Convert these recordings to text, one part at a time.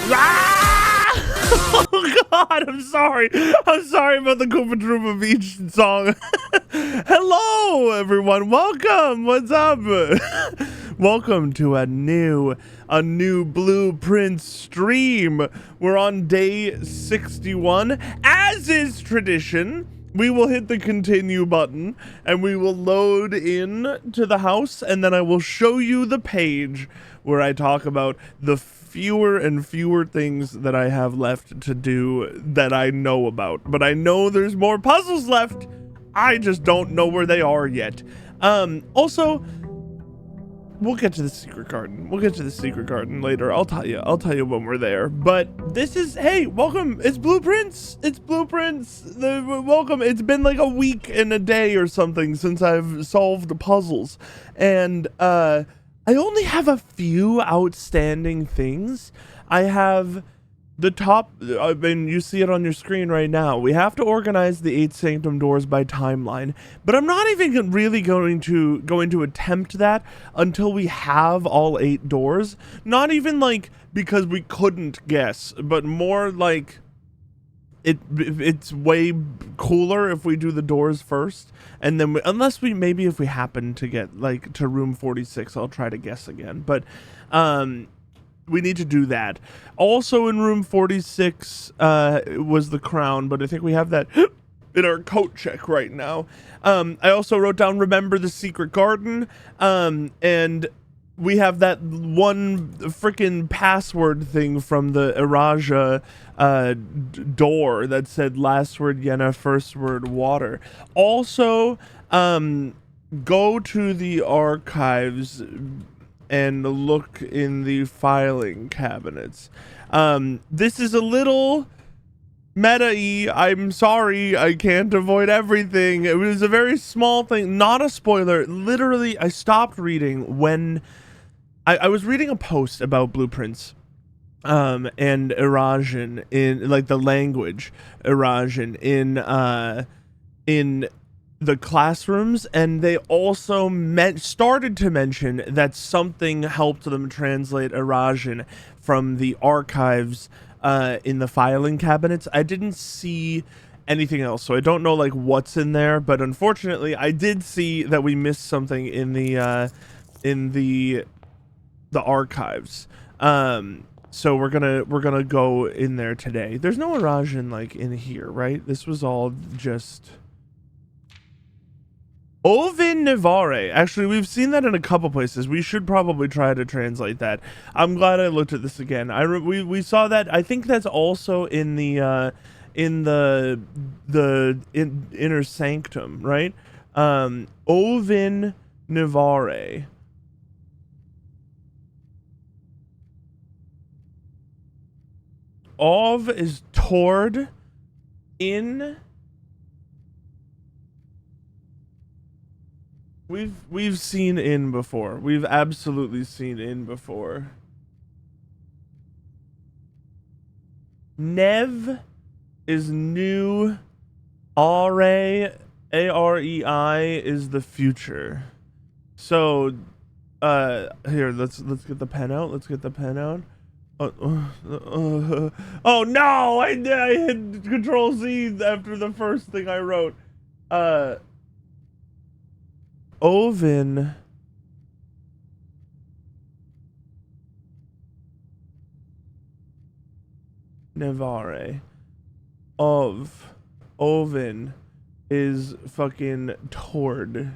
Ah! Oh God, I'm sorry. I'm sorry about the Koopa Troopa Beach song. Hello, everyone. Welcome. What's up? Welcome to a new Blueprint stream. We're on day 61. As is tradition, we will hit the continue button and we will load in to the house, and then I will show you the page where I talk about the fewer and fewer things that I have left to do that I know about. But I know there's more puzzles left. I just don't know where they are yet. Also, we'll get to the secret garden. We'll get to the secret garden later. I'll tell you when we're there. But this is, hey, welcome. It's Blueprints. It's Blueprints. Welcome. It's been like a week and a day or something since I've solved puzzles. And, I only have a few outstanding things. I have the top, I mean, you see it on your screen right now. We have to organize the 8 sanctum doors by timeline, but I'm not even really going to attempt that until we have all 8 doors. Not even like because we couldn't guess, but more like it's way cooler if we do the doors first, and then maybe if we happen to get like to room 46, I'll try to guess again, but we need to do that. Also in room 46 was the crown, but I think we have that in our coat check right now. I also wrote down remember the secret garden, and we have that one freaking password thing from the Iraja door that said last word Yenna, first word water. Also, go to the archives and look in the filing cabinets. This is a little meta-y. I'm sorry, I can't avoid everything. It was a very small thing, not a spoiler. Literally, I stopped reading when I was reading a post about blueprints and Irasian in like the language Irasian in the classrooms, and they also started to mention that something helped them translate Irasian from the archives in the filing cabinets. I didn't see anything else, so I don't know like what's in there, but unfortunately I did see that we missed something in the archives. So we're gonna go in there today. There's no Irasian like in here, right? This was all just Ovin Nivare. Actually, we've seen that in a couple places. We should probably try to translate that. I'm glad I looked at this again. We saw that. I think that's also in the inner sanctum, right? Ovin Nivare. Ov is toward, in. We've seen in before. We've absolutely seen in before. Nev is new. Arei, A-R-E-I is the future. So here, let's get the pen out. Let's get the pen out. Oh no! I hit Control Z after the first thing I wrote. Ovin Nevare of Ovin is fucking toward.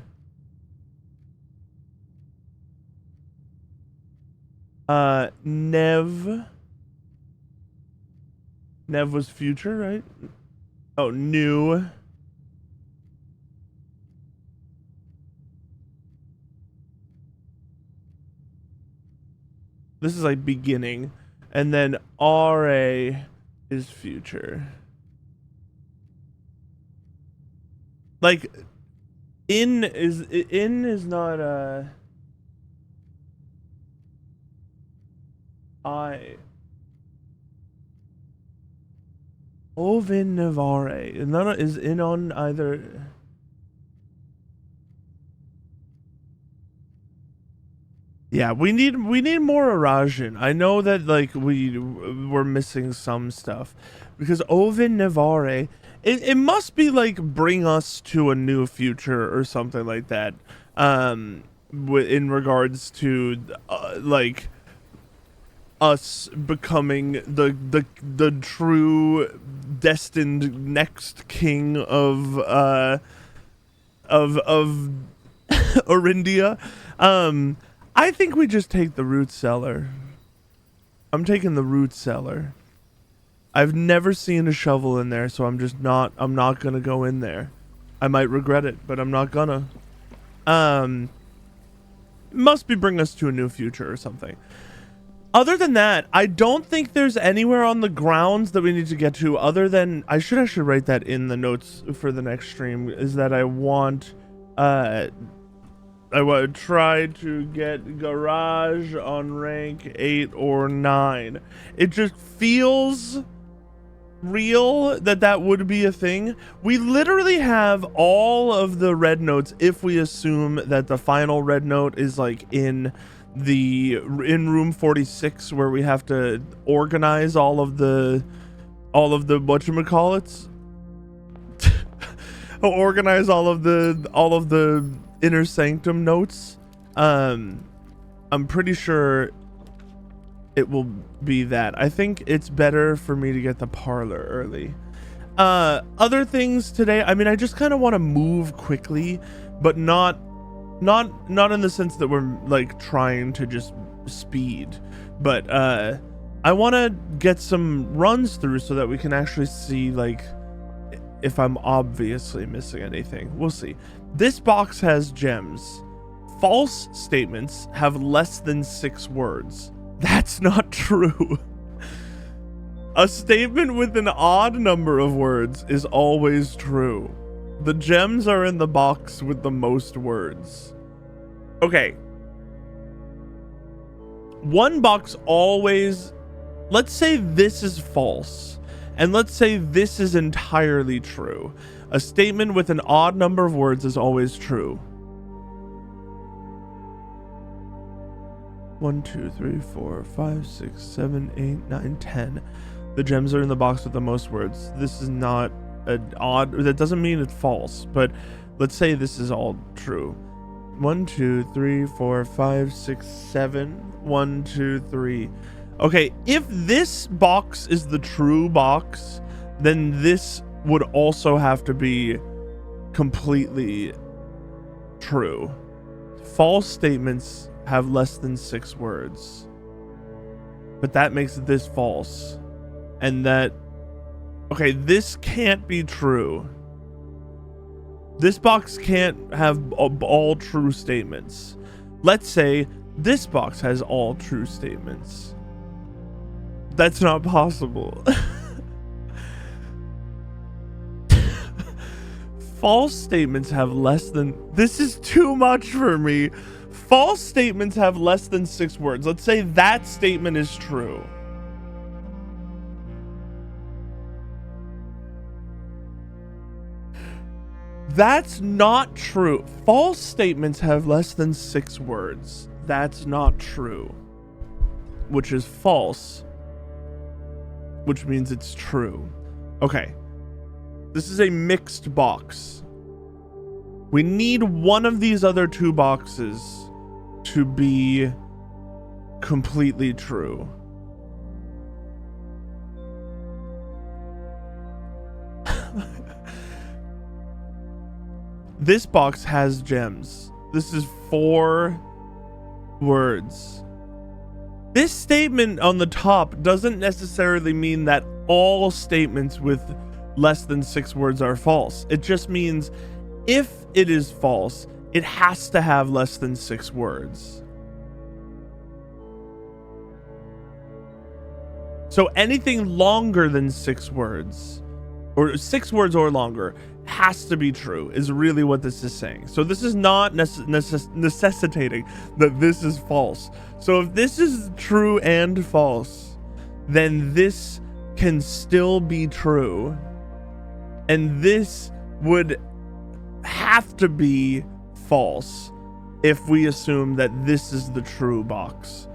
Nev was future, right? Oh, new. This is like beginning, and then RA is future. Like in is not I. Ovin Navare. None is in on either. Yeah, we need more Arajan. I know that like we're missing some stuff because Oven Navarre, it must be like bring us to a new future or something like that. In regards to like us becoming the true destined next king of Orindia. I think we just take the root cellar. I'm taking the root cellar. I've never seen a shovel in there, so I'm not gonna go in there. I might regret it, but I'm not gonna. Must be bring us to a new future or something. Other than that, I don't think there's anywhere on the grounds that we need to get to other than, I should actually write that in the notes for the next stream, is that I want to try to get garage on rank 8 or 9. It just feels real that would be a thing. We literally have all of the red notes if we assume that the final red note is like in room 46 where we have to organize all of the whatchamacallits organize all of the inner sanctum notes. I'm pretty sure it will be that. I think it's better for me to get the parlor early. Other things today, I mean, I just kind of want to move quickly, but not in the sense that we're like trying to just speed, but I want to get some runs through so that we can actually see like if I'm obviously missing anything. We'll see. This box has gems. False statements have less than 6 words. That's not true. A statement with an odd number of words is always true. The gems are in the box with the most words. Okay. One box always... Let's say this is false. And let's say this is entirely true. A statement with an odd number of words is always true. 1, 2, 3, 4, 5, 6, 7, 8, 9, 10. The gems are in the box with the most words. This is not an odd... That doesn't mean it's false, but let's say this is all true. 1, 2, 3, 4, 5, 6, 7. 1, 2, 3. Okay, if this box is the true box, then this would also have to be completely true. False statements have less than 6 words. But that makes this false. And that... Okay, this can't be true. This box can't have all true statements. Let's say this box has all true statements. That's not possible. False statements have less than... This is too much for me. False statements have less than 6 words. Let's say that statement is true. That's not true. False statements have less than 6 words. That's not true. Which is false. Which means it's true. Okay. This is a mixed box. We need one of these other 2 boxes to be completely true. This box has gems. This is 4 words. This statement on the top doesn't necessarily mean that all statements with less than 6 words are false. It just means if it is false, it has to have less than 6 words. So anything longer than 6 words, or 6 words or longer, has to be true, is really what this is saying. So this is not necessitating that this is false. So if this is true and false, then this can still be true. And this would have to be false. if we assume that this is the true box.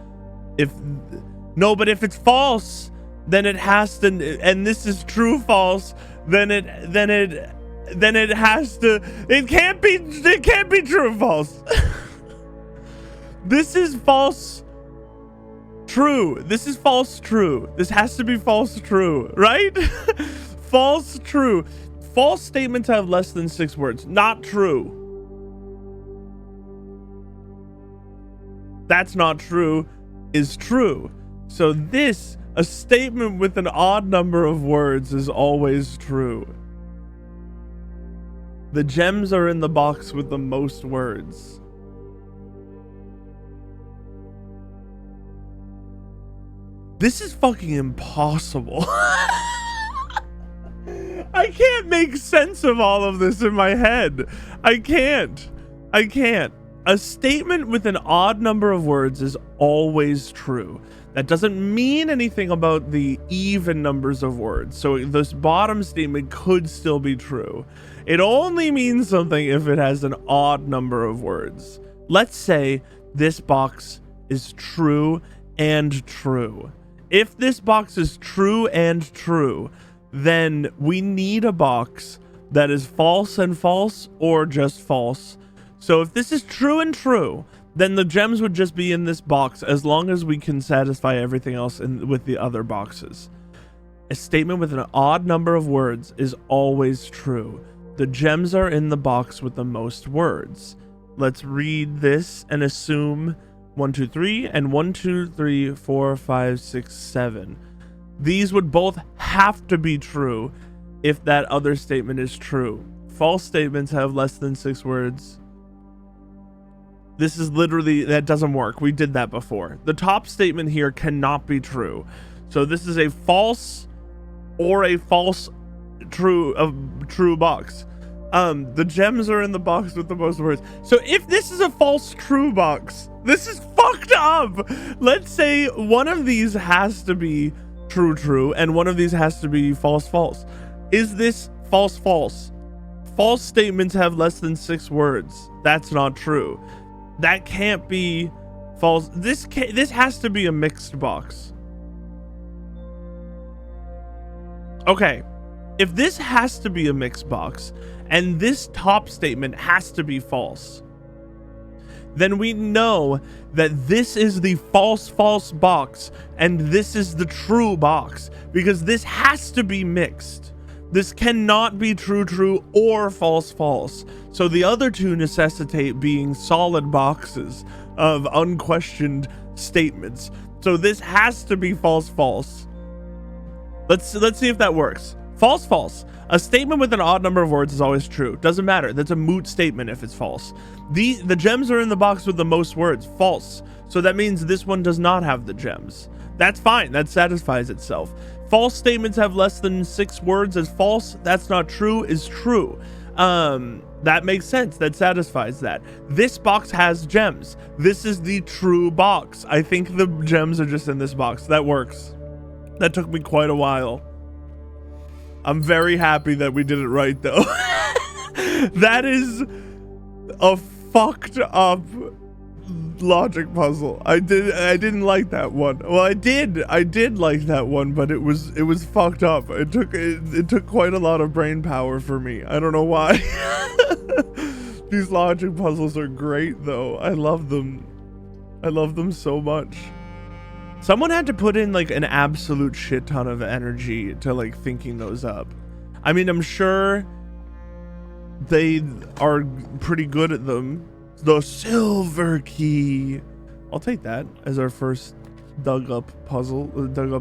But if it's false, then it has to, and this is true false, then it has to, it can't be true false. This is false true. This is false true. This has to be false true, right? False true. False statements have less than 6 words. Not true. That's not true is true. So this, a statement with an odd number of words, is always true. The gems are in the box with the most words. This is fucking impossible. I can't make sense of all of this in my head. I can't. A statement with an odd number of words is always true. That doesn't mean anything about the even numbers of words. So this bottom statement could still be true. It only means something if it has an odd number of words. Let's say this box is true and true. If this box is true and true, then we need a box that is false and false, or just false. So if this is true and true, then the gems would just be in this box as long as we can satisfy everything else with the other boxes. A statement with an odd number of words is always true. The gems are in the box with the most words. Let's read this and assume 1, 2, 3, and 1, 2, 3, 4, 5, 6, 7. These would both have to be true if that other statement is true. False statements have less than 6 words. This is literally, that doesn't work. We did that before. The top statement here cannot be true. So this is a false or a false true box. The gems are in the box with the most words. So if this is a false true box, this is fucked up. Let's say one of these has to be true and one of these has to be false. Is this false? False statements have less than 6 words. That's not true. That can't be false. This has to be a mixed box. Okay, if this has to be a mixed box and this top statement has to be false, then we know that this is the false box and this is the true box, because this has to be mixed. This cannot be true or false. So the other two necessitate being solid boxes of unquestioned statements. So this has to be false. Let's see if that works. False. A statement with an odd number of words is always true. Doesn't matter. That's a moot statement if it's false. The gems are in the box with the most words. False. So that means this one does not have the gems. That's fine. That satisfies itself. False statements have less than 6 words as false. That's not true is true. That makes sense. That satisfies that. This box has gems. This is the true box. I think the gems are just in this box. That works. That took me quite a while. I'm very happy that we did it right though. That is a fucked up logic puzzle. I didn't like that one. Well, I did like that one, but it was fucked up. It took quite a lot of brain power for me. I don't know why. These logic puzzles are great though. I love them so much. Someone had to put in like an absolute shit ton of energy to like thinking those up. I mean, I'm sure they are pretty good at them. The silver key. I'll take that as our first dug up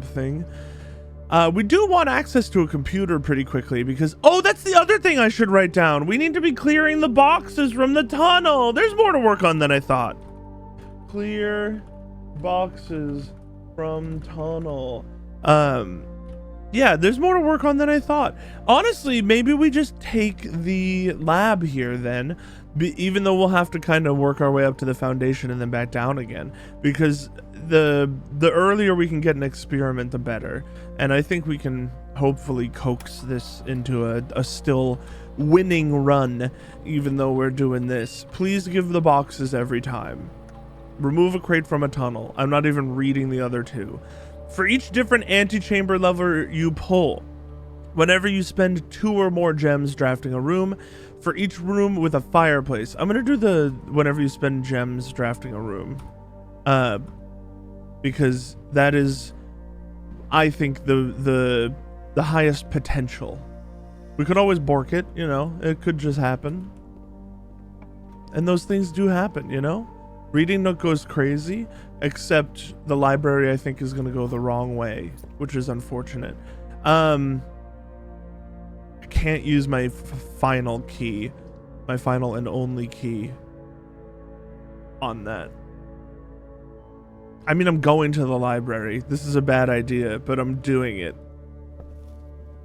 thing. We do want access to a computer pretty quickly because, oh, that's the other thing I should write down. We need to be clearing the boxes from the tunnel. There's more to work on than I thought. Clear boxes from tunnel. Yeah, there's more to work on than I thought. Honestly, maybe we just take the lab here then, even though we'll have to kind of work our way up to the foundation and then back down again, because the earlier we can get an experiment, the better. And I think we can hopefully coax this into a still winning run, even though we're doing this. Please give the boxes every time. Remove a crate from a tunnel. I'm not even reading the other two. For each different antechamber lever you pull, whenever you spend 2 or more gems drafting a room, for each room with a fireplace. I'm gonna do the whenever you spend gems drafting a room, because that is, I think, the highest potential. We could always bork it, you know, it could just happen. And those things do happen, you know? Reading Nook goes crazy, except the library I think is gonna go the wrong way, which is unfortunate. I can't use my final key, my final and only key on that. I mean, I'm going to the library. This is a bad idea, but I'm doing it.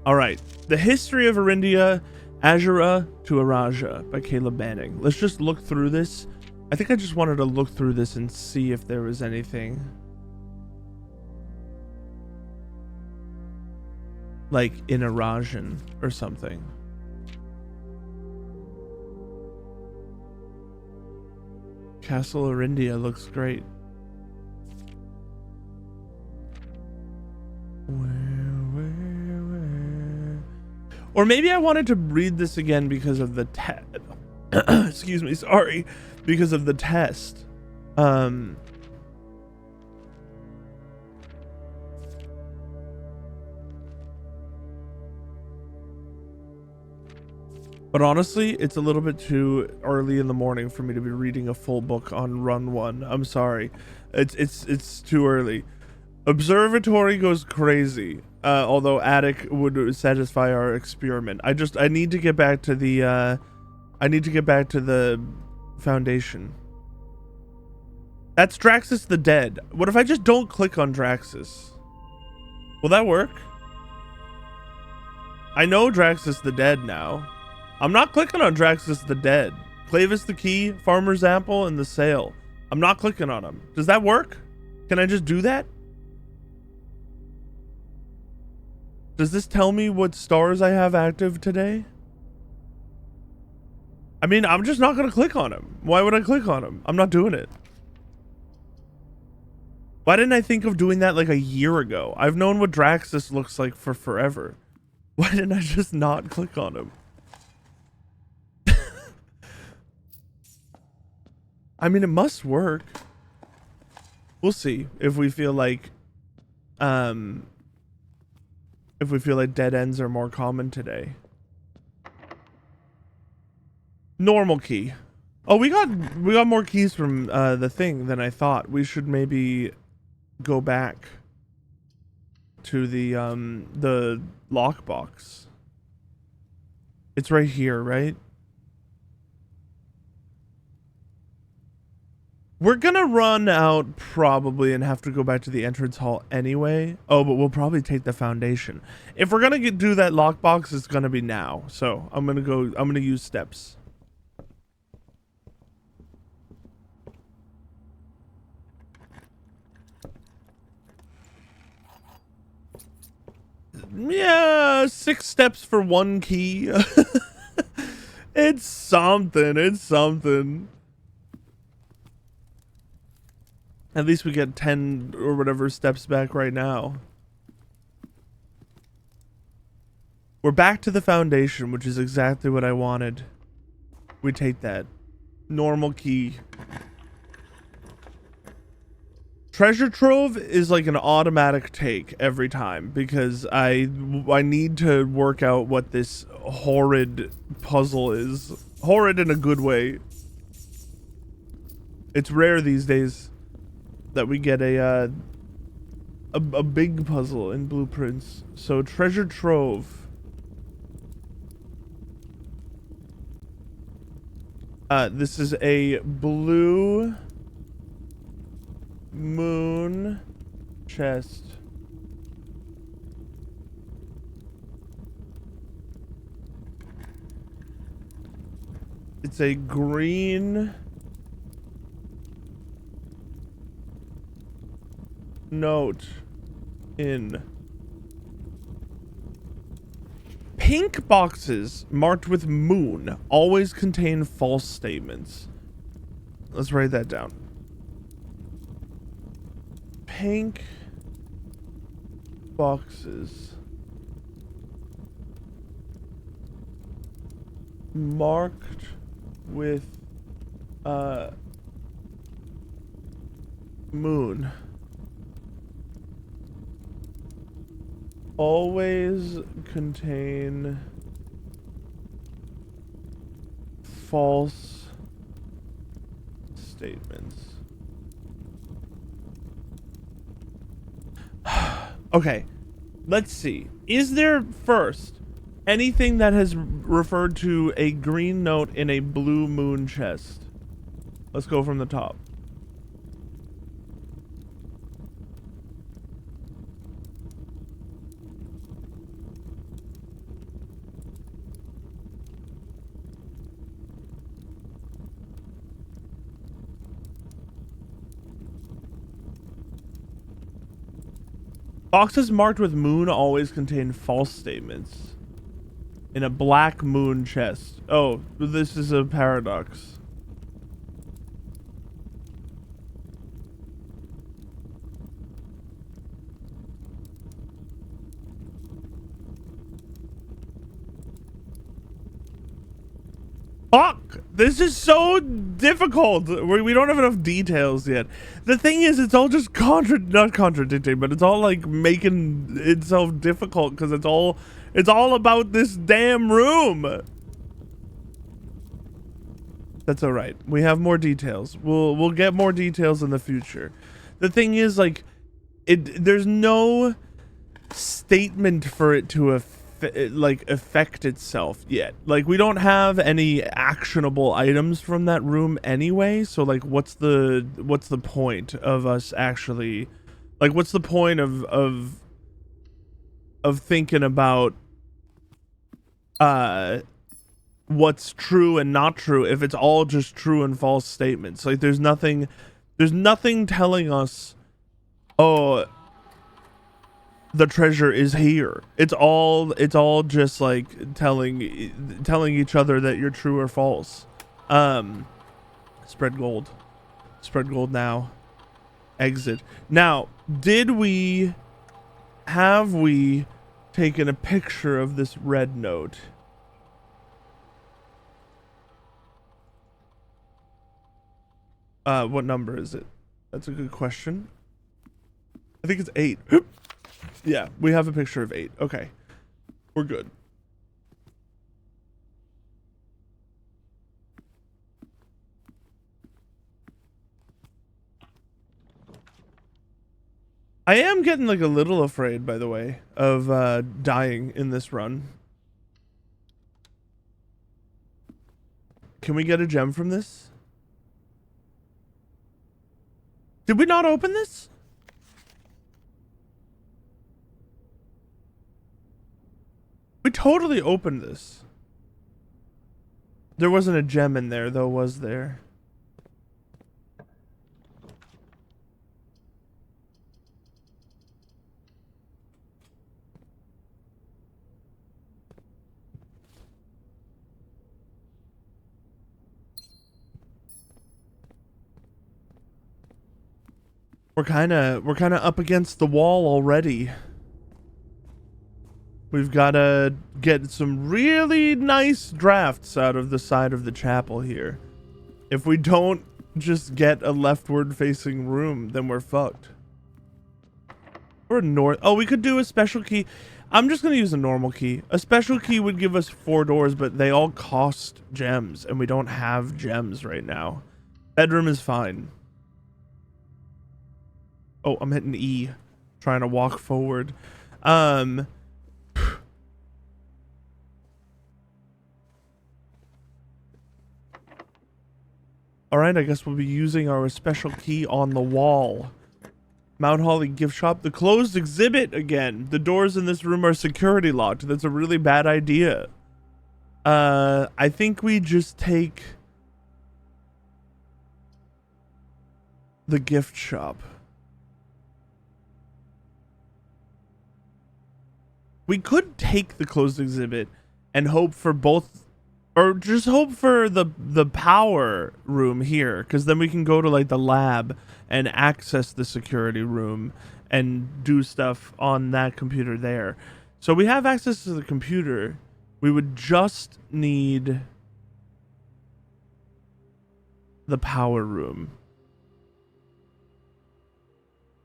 All right. The History of Arindia, Azura to Araja by Caleb Banning. Let's just look through this. I think I just wanted to look through this and see if there was anything like in Arajan or something. Castle Arindia looks great. Where? Or maybe I wanted to read this again because of the excuse me, sorry, because of the test. But honestly, it's a little bit too early in the morning for me to be reading a full book on run 1. I'm sorry. It's too early. Observatory goes crazy. Although attic would satisfy our experiment. I need to get back to the foundation. That's Draxus the Dead. What if I just don't click on Draxus? Will that work? I know Draxus the Dead now. I'm not clicking on Draxus the Dead. Clavis the Key, Farmer's Apple, and the Sail. I'm not clicking on them. Does that work? Can I just do that? Does this tell me what stars I have active today? I mean, I'm just not going to click on him. Why would I click on him? I'm not doing it. Why didn't I think of doing that like a year ago? I've known what Draxus looks like for forever. Why didn't I just not click on him? I mean, it must work. We'll see if we feel like dead ends are more common today. Normal key. Oh, we got more keys from the thing than I thought. We should maybe go back to the lockbox. It's right here, right? We're gonna run out probably and have to go back to the entrance hall anyway. Oh, but we'll probably take the foundation. If we're gonna do that lockbox, it's gonna be now. So I'm gonna use steps. Yeah, 6 steps for 1 key. It's something. It's something. At least we get 10 or whatever steps back right now. We're back to the foundation, which is exactly what I wanted. We take that. Normal key. Treasure Trove is like an automatic take every time because I need to work out what this horrid puzzle is. Horrid in a good way. It's rare these days that we get a big puzzle in Blueprints. So Treasure Trove. This is a blue moon chest. It's a green note in. Pink boxes marked with moon always contain false statements. Let's write that down. Pink boxes marked with moon always contain false statements. Okay, let's see. Is there first anything that has referred to a green note in a blue moon chest? Let's go from the top. Boxes marked with moon always contain false statements. In a black moon chest. Oh, this is a paradox. Fuck! This is so difficult. We don't have enough details yet. The thing is, it's all just not contradicting, but it's all like making itself difficult because it's all about this damn room. That's all right. We have more details. We'll get more details in the future. The thing is, like, there's no statement for it to affect itself yet. Like, we don't have any actionable items from that room anyway, so like what's the point of us actually, like, what's the point of thinking about what's true and not true if it's all just true and false statements? Like, there's nothing telling us, oh, the treasure is here. It's all just like telling each other that you're true or false. Spread gold now. Exit. Now, have we taken a picture of this red note? What number is it? That's a good question. I think it's 8. Yeah, we have a picture of 8. Okay. We're good. I am getting like a little afraid, by the way, of dying in this run. Can we get a gem from this? Did we not open this? We totally opened this. There wasn't a gem in there, though, was there? We're kind of up against the wall already. We've got to get some really nice drafts out of the side of the chapel here. If we don't just get a leftward facing room, then we're fucked. Or north. Oh, we could do a special key. I'm just going to use a normal key. A special key would give us 4 doors, but they all cost gems, and we don't have gems right now. Bedroom is fine. Oh, I'm hitting E. Trying to walk forward. Alright, I guess we'll be using our special key on the wall. Mount Holly gift shop. The closed exhibit again. The doors in this room are security locked. That's a really bad idea. I think we just take the gift shop. We could take the closed exhibit and hope for both, or just hope for the power room here, because then we can go to like the lab and access the security room and do stuff on that computer there. So we have access to the computer. We would just need the power room.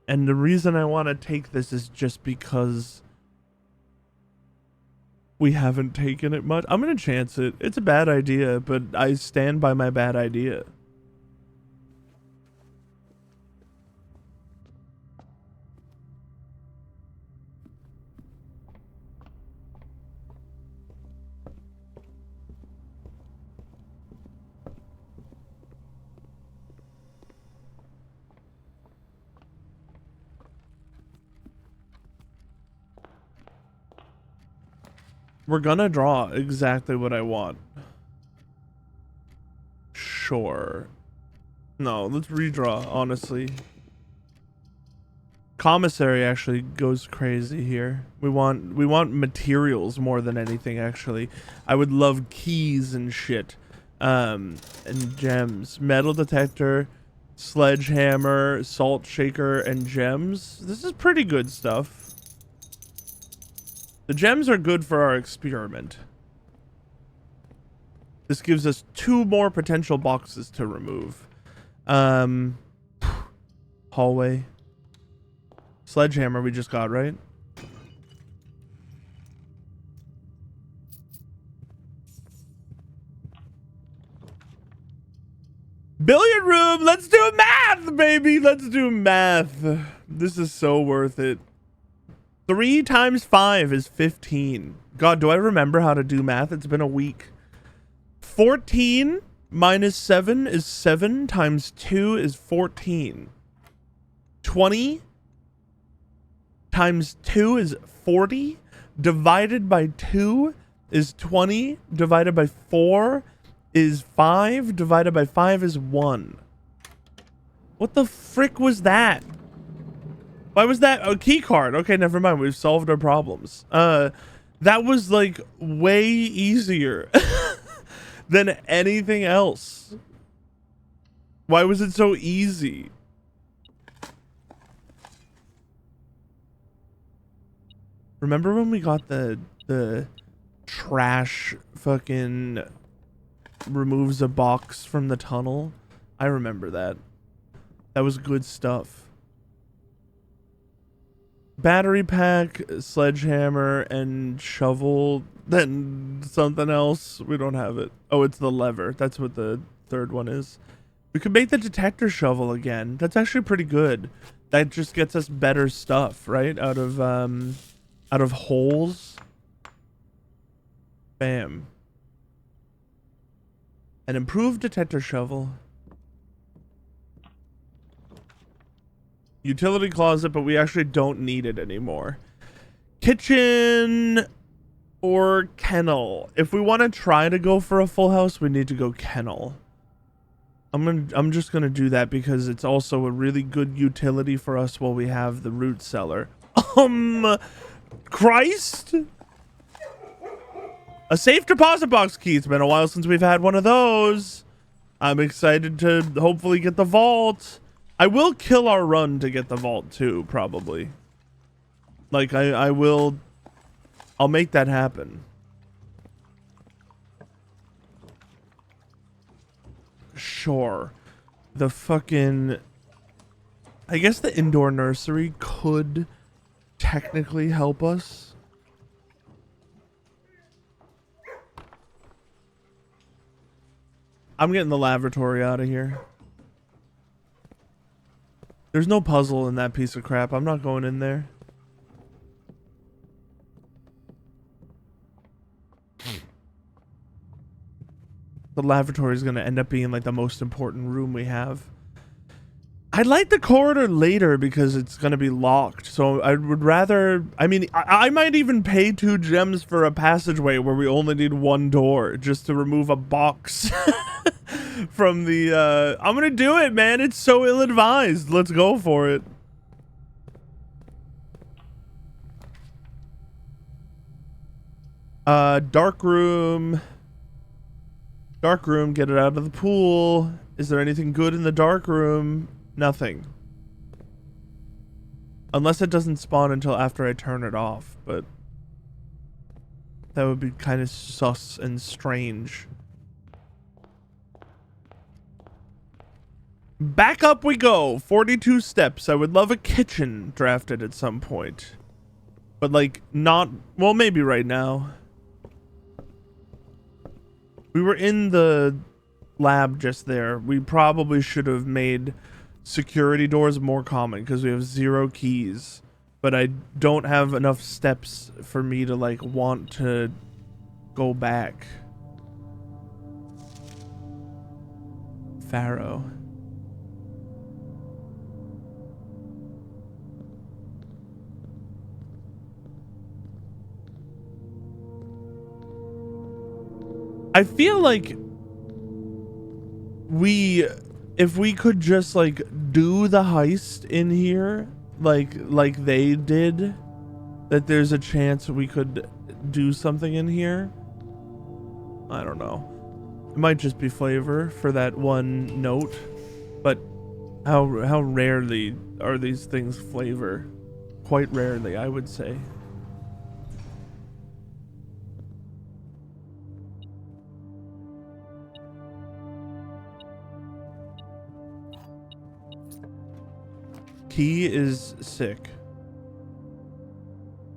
And the reason I want to take this is just because we haven't taken it much. I'm going to chance it. It's a bad idea, but I stand by my bad idea. We're gonna draw exactly what I want. Sure. No, let's redraw, honestly. Commissary actually goes crazy here. We want materials more than anything, actually. I would love keys and shit. And gems. Metal detector, sledgehammer, salt shaker, and gems. This is pretty good stuff. The gems are good for our experiment. This gives us 2 more potential boxes to remove. Hallway. Sledgehammer we just got, right? Billiard room! Let's do math, baby! Let's do math. This is so worth it. 3 times 5 is 15. God, do I remember how to do math? It's been a week. 14 minus 7 is 7 times 2 is 14. 20 times 2 is 40. Divided by 2 is 20. Divided by 4 is 5. Divided by 5 is 1. What the frick was that? Why was that a key card? Okay, never mind. We've solved our problems. That was like way easier than anything else. Why was it so easy? Remember when we got the trash fucking removes a box from the tunnel? I remember that. That was good stuff. Battery pack, sledgehammer, and shovel, then something else. We don't have it. Oh, it's the lever. That's what the third one is. We could make the detector shovel again. That's actually pretty good. That just gets us better stuff, right? Out of holes. Bam. An improved detector shovel. Utility closet, but we actually don't need it anymore. Kitchen or kennel. If we want to try to go for a full house, we need to go kennel. I'm just gonna do that because it's also a really good utility for us while we have the root cellar. Christ! A safe deposit box key. It's been a while since we've had one of those. I'm excited to hopefully get the vault. I will kill our run to get the vault too, probably. Like, I'll make that happen. Sure. The fucking... I guess the indoor nursery could technically help us. I'm getting the lavatory out of here. There's no puzzle in that piece of crap. I'm not going in there. The lavatory is going to end up being like the most important room we have. I'd like the corridor later because it's going to be locked. So I would rather... I mean, I might even pay 2 gems for a passageway where we only need 1 door just to remove a box from the... I'm going to do it, man. It's so ill-advised. Let's go for it. Dark room. Dark room, get it out of the pool. Is there anything good in the dark room? Nothing. Unless it doesn't spawn until after I turn it off, but that would be kind of sus and strange. Back up we go. 42 steps. I would love a kitchen drafted at some point. But like not, well, maybe right now. We were in the lab just there. We probably should have made security doors more common because we have 0 keys. But I don't have enough steps for me to like want to go back. Pharaoh. I feel like if we could just like do the heist in here, like they did, that there's a chance we could do something in here. I don't know. It might just be flavor for that one note, but how rarely are these things flavor? Quite rarely, I would say. Key is sick.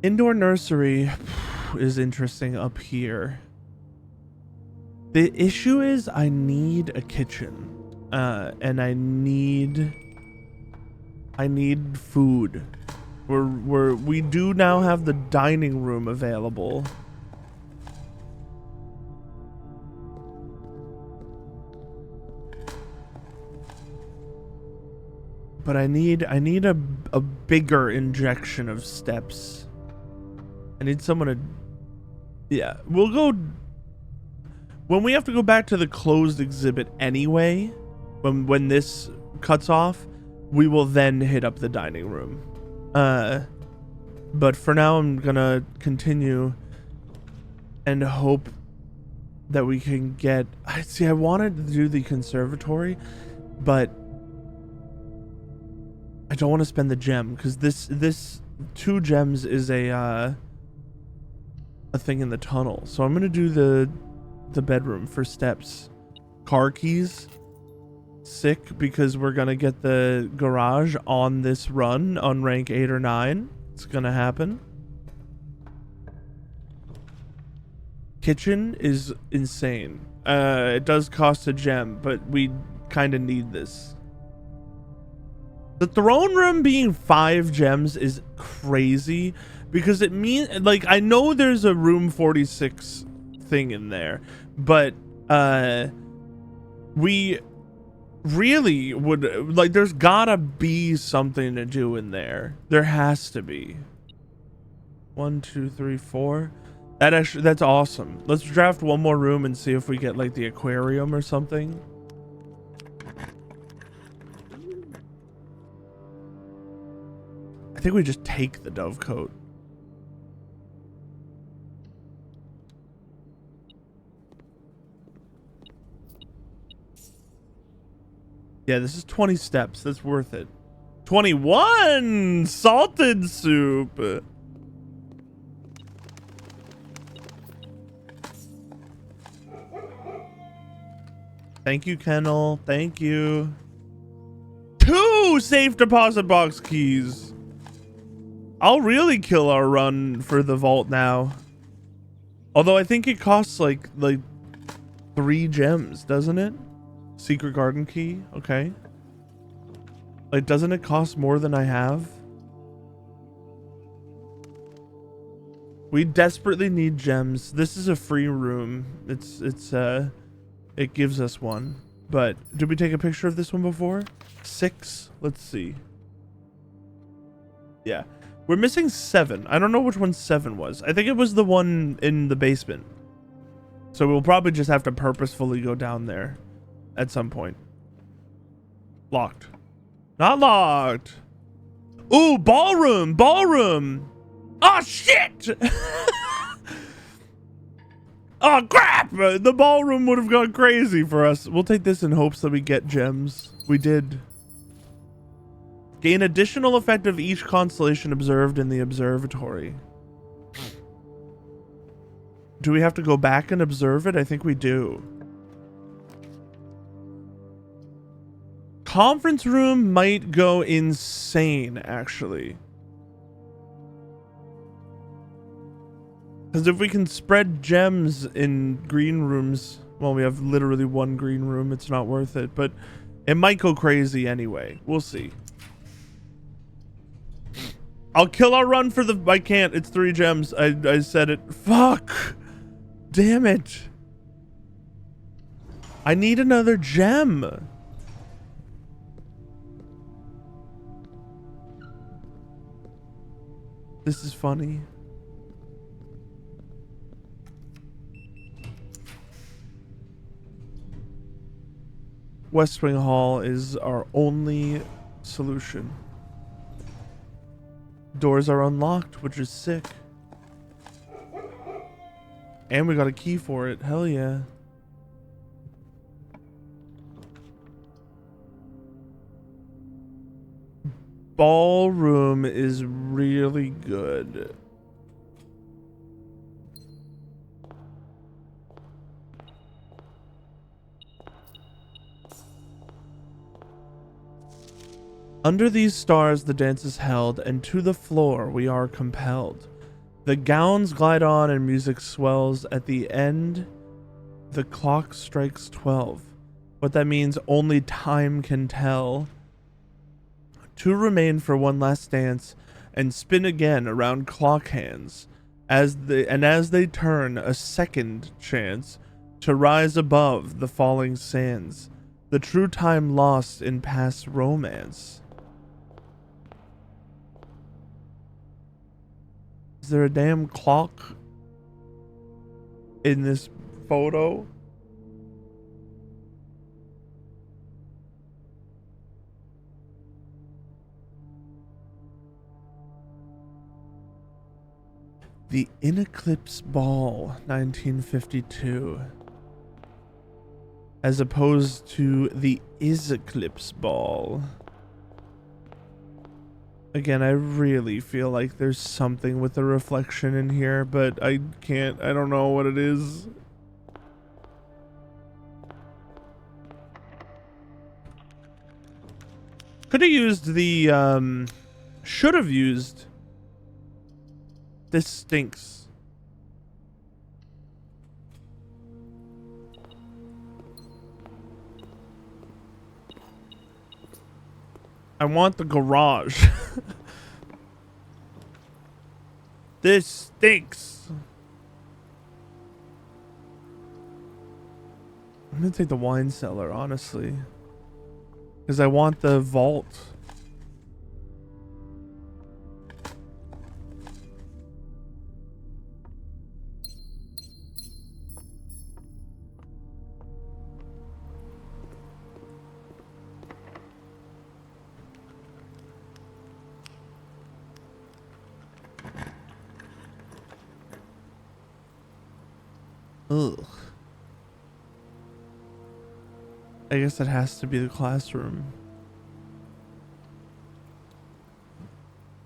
Indoor nursery is interesting up here. The issue is I need a kitchen, and I need food. We do now have the dining room available. But I need a bigger injection of steps. I need someone to, yeah, we'll go when we have to go back to the closed exhibit anyway. When this cuts off, we will then hit up the dining room. But for now, I'm gonna continue and hope that we can get. I wanted to do the conservatory, but I don't want to spend the gem because this 2 gems is a thing in the tunnel. So I'm gonna do the bedroom for steps. Car keys, sick, because we're gonna get the garage on this run on rank 8 or 9. It's gonna happen. Kitchen is insane. It does cost a gem, but we kind of need this. The throne room being 5 gems is crazy because it means, like, I know there's a room 46 thing in there, but we really would, like, there's gotta be something to do in there. There has to be. 1, 2, 3, 4. That's awesome. Let's draft one more room and see if we get like the aquarium or something. I think we just take the dove coat. Yeah, this is 20 steps. That's worth it. 21 salted soup. Thank you, Kennel. Thank you. 2 safe deposit box keys. I'll really kill our run for the vault now. Although I think it costs like 3 gems, doesn't it? Secret garden key. Okay. Like, doesn't it cost more than I have? We desperately need gems. This is a free room. It gives us one. But did we take a picture of this one before? 6. Let's see. Yeah. We're missing 7. I don't know which one 7 was. I think it was the one in the basement. So we'll probably just have to purposefully go down there at some point. Locked. Not locked. Ooh, ballroom. Ballroom. Oh, shit. Oh, crap! The ballroom would have gone crazy for us. We'll take this in hopes that we get gems. We did. Gain additional effect of each constellation observed in the observatory. Do we have to go back and observe it? I think we do. Conference room might go insane, actually. Because if we can spread gems in green rooms, well, we have literally one green room. It's not worth it, but it might go crazy anyway. We'll see. I'll kill our run for the... I can't. It's 3 gems. I said it. Fuck. Damn it. I need another gem. This is funny. West Wing Hall is our only solution. Doors are unlocked, which is sick. And we got a key for it. Hell yeah. Ballroom is really good. Under these stars the dance is held, and to the floor we are compelled. The gowns glide on and music swells. At the end, the clock strikes 12. What that means, only time can tell. 2 remain for one last dance, and spin again around clock hands. As they turn, a second chance to rise above the falling sands. The true time lost in past romance. Is there a damn clock in this photo? The In Eclipse Ball, 1952. As opposed to the Is Eclipse Ball. Again, I really feel like there's something with the reflection in here, but I don't know what it is. Could have used the, should have used. This stinks. I want the garage. This stinks. I'm gonna take the wine cellar, honestly. Because I want the vault. Ugh. I guess it has to be the classroom.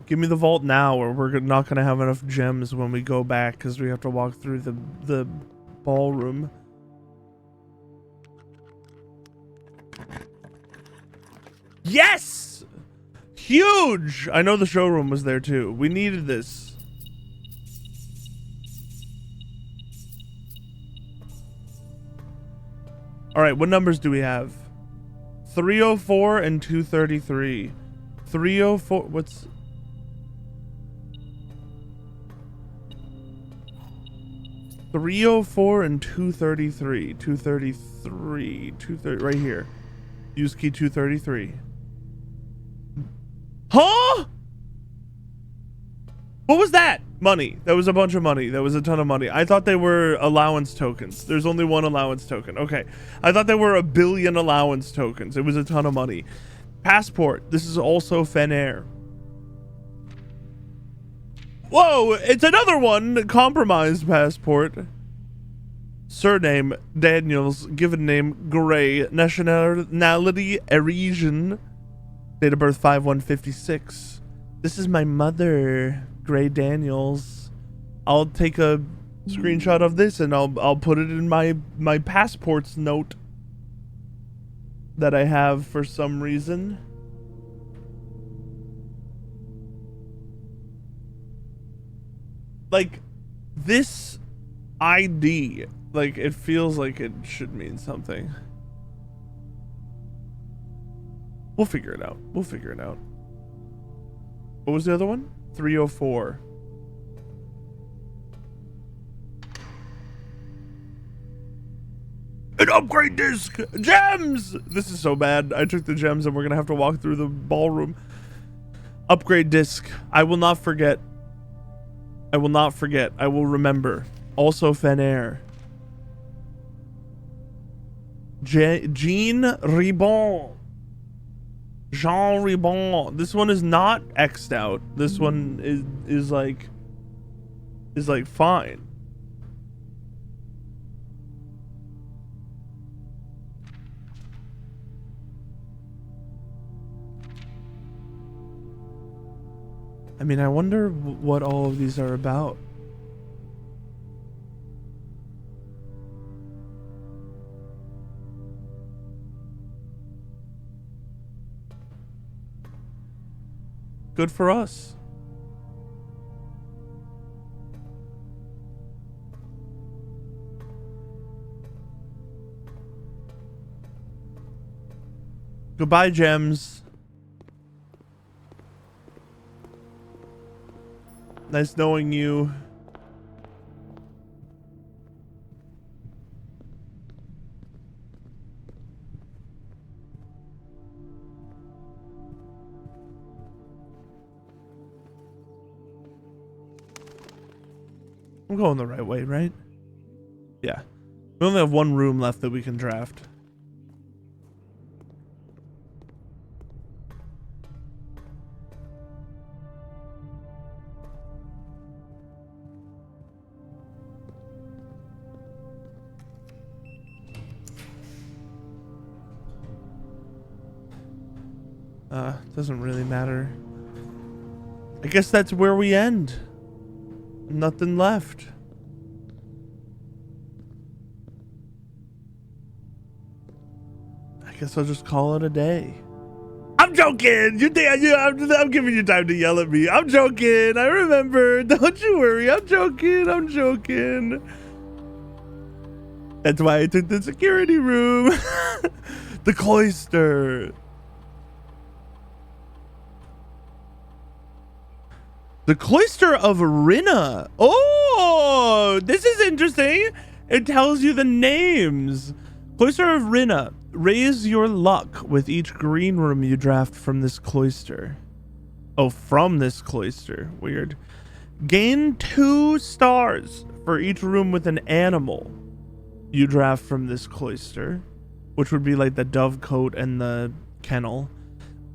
Give me the vault now, or we're not going to have enough gems when we go back because we have to walk through the ballroom. Yes! Huge! I know the showroom was there too. We needed this. All right, what numbers do we have? 304 and 233. 304, what's... ...304 and 233. 230, right here. Use key 233. Huh? What was that? Money. That was a bunch of money. That was a ton of money. I thought they were allowance tokens. There's only one allowance token. Okay. I thought there were a billion allowance tokens. It was a ton of money. Passport. This is also Fenair. Whoa! It's another one. Compromised passport. Surname Daniels. Given name Gray. Nationality Arisian. Date of birth 5/1/56. This is my mother, Gray Daniels. I'll take a screenshot of this and I'll put it in my passport's note that I have for some reason. Like, this ID, like, it feels like it should mean something. We'll figure it out. We'll figure it out. What was the other one? 304. An upgrade disc! Gems! This is so bad. I took the gems and we're gonna have to walk through the ballroom. Upgrade disc. I will not forget. I will not forget. I will remember. Also Fenair. Jean Ribon. Jean Ribon. This one is not X'd out. This one is like fine. I mean, I wonder what all of these are about. Good for us. Goodbye, gems. Nice knowing you. I'm going the right way, right? Yeah. We only have one room left that we can draft. Doesn't really matter. I guess that's where we end. Nothing left. I guess I'll just call it a day. I'm joking. You think I'm giving you time to yell at me. I'm joking. I remember. Don't you worry. I'm joking. I'm joking. That's why I took the security room. The cloister. The Cloister of Rinna. Oh, this is interesting. It tells you the names. Cloister of Rinna. Raise your luck with each green room you draft from this cloister. Oh, from this cloister. Weird. Gain 2 stars for each room with an animal you draft from this cloister, which would be like the dovecote and the kennel.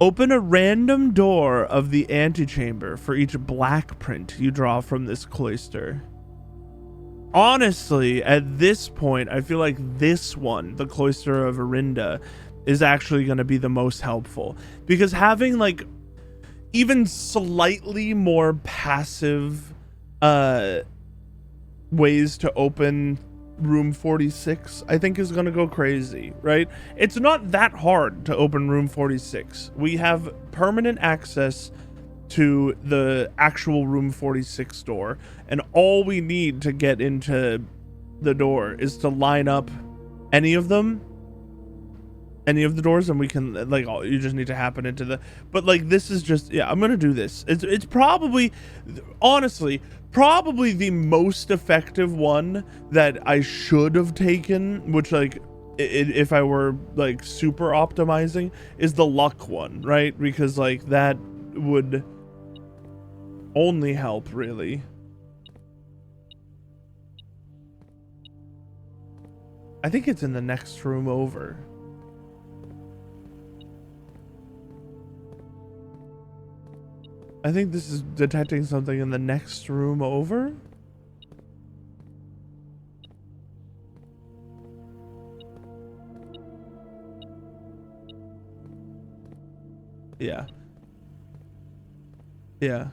Open a random door of the antechamber for each black print you draw from this cloister. Honestly, at this point, I feel like this one, the Cloister of Arinda, is actually going to be the most helpful. Because having, like, even slightly more passive ways to open room 46, I think is going to go crazy, right? It's not that hard to open room 46. We have permanent access to the actual room 46 door, and all we need to get into the door is to line up any of the doors, and we can, like, you just need to happen into the, but like, this is just, yeah, I'm gonna do this. It's probably, honestly, probably the most effective one that I should have taken, which, like, if I were, like, super optimizing, is the luck one, right? Because, like, that would only help, really. I think it's in the next room over. I think this is detecting something in the next room over. Yeah. Yeah.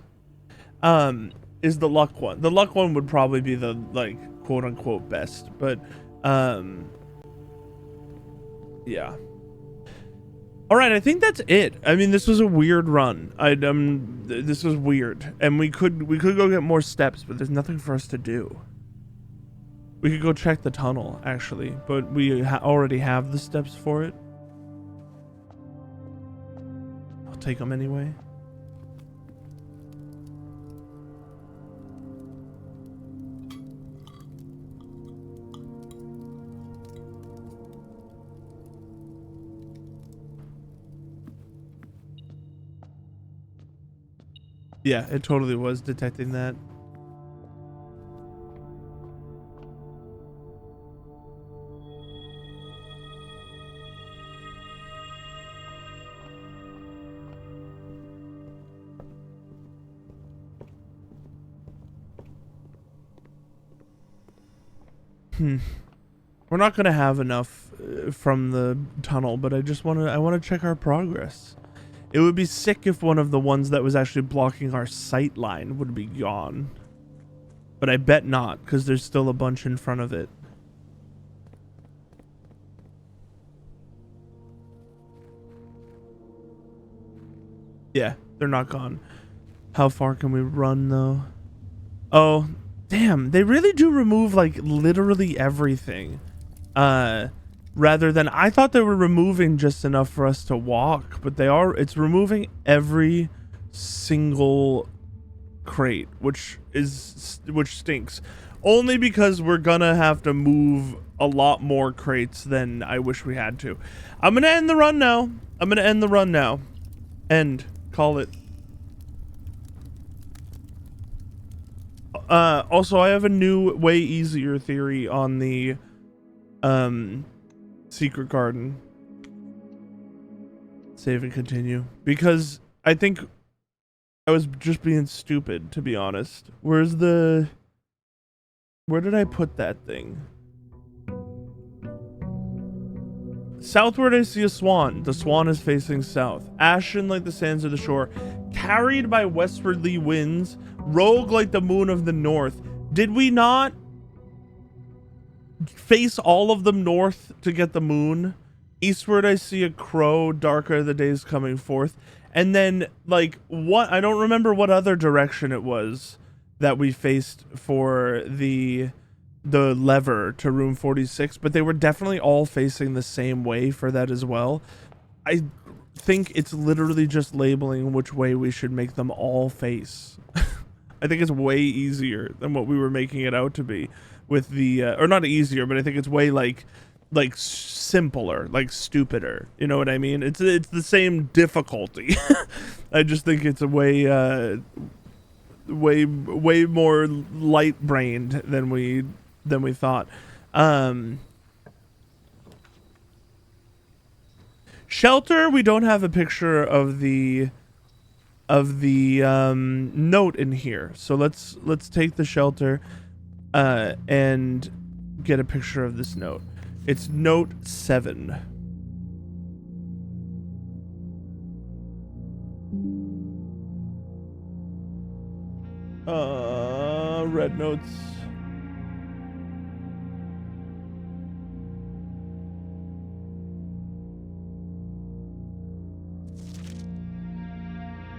Is the luck one. The luck one would probably be the, like, quote unquote best, but yeah. All right, I think that's it. I mean, this was a weird run. This was weird, and we could go get more steps, but there's nothing for us to do. We could go check the tunnel, actually, but we already have the steps for it. I'll take them anyway. Yeah, it totally was detecting that. We're not gonna have enough from the tunnel, but I want to check our progress. It would be sick if one of the ones that was actually blocking our sight line would be gone. But I bet not, because there's still a bunch in front of it. Yeah, they're not gone. How far can we run, though? Oh, damn. They really do remove, like, literally everything. Rather than... I thought they were removing just enough for us to walk, but it's removing every single crate, which stinks. Only because we're gonna have to move a lot more crates than I wish we had to. I'm gonna end the run now. Call it. Also, I have a new, way easier theory on the secret garden. Save and continue, because I think I was just being stupid, to be honest. Where did I put that thing? Southward I see a swan. The swan is facing south. Ashen like the sands of the shore. Carried by westwardly winds. Rogue like the moon of the north. Did we not face all of them north to get the moon? Eastward I see a crow. Darker the days coming forth. And then, like, what? I don't remember what other direction it was that we faced for the lever to room 46, but they were definitely all facing the same way for that as well. I think it's literally just labeling which way we should make them all face. I think it's way easier than what we were making it out to be with the or not easier, but I think it's way like simpler, like stupider, you know what I mean? It's the same difficulty. I just think it's a way more light brained than we thought. Shelter, we don't have a picture of the note in here, so let's take the shelter and get a picture of this note. It's note 7. Red notes.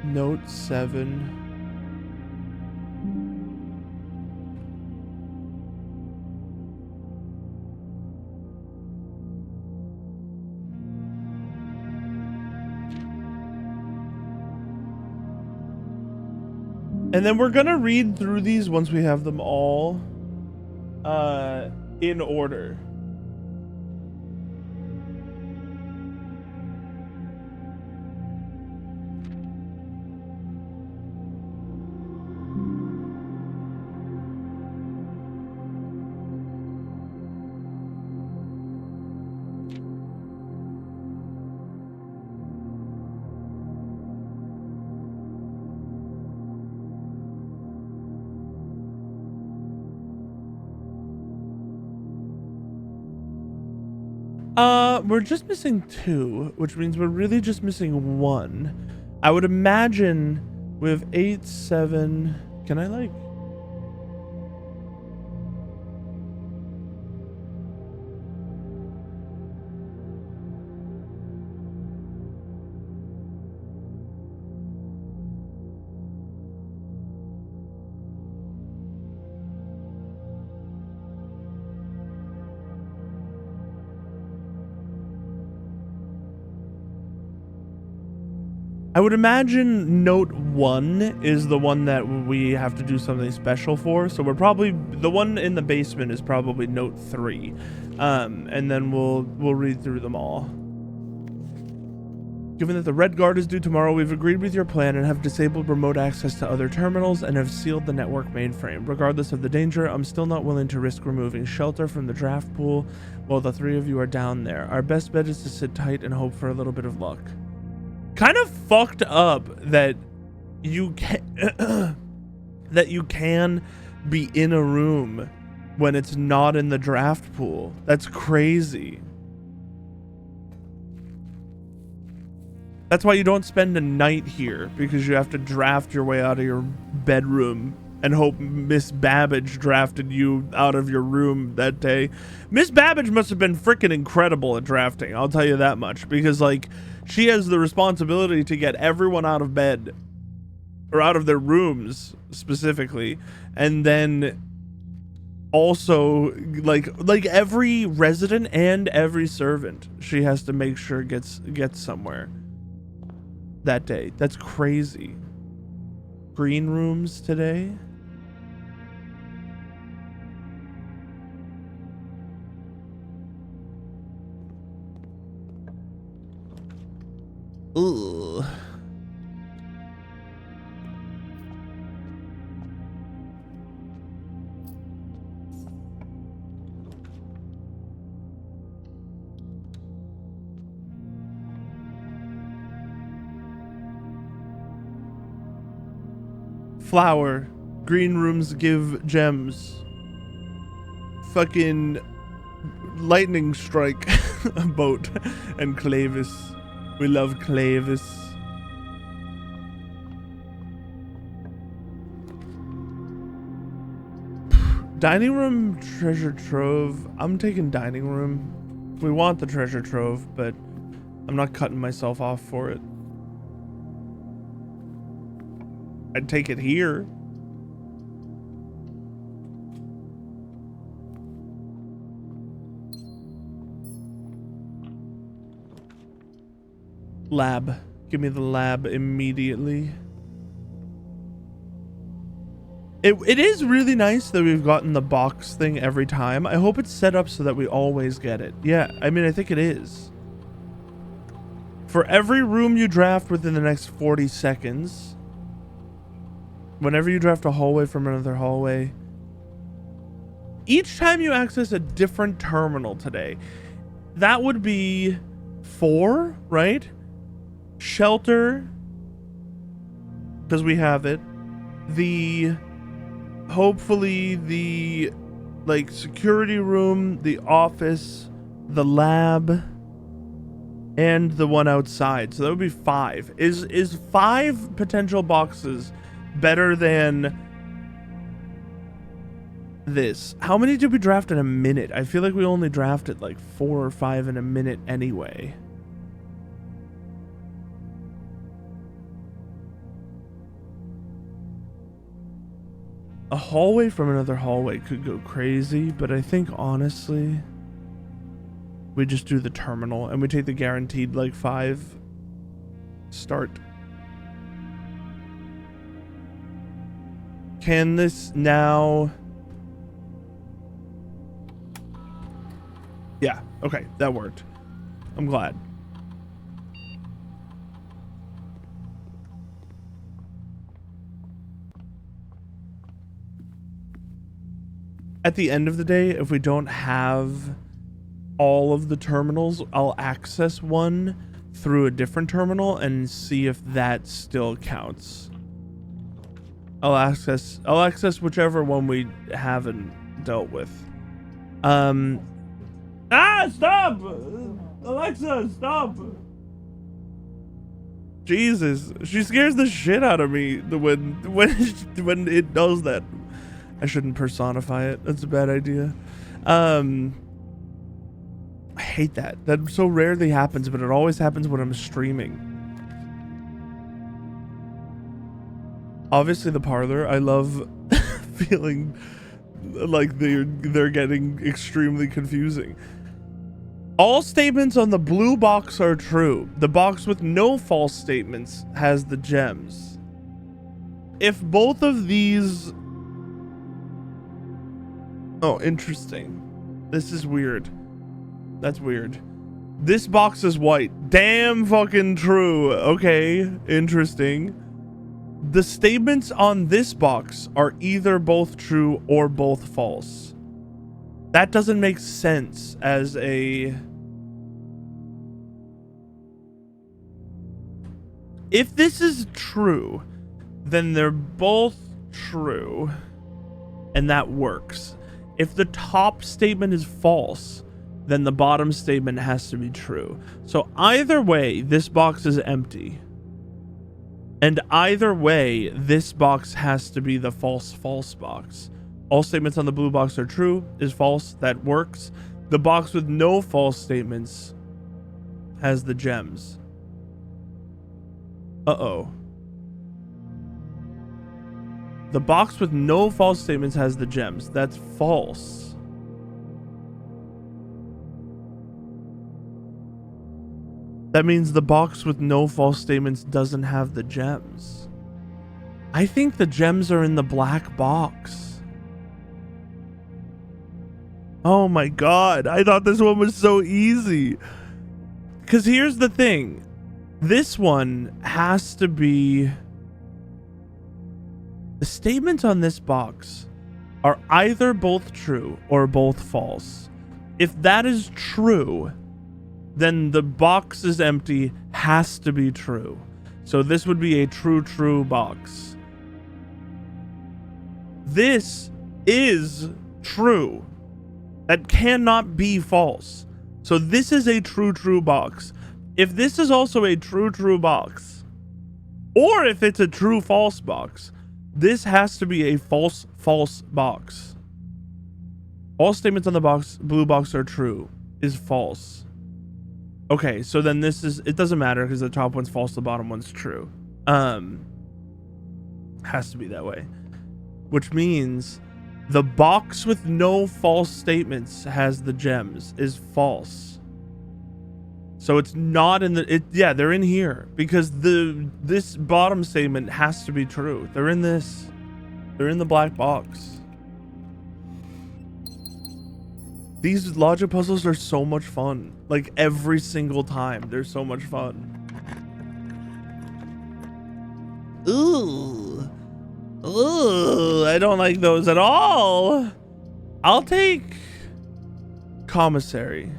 Note 7. And then we're gonna read through these once we have them all in order. We're just missing 2, which means we're really just missing 1. I would imagine we have 8, 7. Can I like? I would imagine note 1 is the one that we have to do something special for. So we're probably, the one in the basement is probably note 3. And then we'll read through them all. Given that the Red Guard is due tomorrow, we've agreed with your plan and have disabled remote access to other terminals and have sealed the network mainframe. Regardless of the danger, I'm still not willing to risk removing shelter from the draft pool while the 3 of you are down there. Our best bet is to sit tight and hope for a little bit of luck. Kind of fucked up that you can that you can be in a room when it's not in the draft pool. That's crazy. That's why you don't spend a night here, because you have to draft your way out of your bedroom and hope Miss Babbage drafted you out of your room that day. Miss Babbage must have been freaking incredible at drafting, I'll tell you that much, because like she has the responsibility to get everyone out of bed or out of their rooms specifically, and then also like every resident and every servant she has to make sure gets somewhere that day. That's crazy. Green rooms today. Ugh. Flower. Green rooms give gems. Fucking lightning strike. A boat. And Clavis. We love Clavis. Dining room, treasure trove. I'm taking dining room. We want the treasure trove, but I'm not cutting myself off for it. I'd take it here. Lab. Give me the lab immediately. It is really nice that we've gotten the box thing every time. I hope it's set up so that we always get it. Yeah, I mean, I think it is. For every room you draft within the next 40 seconds, whenever you draft a hallway from another hallway, each time you access a different terminal today, that would be 4, right? Shelter, because we have it. Hopefully the like security room, the office, the lab, and the one outside. So that would be 5. Is 5 potential boxes better than this? How many did we draft in a minute? I feel like we only drafted like 4 or 5 in a minute anyway. A hallway from another hallway could go crazy, but I think honestly we just do the terminal and we take the guaranteed like 5 start. Can this now? Yeah, okay, that worked. I'm glad. At the end of the day, if we don't have all of the terminals, I'll access one through a different terminal and see if that still counts. I'll access whichever one we haven't dealt with. Stop! Alexa, stop! Jesus, she scares the shit out of me when it does that. I shouldn't personify it. That's a bad idea. I hate that. That so rarely happens, but it always happens when I'm streaming. Obviously, the parlor. I love feeling like they're getting extremely confusing. All statements on the blue box are true. The box with no false statements has the gems. If both of these... Oh, interesting. This is weird. That's weird. This box is white. Damn fucking true. Okay, interesting. The statements on this box are either both true or both false. That doesn't make sense as a... If this is true, then they're both true, and that works. If the top statement is false, then the bottom statement has to be true. So either way, this box is empty. And either way, this box has to be the false box. All statements on the blue box are true, is false, that works. The box with no false statements has the gems. Uh-oh. The box with no false statements has the gems. That's false. That means the box with no false statements doesn't have the gems. I think the gems are in the black box. Oh my god, I thought this one was so easy. Because here's the thing. This one has to be... The statements on this box are either both true or both false. If that is true, then the box is empty, has to be true. So this would be a true box. This is true. That cannot be false. So this is a true box. If this is also a true box, or if it's a true false box, this has to be a false box. All statements on the box, blue box are true, is false. Okay, so then this is, it doesn't matter because the top one's false, the bottom one's true. Has to be that way. Which means the box with no false statements has the gems, is false. So it's not in the, yeah, they're in here because this bottom statement has to be true. They're in this, they're in the black box. These logic puzzles are so much fun. Like every single time, they're so much fun. Ooh, I don't like those at all. I'll take commissary.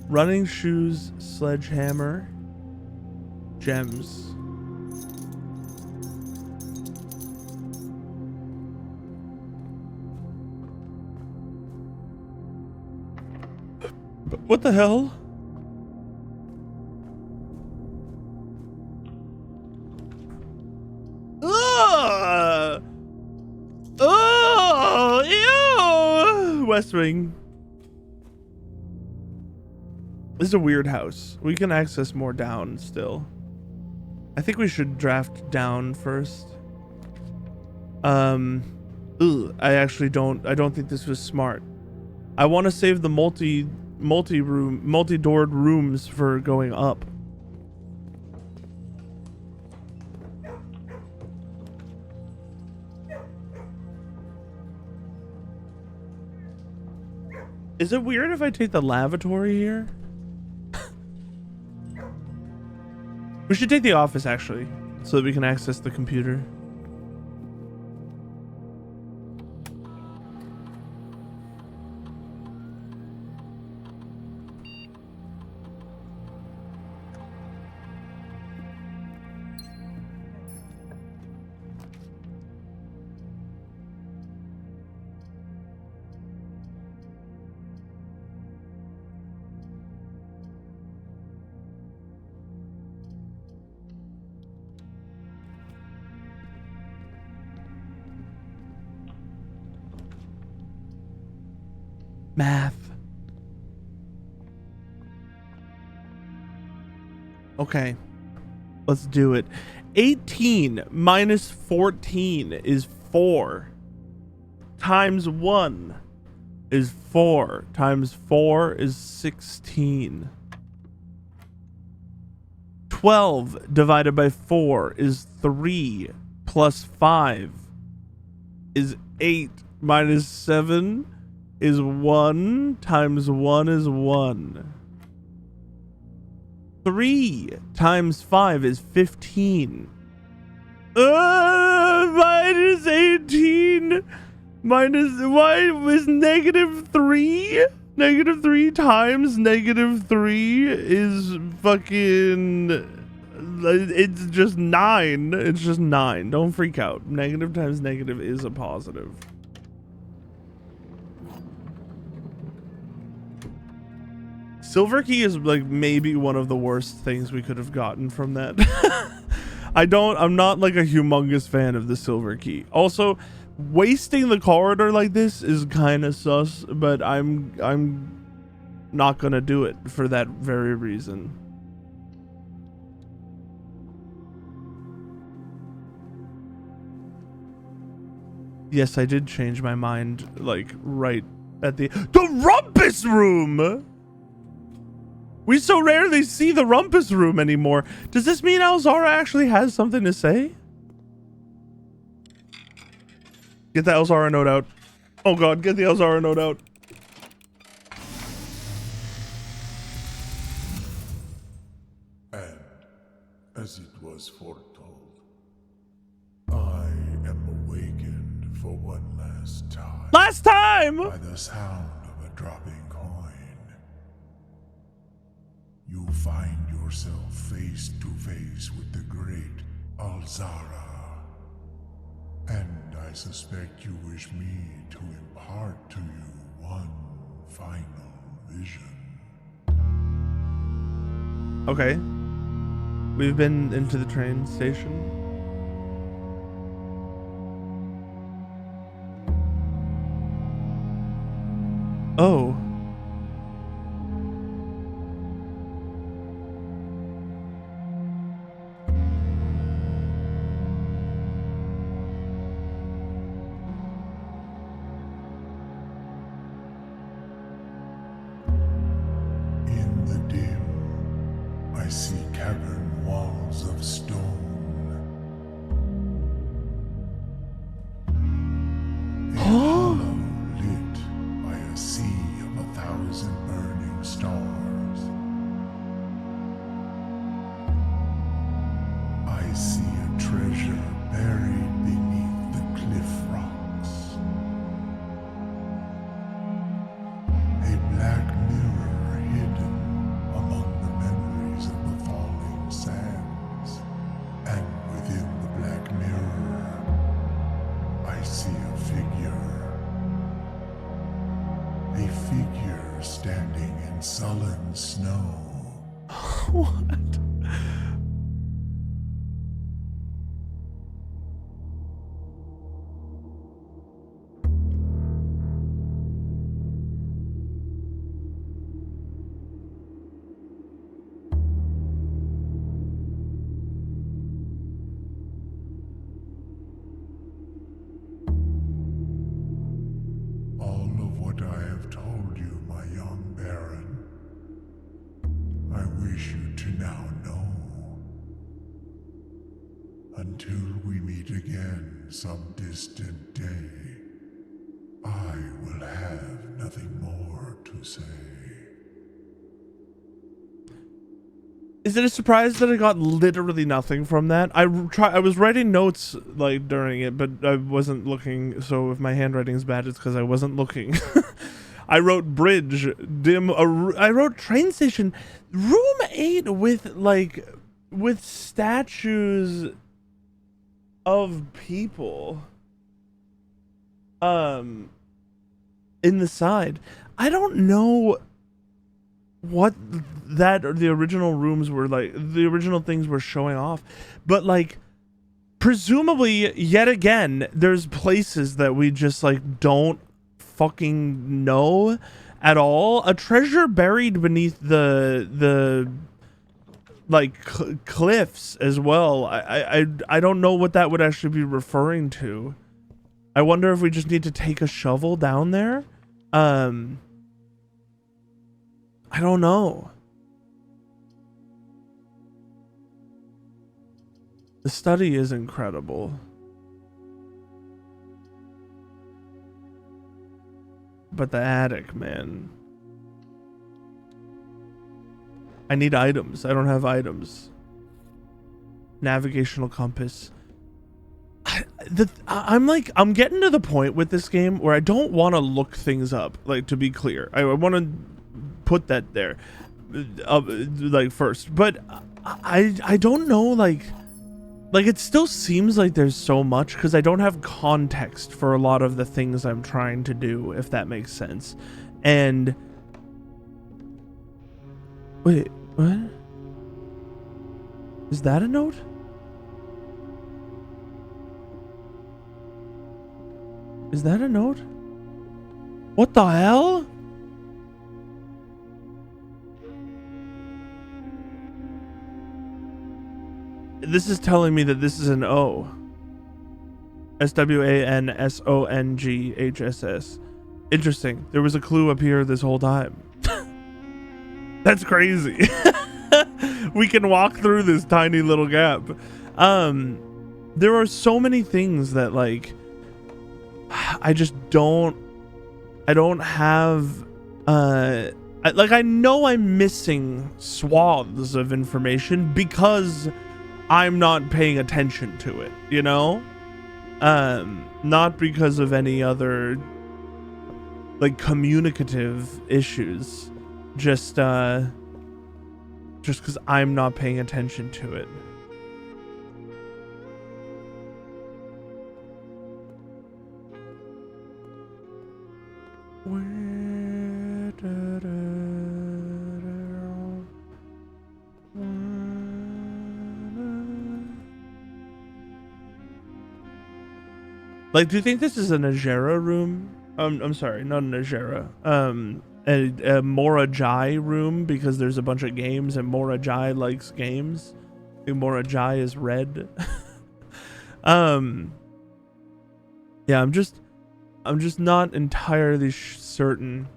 Running shoes, sledgehammer, gems. What the hell? Ugh! Oh, ew! West Wing. This is a weird house. We can access more down still. I think we should draft down first. I actually don't think this was smart. I want to save the multi-doored rooms for going up. Is it weird if I take the lavatory here? We should take the office actually, so that we can access the computer. Math. Okay. Let's do it. 18 minus 14 is 4. Times 1 is 4. Times 4 is 16. 12 divided by 4 is 3. Plus 5 is 8. Minus 7 is 1. Times 1 is 1. 3 times 5 is 15. Minus 18. Minus, why was negative 3? Negative 3 times negative 3 is fucking... It's just 9. It's just 9. Don't freak out. Negative times negative is a positive. Silver key is like maybe one of the worst things we could have gotten from that. I'm not like a humongous fan of the silver key. Also, wasting the corridor like this is kind of sus, but I'm not gonna do it for that very reason. Yes, I did change my mind like right at the rumpus room. We so rarely see the rumpus room anymore. Does this mean Elzara actually has something to say? Get the Elzara note out. Oh god, get the Elzara note out. And as it was foretold, I am awakened for one last time. Last time! By the sound of a dropping coin. You find yourself face to face with the great Elzara. And I suspect you wish me to impart to you one final vision. Okay. We've been into the train station. Oh. I see cavern walls of stone. A hollow lit by a sea of 1,000 burning stars. I see a treasure buried beneath the cliff rocks. A black mirror hidden among the memories of the falling sands. And within the black mirror, I see a figure. A figure standing in sullen snow. What? All of what I have told you, my young baron, I wish you to now know. Until we meet again some distant day, I will have nothing more to say. Is it a surprise that I got literally nothing from that? I was writing notes like during it, but I wasn't looking. So if my handwriting's bad, it's because I wasn't looking. I wrote bridge, dim. I wrote train station, room 8 with statues of people. In the side. I don't know what that or the original rooms were like, the original things were showing off, but like presumably yet again there's places that we just like don't fucking know, at all. A treasure buried beneath the like cliffs as well. I don't know what that would actually be referring to. I wonder if we just need to take a shovel down there. I don't know. The study is incredible. But the attic, man. I need items. I don't have items. Navigational compass. I'm getting to the point with this game where I don't want to look things up. Like, to be clear, I want to put that there, like first. But I don't know, like it still seems like there's so much because I don't have context for a lot of the things I'm trying to do, if that makes sense. And wait, what? Is that a note? Is that a note? What the hell? This is telling me that this is an O. SWANSONGHSS. Interesting. There was a clue up here this whole time. That's crazy. We can walk through this tiny little gap. There are so many things that, like, I don't have, I know I'm missing swaths of information because I'm not paying attention to it, you know? Not because of any other, like, communicative issues. Just because I'm not paying attention to it. Like, do you think this is a Najera room? I'm sorry, not a Najera. A Mora Jai room, because there's a bunch of games and Mora Jai likes games. I think Mora Jai is red. Yeah, I'm just not entirely certain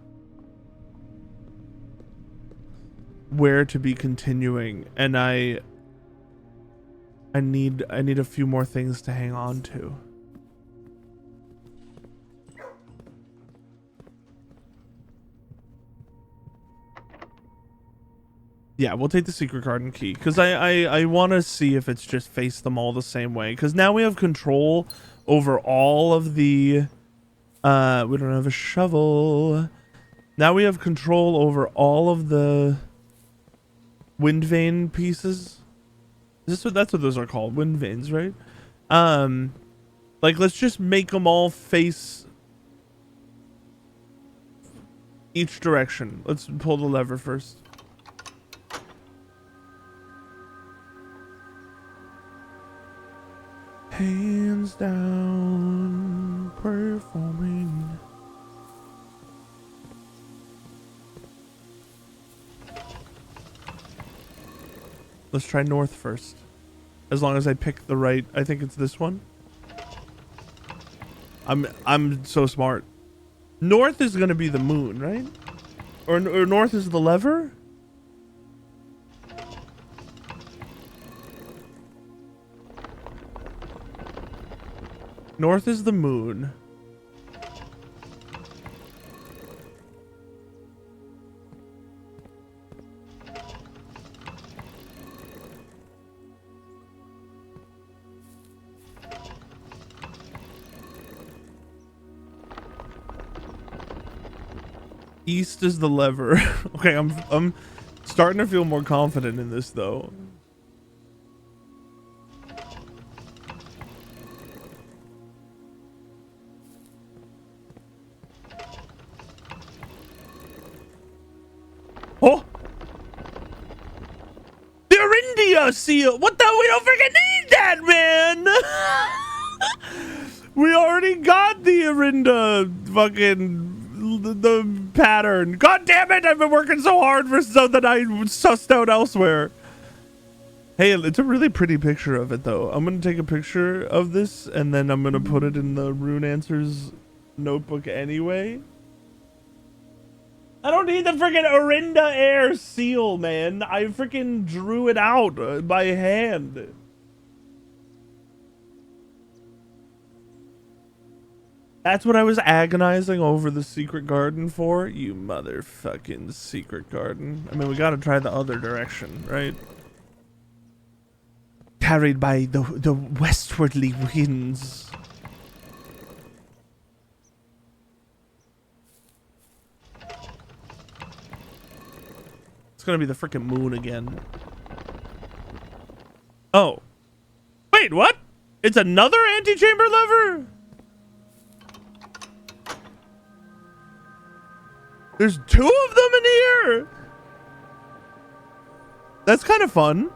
where to be continuing, and I need a few more things to hang on to. Yeah, we'll take the secret card and key, because I want to see if it's just face them all the same way, because now we have control over all of the we don't have a shovel. Now we have control over all of the wind vane pieces. Is this what that's what those are called? Wind vanes, right? Like, let's just make them all face each direction. Let's pull the lever first. Hands down, performing. Let's try north first. As long as I pick the right, I think it's this one. I'm so smart. North is gonna be the moon, right? Or north is the lever? North is the moon. East is the lever. Okay, I'm starting to feel more confident in this though. Oh! The Arindia seal! What the? We don't freaking need that, man! We already got the Arinda fucking... the pattern. God damn it! I've been working so hard for something I sussed out elsewhere. Hey, it's a really pretty picture of it, though. I'm going to take a picture of this, and then I'm going to put it in the Rune Answers notebook anyway. I don't need the freaking Orinda Air seal, man. I freaking drew it out by hand. That's what I was agonizing over the secret garden for. You motherfucking secret garden. I mean, we got to try the other direction, right? Carried by the westwardly winds. It's gonna be the freaking moon again. Oh. Wait, what? It's another antechamber lever? There's 2 of them in here? That's kind of fun.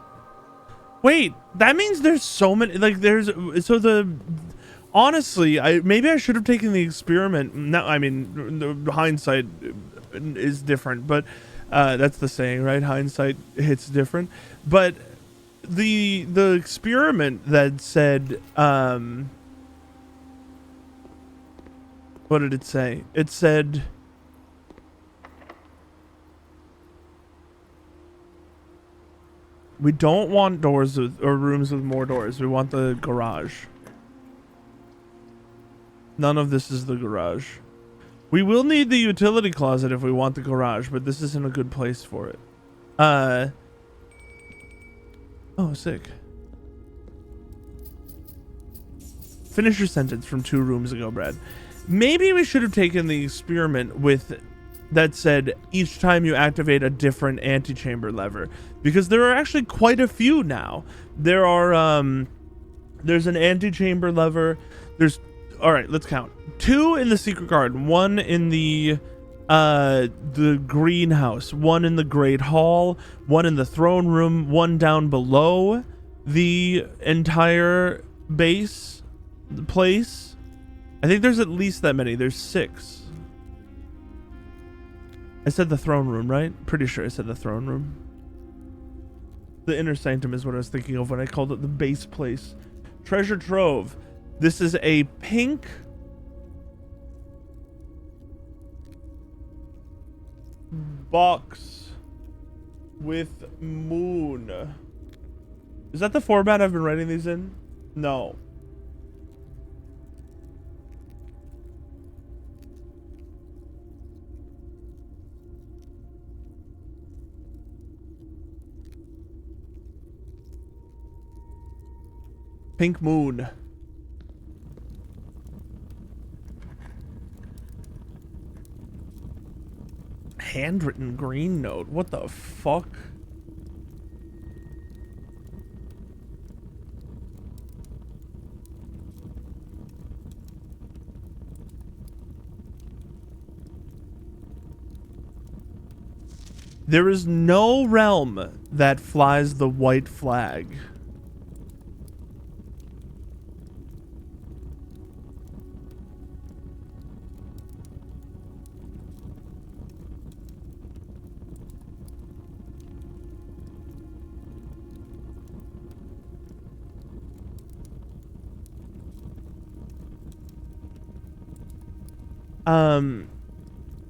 Wait, that means there's so many, like honestly, maybe I should have taken the experiment. No, I mean, the hindsight is different, but that's the saying, right? Hindsight hits different. But the experiment that said, what did it say? It said, we don't want doors with, or rooms with more doors. We want the garage. None of this is the garage. We will need the utility closet if we want the garage, but this isn't a good place for it. Oh, sick. Finish your sentence from 2 rooms ago, Brad. Maybe we should have taken the experiment with that said each time you activate a different antechamber lever, because there are actually quite a few now. There are there's an antechamber lever. There's, all right, let's count. 2 in the secret garden, 1 in the greenhouse, 1 in the great hall, 1 in the throne room, 1 down below the entire base, the place. I think there's at least that many. There's 6. I said the throne room, right? Pretty sure I said the throne room. The inner sanctum is what I was thinking of when I called it the base place. Treasure trove. This is a pink box with moon. Is that the format I've been writing these in? No. Pink moon. Handwritten green note. What the fuck? There is no realm that flies the white flag.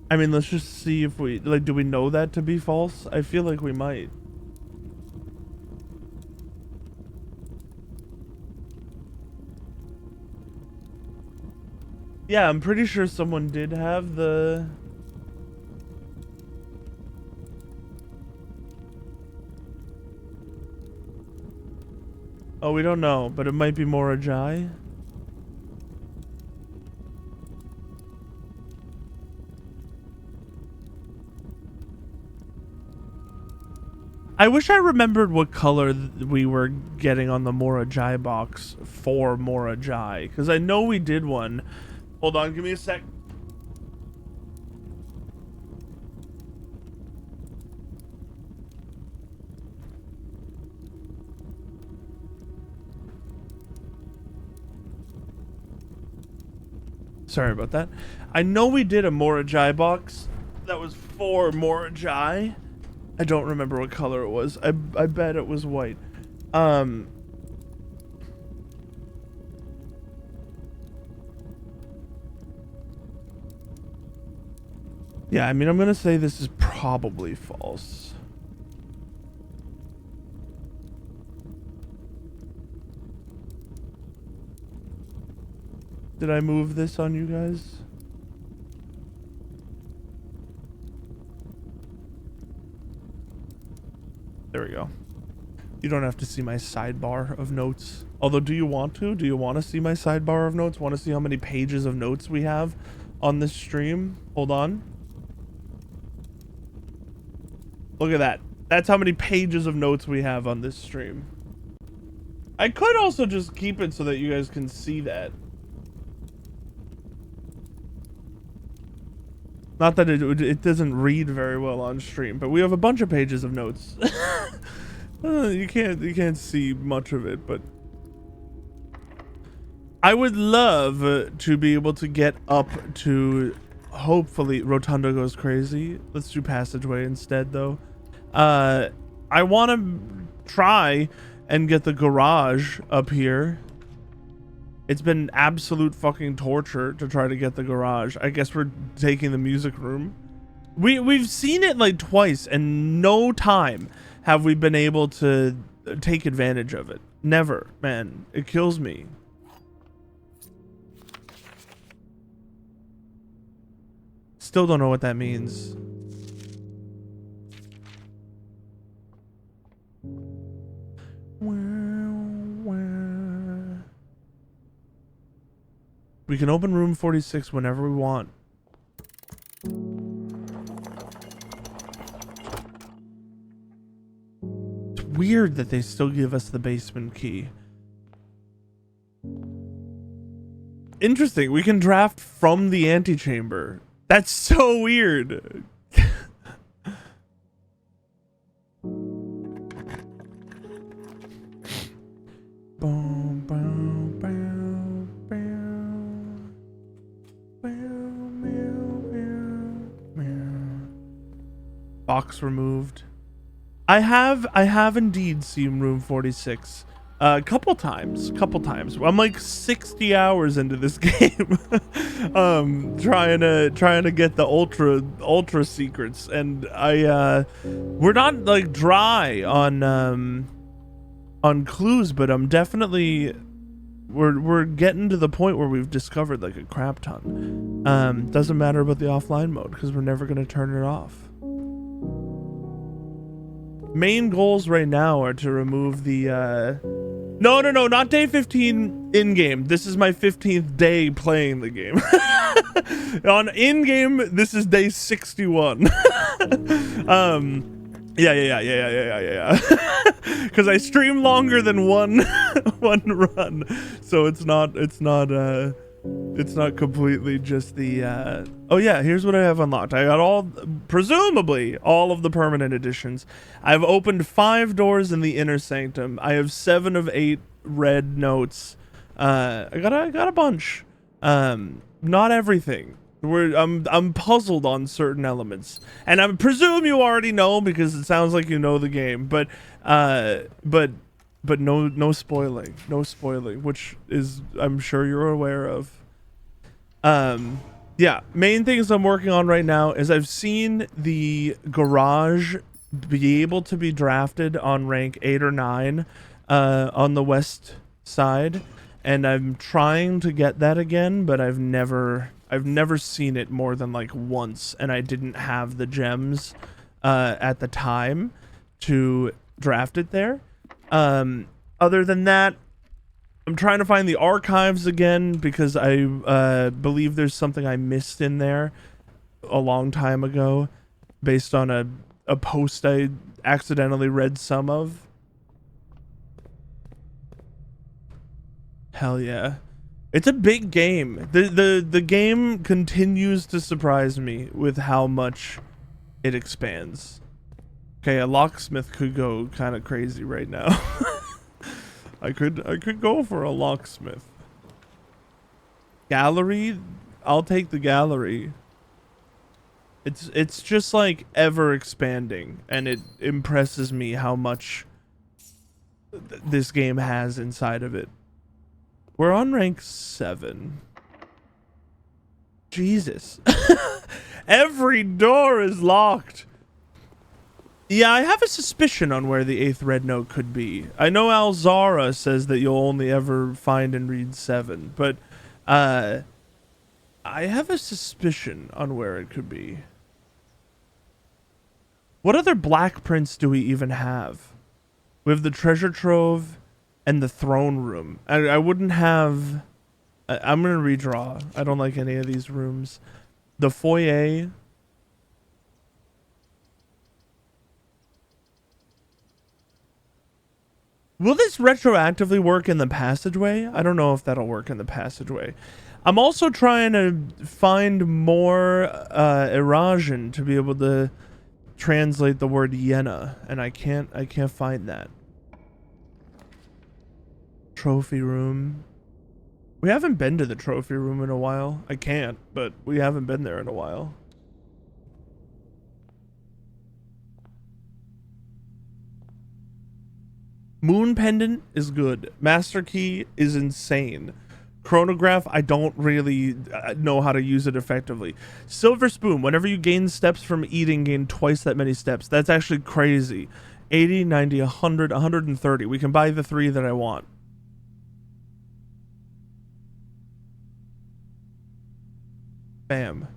I mean, let's just see if we, like, do we know that to be false? I feel like we might. Yeah, I'm pretty sure someone did have the... Oh, we don't know, but it might be Morajai. I wish I remembered what color we were getting on the Morajai box for Morajai, because I know we did one. Hold on, give me a sec. Sorry about that. I know we did a Morajai box That was for Morajai. I don't remember what color it was. I bet it was white. Yeah, I mean, I'm gonna say this is probably false. Did I move this on you guys? There we go. You don't have to see my sidebar of notes. Although, do you want to? Do you want to see my sidebar of notes? Want to see how many pages of notes we have on this stream? Hold on. Look at that. That's how many pages of notes we have on this stream. I could also just keep it so that you guys can see that. Not that it doesn't read very well on stream, but we have a bunch of pages of notes. You can't see much of it, but I would love to be able to get up to, hopefully Rotunda goes crazy. Let's do passageway instead though. I want to try and get the garage up here. It's been absolute fucking torture to try to get the garage. I guess we're taking the music room. We've seen it like twice and no time have we been able to take advantage of it. Never, man. It kills me. Still don't know what that means. We can open room 46 whenever we want. It's weird that they still give us the basement key. Interesting. We can draft from the antechamber. That's so weird. Boom, boom, boom, boom. Box removed. I have indeed seen room 46 a couple times. I'm like 60 hours into this game. Trying to get the ultra secrets, and we're not like dry on clues, but I'm definitely we're getting to the point where we've discovered like a crap ton. Doesn't matter about the offline mode because we're never going to turn it off. Main goals right now are to remove the no, not day 15 in game. This is my 15th day playing the game. On in game, this is day 61. Yeah. Because I stream longer than one run, so it's not completely just the oh yeah, here's what I have unlocked. I got presumably all of the permanent editions. I've opened 5 doors in the inner sanctum. I have 7 of 8 red notes. I got a bunch. Not everything. I'm puzzled on certain elements, and I presume you already know because it sounds like you know the game. But no spoiling, which is I'm sure you're aware of. Yeah, main things I'm working on right now is I've seen the garage be able to be drafted on rank 8 or 9 on the west side, and I'm trying to get that again, but I've never seen it more than like once, and I didn't have the gems at the time to draft it there. Other than that, I'm trying to find the archives again because I believe there's something I missed in there a long time ago based on a post I accidentally read some of. Hell yeah. It's a big game. The game continues to surprise me with how much it expands. Okay, a locksmith could go kind of crazy right now. I could go for a locksmith. Gallery? I'll take the gallery. It's just like ever expanding, and it impresses me how much this game has inside of it. We're on rank 7. Jesus. Every door is locked. Yeah, I have a suspicion on where the 8th red note could be. I know Alzara says that you'll only ever find and read 7, but I have a suspicion on where it could be. What other black prints do we even have? We have the treasure trove and the throne room. I wouldn't have... I'm going to redraw. I don't like any of these rooms. The foyer. Will this retroactively work in the passageway? I don't know if that'll work in the passageway. I'm also trying to find more erosion to be able to translate the word Yena, and I can't find that. Trophy room. We haven't been to the trophy room in a while. I can't, but we haven't been there in a while. Moon pendant is good. Master key is insane. Chronograph, I don't really know how to use it effectively. Silver spoon, whenever you gain steps from eating, gain twice that many steps. That's actually crazy. 80, 90, 100, 130. We can buy the 3 that I want. Bam.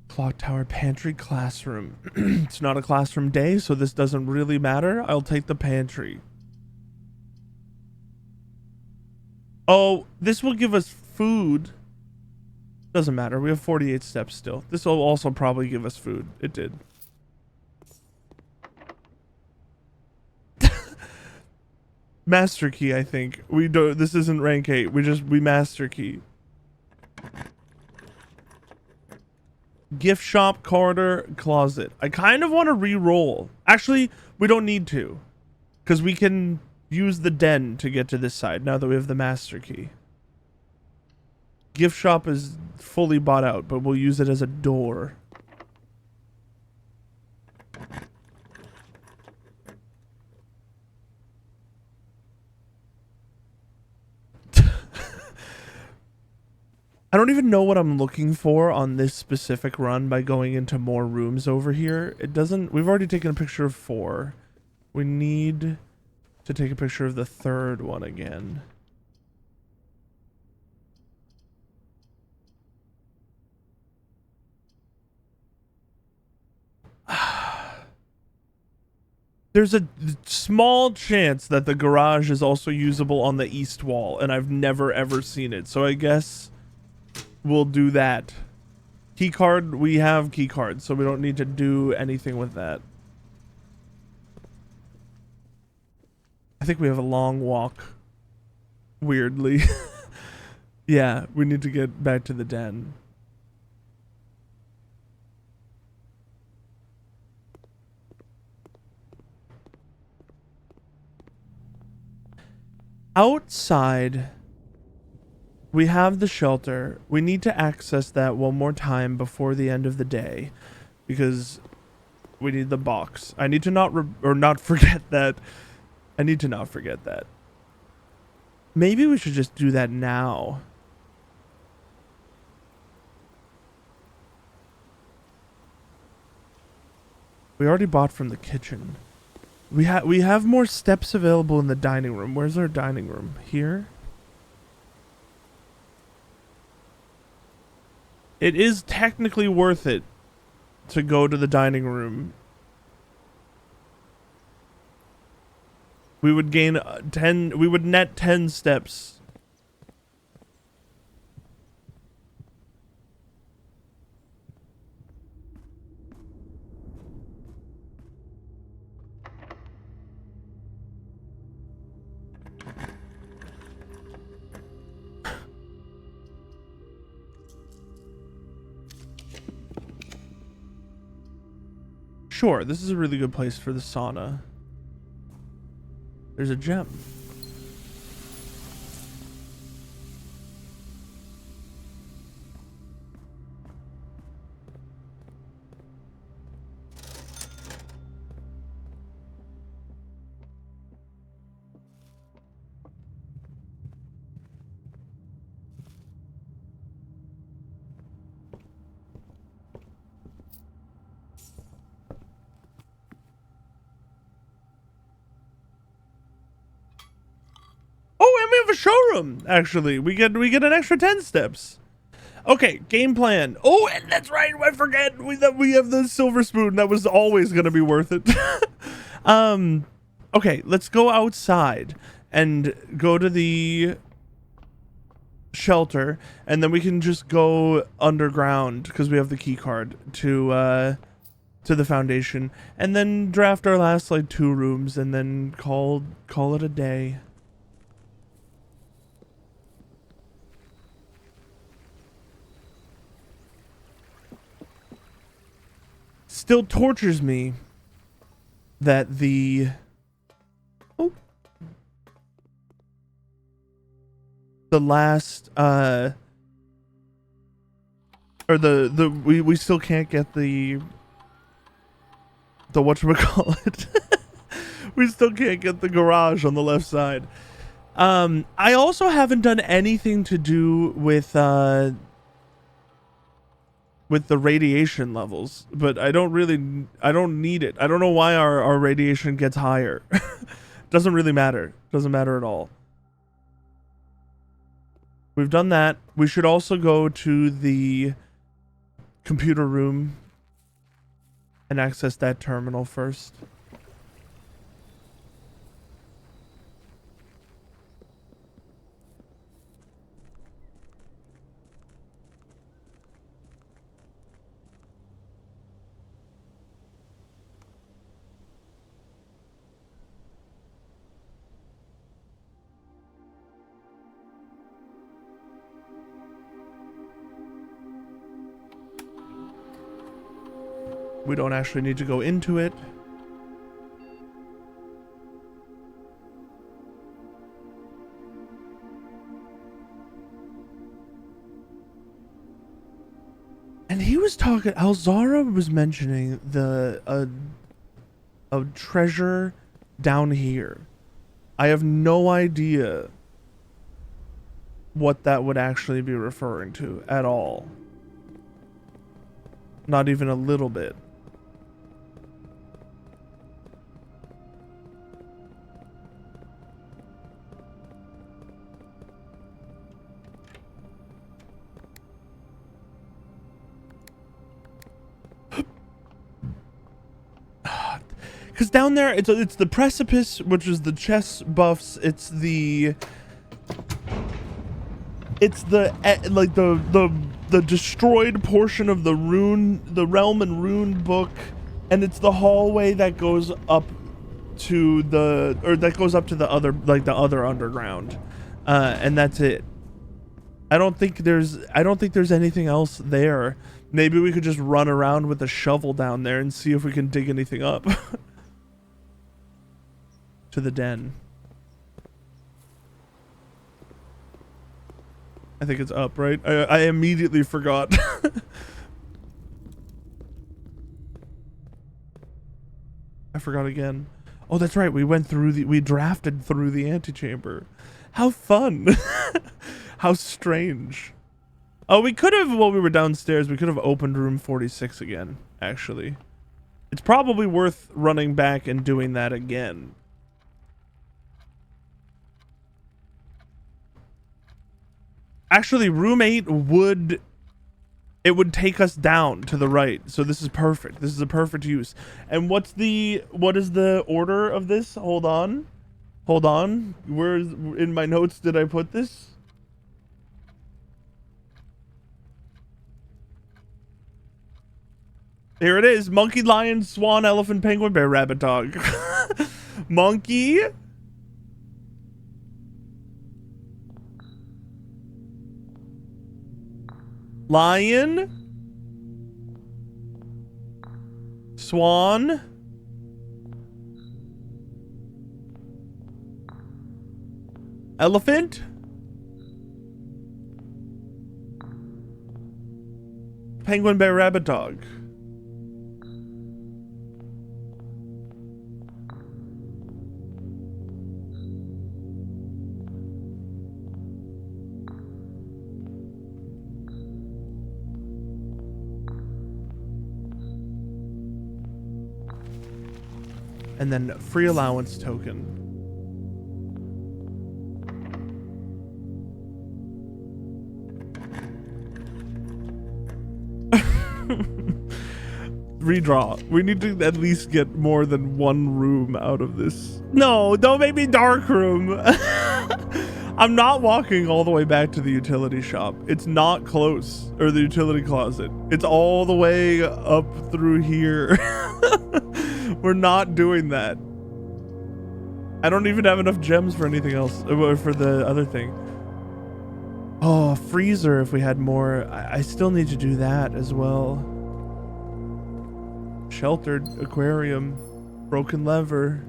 Clock tower, pantry, classroom. It's not a classroom day, so this doesn't really matter. I'll take the pantry. Oh, this will give us food. Doesn't matter. We have 48 steps still. This will also probably give us food. It did. Master key, I think. We don't. This isn't rank 8. We master key. Gift shop, corridor, closet. I kind of want to re-roll. Actually, we don't need to, because we can use the den to get to this side now that we have the master key. Gift shop is fully bought out, but we'll use it as a door. I don't even know what I'm looking for on this specific run by going into more rooms over here. It doesn't... We've already taken a picture of 4. We need to take a picture of the 3rd one again. There's a small chance that the garage is also usable on the east wall, and I've never ever seen it. So I guess we'll do that. Key card, we have key cards, so we don't need to do anything with that. I think we have a long walk. Weirdly. Yeah, we need to get back to the den. Outside, we have the shelter. We need to access that one more time before the end of the day, because we need the box. I need to not forget that. I need to not forget that. Maybe we should just do that now. We already bought from the kitchen. We have more steps available in the dining room. Where's our dining room? Here? It is technically worth it to go to the dining room. We would gain 10, we would net 10 steps. Sure, this is a really good place for the sauna. There's a gem. a showroom, actually. We get an extra 10 steps. Okay, game plan. Oh, and that's right. I forget we have the silver spoon. That was always going to be worth it. Okay, let's go outside and go to the shelter, and then we can just go underground because we have the key card to the foundation, and then draft our last like 2 rooms, and then call it a day. Still tortures me that the last or we still can't get the whatchamacallit. We still can't get the garage on the left side. I also haven't done anything to do with the radiation levels, but I don't need it. I don't know why our radiation gets higher. Doesn't really matter. Doesn't matter at all. We've done that. We should also go to the computer room and access that terminal first. We don't actually need to go into it. And he was talking, Alzara was mentioning a treasure down here. I have no idea what that would actually be referring to at all. Not even a little bit. Because down there, it's the precipice, which is the chess buffs. It's the destroyed portion of the realm and rune book, and it's the hallway that goes up to the other underground, and that's it. I don't think there's anything else there. Maybe we could just run around with a shovel down there and see if we can dig anything up. To the den. I think it's up, right? I immediately forgot. I forgot again. Oh, that's right. We drafted through the antechamber. How fun. How strange. Oh, we could have, while we were downstairs, we could have opened room 46 again, actually. It's probably worth running back and doing that again. Actually, room 8 would take us down to the right. So this is perfect. This is a perfect use. And what is the order of this? Hold on. Where in my notes did I put this? Here it is. Monkey, lion, swan, elephant, penguin, bear, rabbit, dog. Monkey. Lion. Swan. Elephant. Penguin, bear, rabbit, dog. And then free allowance token. Redraw. We need to at least get more than one room out of this. No, don't make me dark room. I'm not walking all the way back to the utility shop. It's not close, or the utility closet. It's all the way up through here. We're not doing that. I don't even have enough gems for anything else, for the other thing. Oh, freezer if we had more. I still need to do that as well. Sheltered aquarium, broken lever.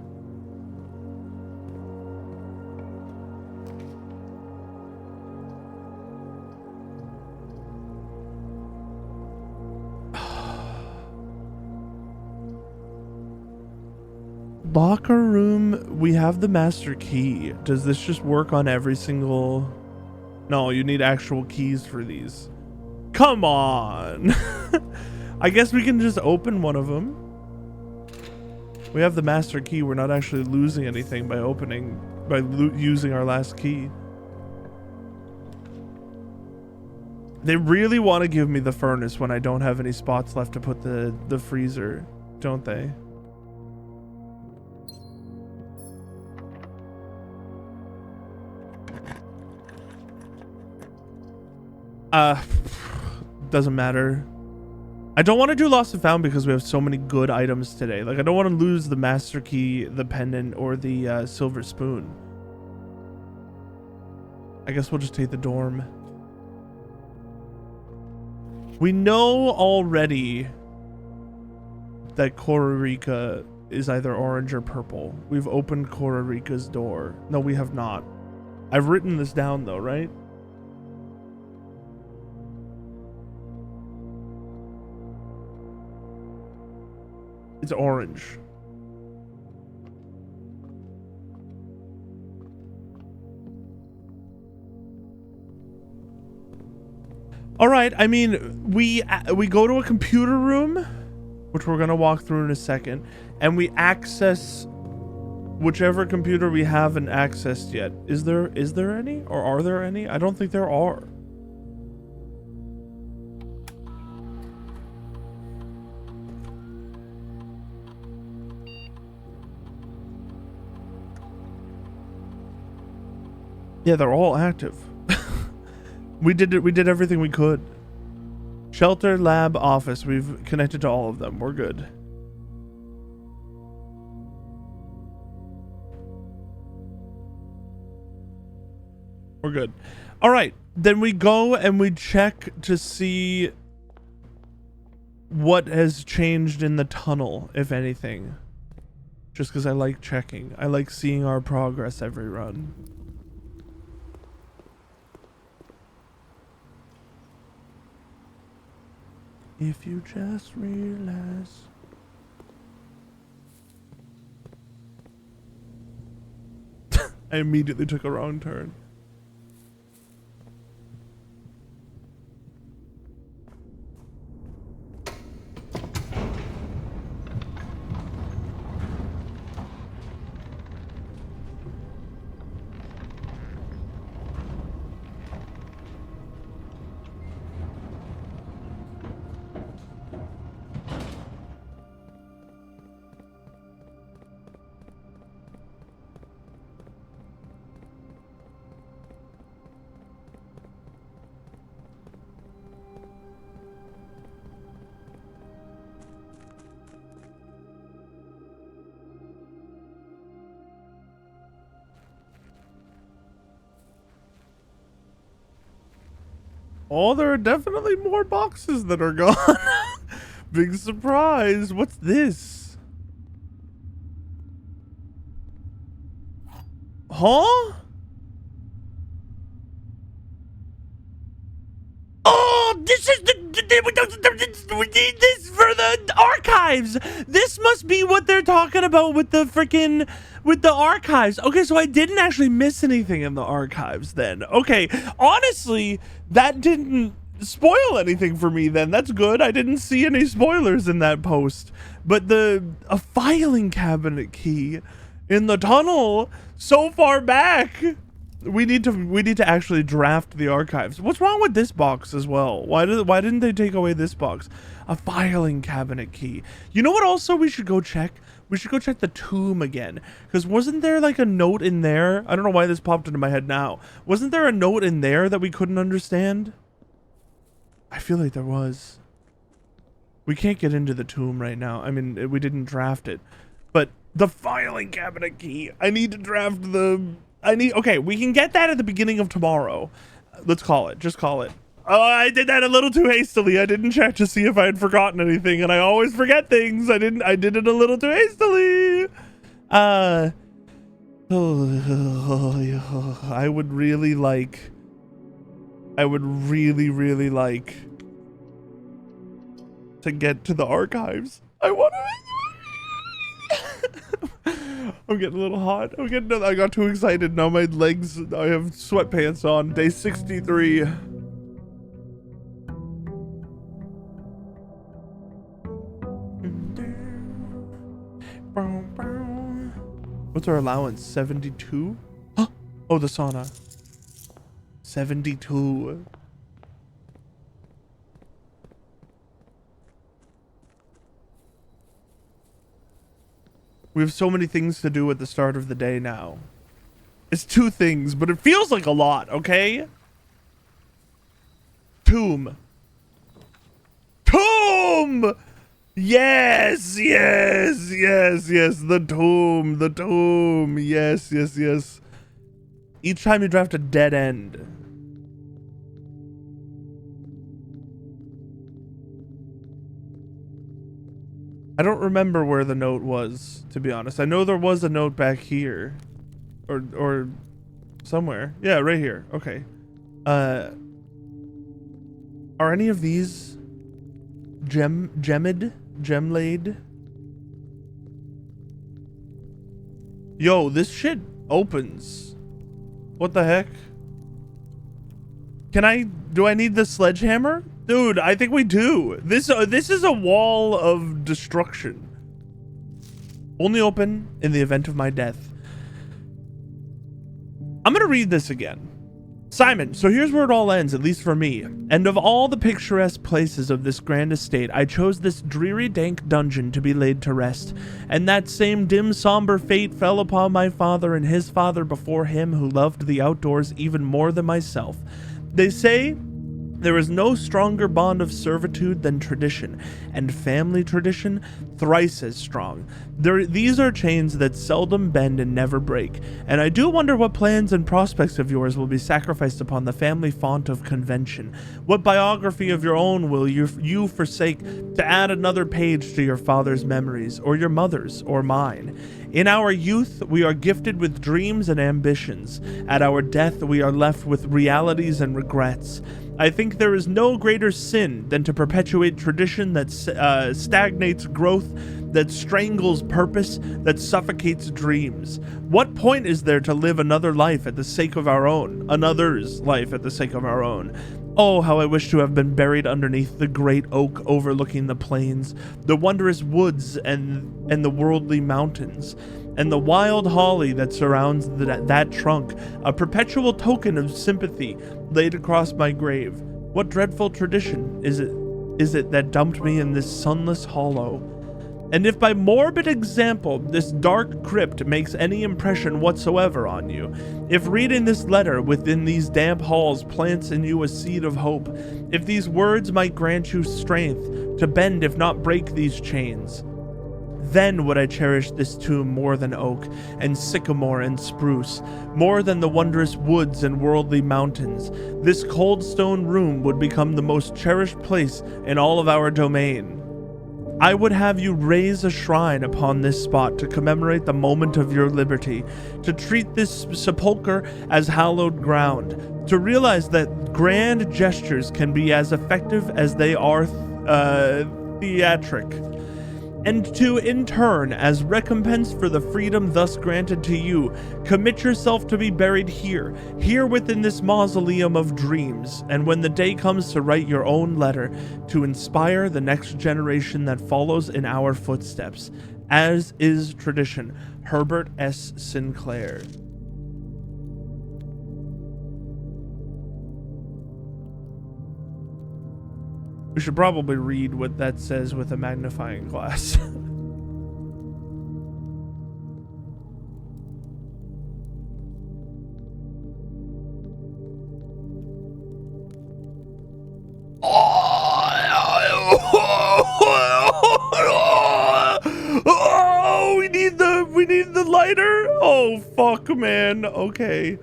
Locker room, we have the master key. Does this just work on every single... No, you need actual keys for these. Come on. I guess we can just open one of them. We have the master key. We're not actually losing anything by using our last key. They really want to give me the furnace when I don't have any spots left to put the freezer, don't they? Doesn't matter. I don't want to do lost and found because we have so many good items today. Like, I don't want to lose the master key, the pendant, or the silver spoon. I guess we'll just take the dorm. We know already that Kororika is either orange or purple. We've opened Kororika's door. No, we have not. I've written this down though, right? It's orange. All right, I mean, we go to a computer room, which we're gonna walk through in a second, and we access whichever computer we haven't accessed yet. Is there any, or are there any? I don't think there are. Yeah, they're all active. We did everything we could. Shelter, lab, office. We've connected to all of them. We're good. We're good. All right. Then we go and we check to see what has changed in the tunnel, if anything. Just because I like checking. I like seeing our progress every run. If you just realize. I immediately took a wrong turn. Oh, there are definitely more boxes that are gone. Big surprise. What's this? Huh? Oh, this is we need this for the archives. This must be what they're talking about with the freaking archives. Okay, so I didn't actually miss anything in the archives then. Okay, honestly, that didn't spoil anything for me then. That's good. I didn't see any spoilers in that post. But a filing cabinet key in the tunnel so far back. we need to actually draft the archives. What's wrong with this box as well? Why didn't they take away this box? A filing cabinet key. You know what also we should go check? We should go check the tomb again. Because wasn't there like a note in there? I don't know why this popped into my head now. Wasn't there a note in there that we couldn't understand? I feel like there was. We can't get into the tomb right now. I mean, we didn't draft it. But the filing cabinet key. I need to draft the... Okay, we can get that at the beginning of tomorrow. Let's call it. Just call it. Oh, I did that a little too hastily. I didn't check to see if I had forgotten anything, and I always forget things. I did it a little too hastily. I would really like to get to the archives. I want to... I'm getting a little hot. I got too excited. Now my legs, I have sweatpants on. Day 63. What's our allowance? 72? Huh? Oh, the sauna. 72. We have so many things to do at the start of the day now. It's 2 things, but it feels like a lot, okay? Tomb. Tomb! Yes, yes, yes, yes. The tomb, the tomb. Yes, yes, yes. Each time you draft a dead end. I don't remember where the note was, to be honest. I know there was a note back here. Or somewhere. Yeah, right here. Okay. Are any of these gemmed? Gemlaid? Yo, this shit opens. What the heck? Do I need the sledgehammer? Dude, I think we do. This is a wall of destruction. Only open in the event of my death. I'm gonna read this again. Simon, so here's where it all ends, at least for me. And of all the picturesque places of this grand estate, I chose this dreary, dank dungeon to be laid to rest. And that same dim, somber fate fell upon my father and his father before him, who loved the outdoors even more than myself. They say there is no stronger bond of servitude than tradition, and family tradition thrice as strong. These are chains that seldom bend and never break, and I do wonder what plans and prospects of yours will be sacrificed upon the family font of convention. What biography of your own will you forsake to add another page to your father's memories, or your mother's, or mine? In our youth, we are gifted with dreams and ambitions. At our death, we are left with realities and regrets. I think there is no greater sin than to perpetuate tradition that stagnates growth, that strangles purpose, that suffocates dreams. What point is there to live another life at the sake of our own, another's life at the sake of our own? Oh, how I wish to have been buried underneath the great oak overlooking the plains, the wondrous woods and the worldly mountains, and the wild holly that surrounds that trunk, a perpetual token of sympathy laid across my grave. What dreadful tradition is it that dumped me in this sunless hollow? And if by morbid example this dark crypt makes any impression whatsoever on you, if reading this letter within these damp halls plants in you a seed of hope, if these words might grant you strength to bend if not break these chains, then would I cherish this tomb more than oak and sycamore and spruce, more than the wondrous woods and worldly mountains. This cold stone room would become the most cherished place in all of our domain. I would have you raise a shrine upon this spot to commemorate the moment of your liberty, to treat this sepulchre as hallowed ground, to realize that grand gestures can be as effective as they are theatric, and to, in turn, as recompense for the freedom thus granted to you, commit yourself to be buried here within this mausoleum of dreams, and when the day comes to write your own letter, to inspire the next generation that follows in our footsteps, as is tradition. Herbert S. Sinclair. We should probably read what that says with a magnifying glass. Oh, we need the lighter. Oh fuck, man. Okay.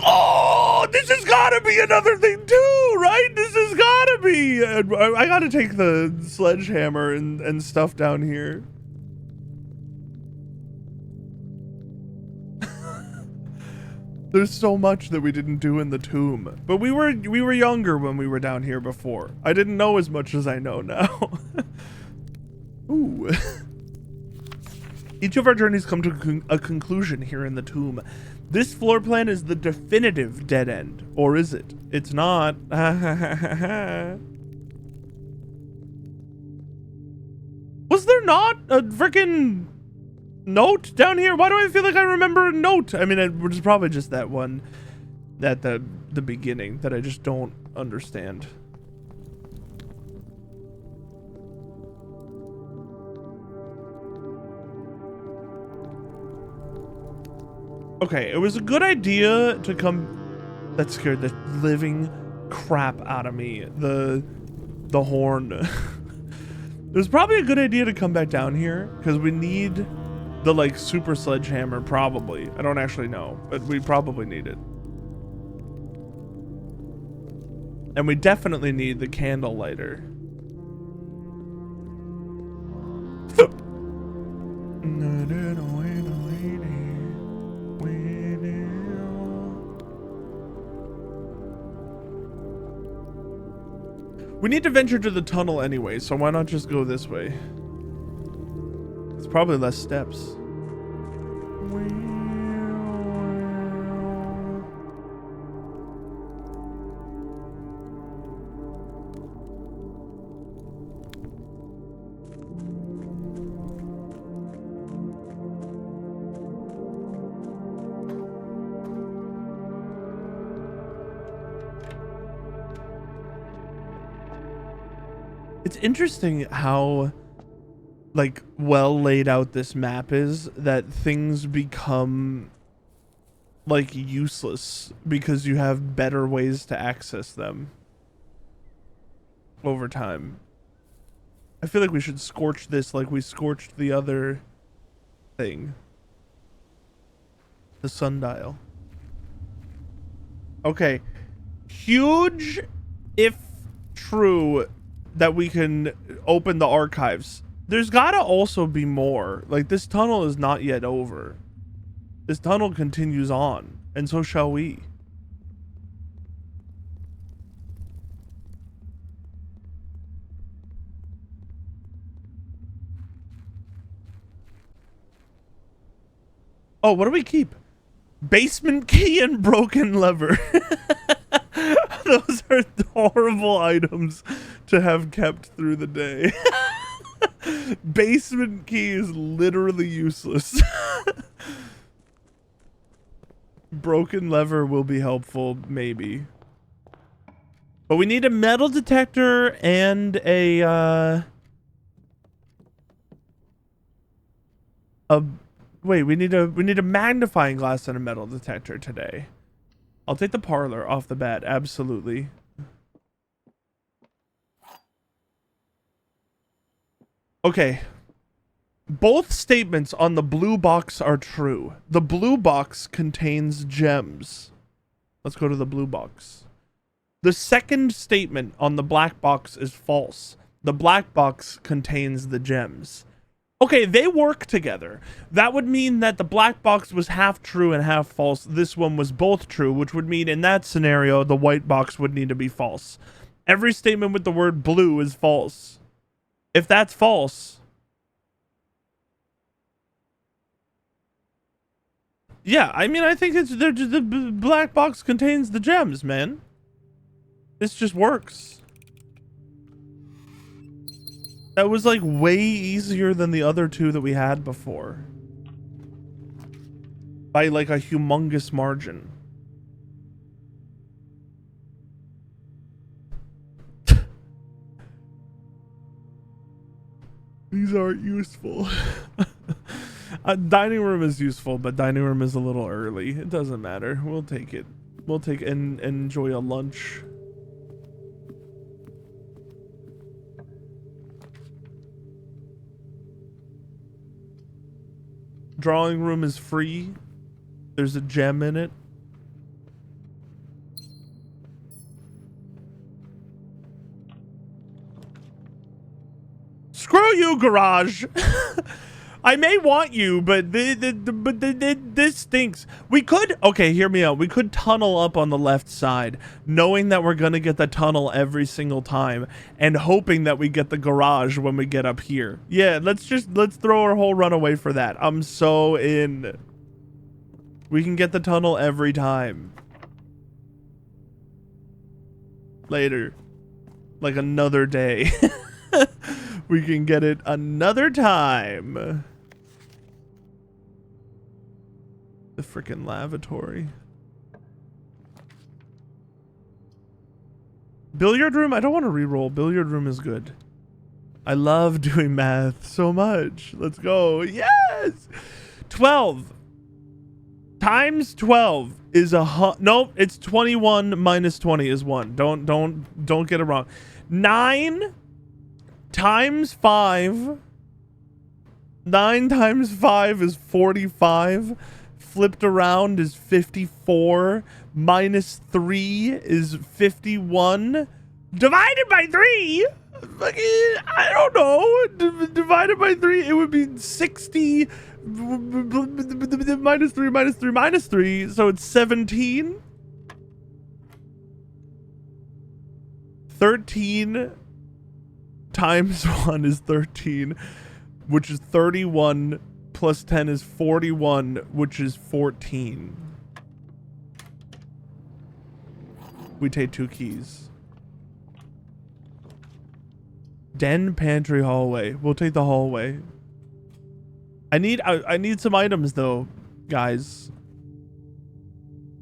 Oh, this has got to be another thing too, right? This has got to be. I got to take the sledgehammer and stuff down here. There's so much that we didn't do in the tomb, but we were younger when we were down here before. I didn't know as much as I know now. Ooh. Each of our journeys come to a conclusion here in the tomb. This floor plan is the definitive dead end, or is it? It's not. Was there not a freaking note down here? Why do I feel like I remember a note? I mean, it was probably just that one at the beginning that I just don't understand. Okay, it was a good idea to come. That scared the living crap out of me. The horn. It was probably a good idea to come back down here because we need the like super sledgehammer. Probably. I don't actually know, but we probably need it. And we definitely need the candle lighter. We need to venture to the tunnel anyway, so why not just go this way? It's probably less steps. It's interesting how like well laid out this map is, that things become like useless because you have better ways to access them over time. I feel like we should scorch this like we scorched the other thing. The sundial. Okay. Huge if true that we can open the archives. There's gotta also be more. Like, this tunnel is not yet over. This tunnel continues on, and so shall we. Oh, what do we keep? Basement key and broken lever. Those are horrible items to have kept through the day. Basement key is literally useless. Broken lever will be helpful, maybe. But we need a metal detector and wait, we need a magnifying glass and a metal detector today. I'll take the parlor off the bat, absolutely. Okay. Both statements on the blue box are true. The blue box contains gems. Let's go to the blue box. The second statement on the black box is false. The black box contains the gems. Okay, they work together. That would mean that the black box was half true and half false. This one was both true, which would mean in that scenario, the white box would need to be false. Every statement with the word blue is false. If that's false... Yeah, I mean, I think the black box contains the gems, man. This just works. That was like way easier than the other two that we had before. By like a humongous margin. These aren't useful. Dining room is useful, but dining room is a little early. It doesn't matter. We'll take it. We'll take and enjoy a lunch. Drawing room is free. There's a gem in it. Screw you, garage. I may want you, but this stinks. We could, okay, hear me out. We could tunnel up on the left side, knowing that we're gonna get the tunnel every single time, and hoping that we get the garage when we get up here. Yeah, let's throw our whole run away for that. I'm so in. We can get the tunnel every time. Later. Like another day. We can get it another time. The freaking lavatory. Billiard room? I don't want to re-roll. Billiard room is good. I love doing math so much. Let's go. Yes! 12 times 12 is nope, it's 21 minus 20 is 1. Don't get it wrong. 9 times 5. 9 times 5 is 45. Flipped around is 54. Minus 3 is 51. Divided by 3? I don't know. Divided by 3, it would be 60. Minus 3, minus 3, minus 3. So it's 17. 13 times 1 is 13, which is 31. Plus 10 is 41, which is 14. We take 2 keys. Den, pantry, hallway. We'll take the hallway. I need some items though, guys.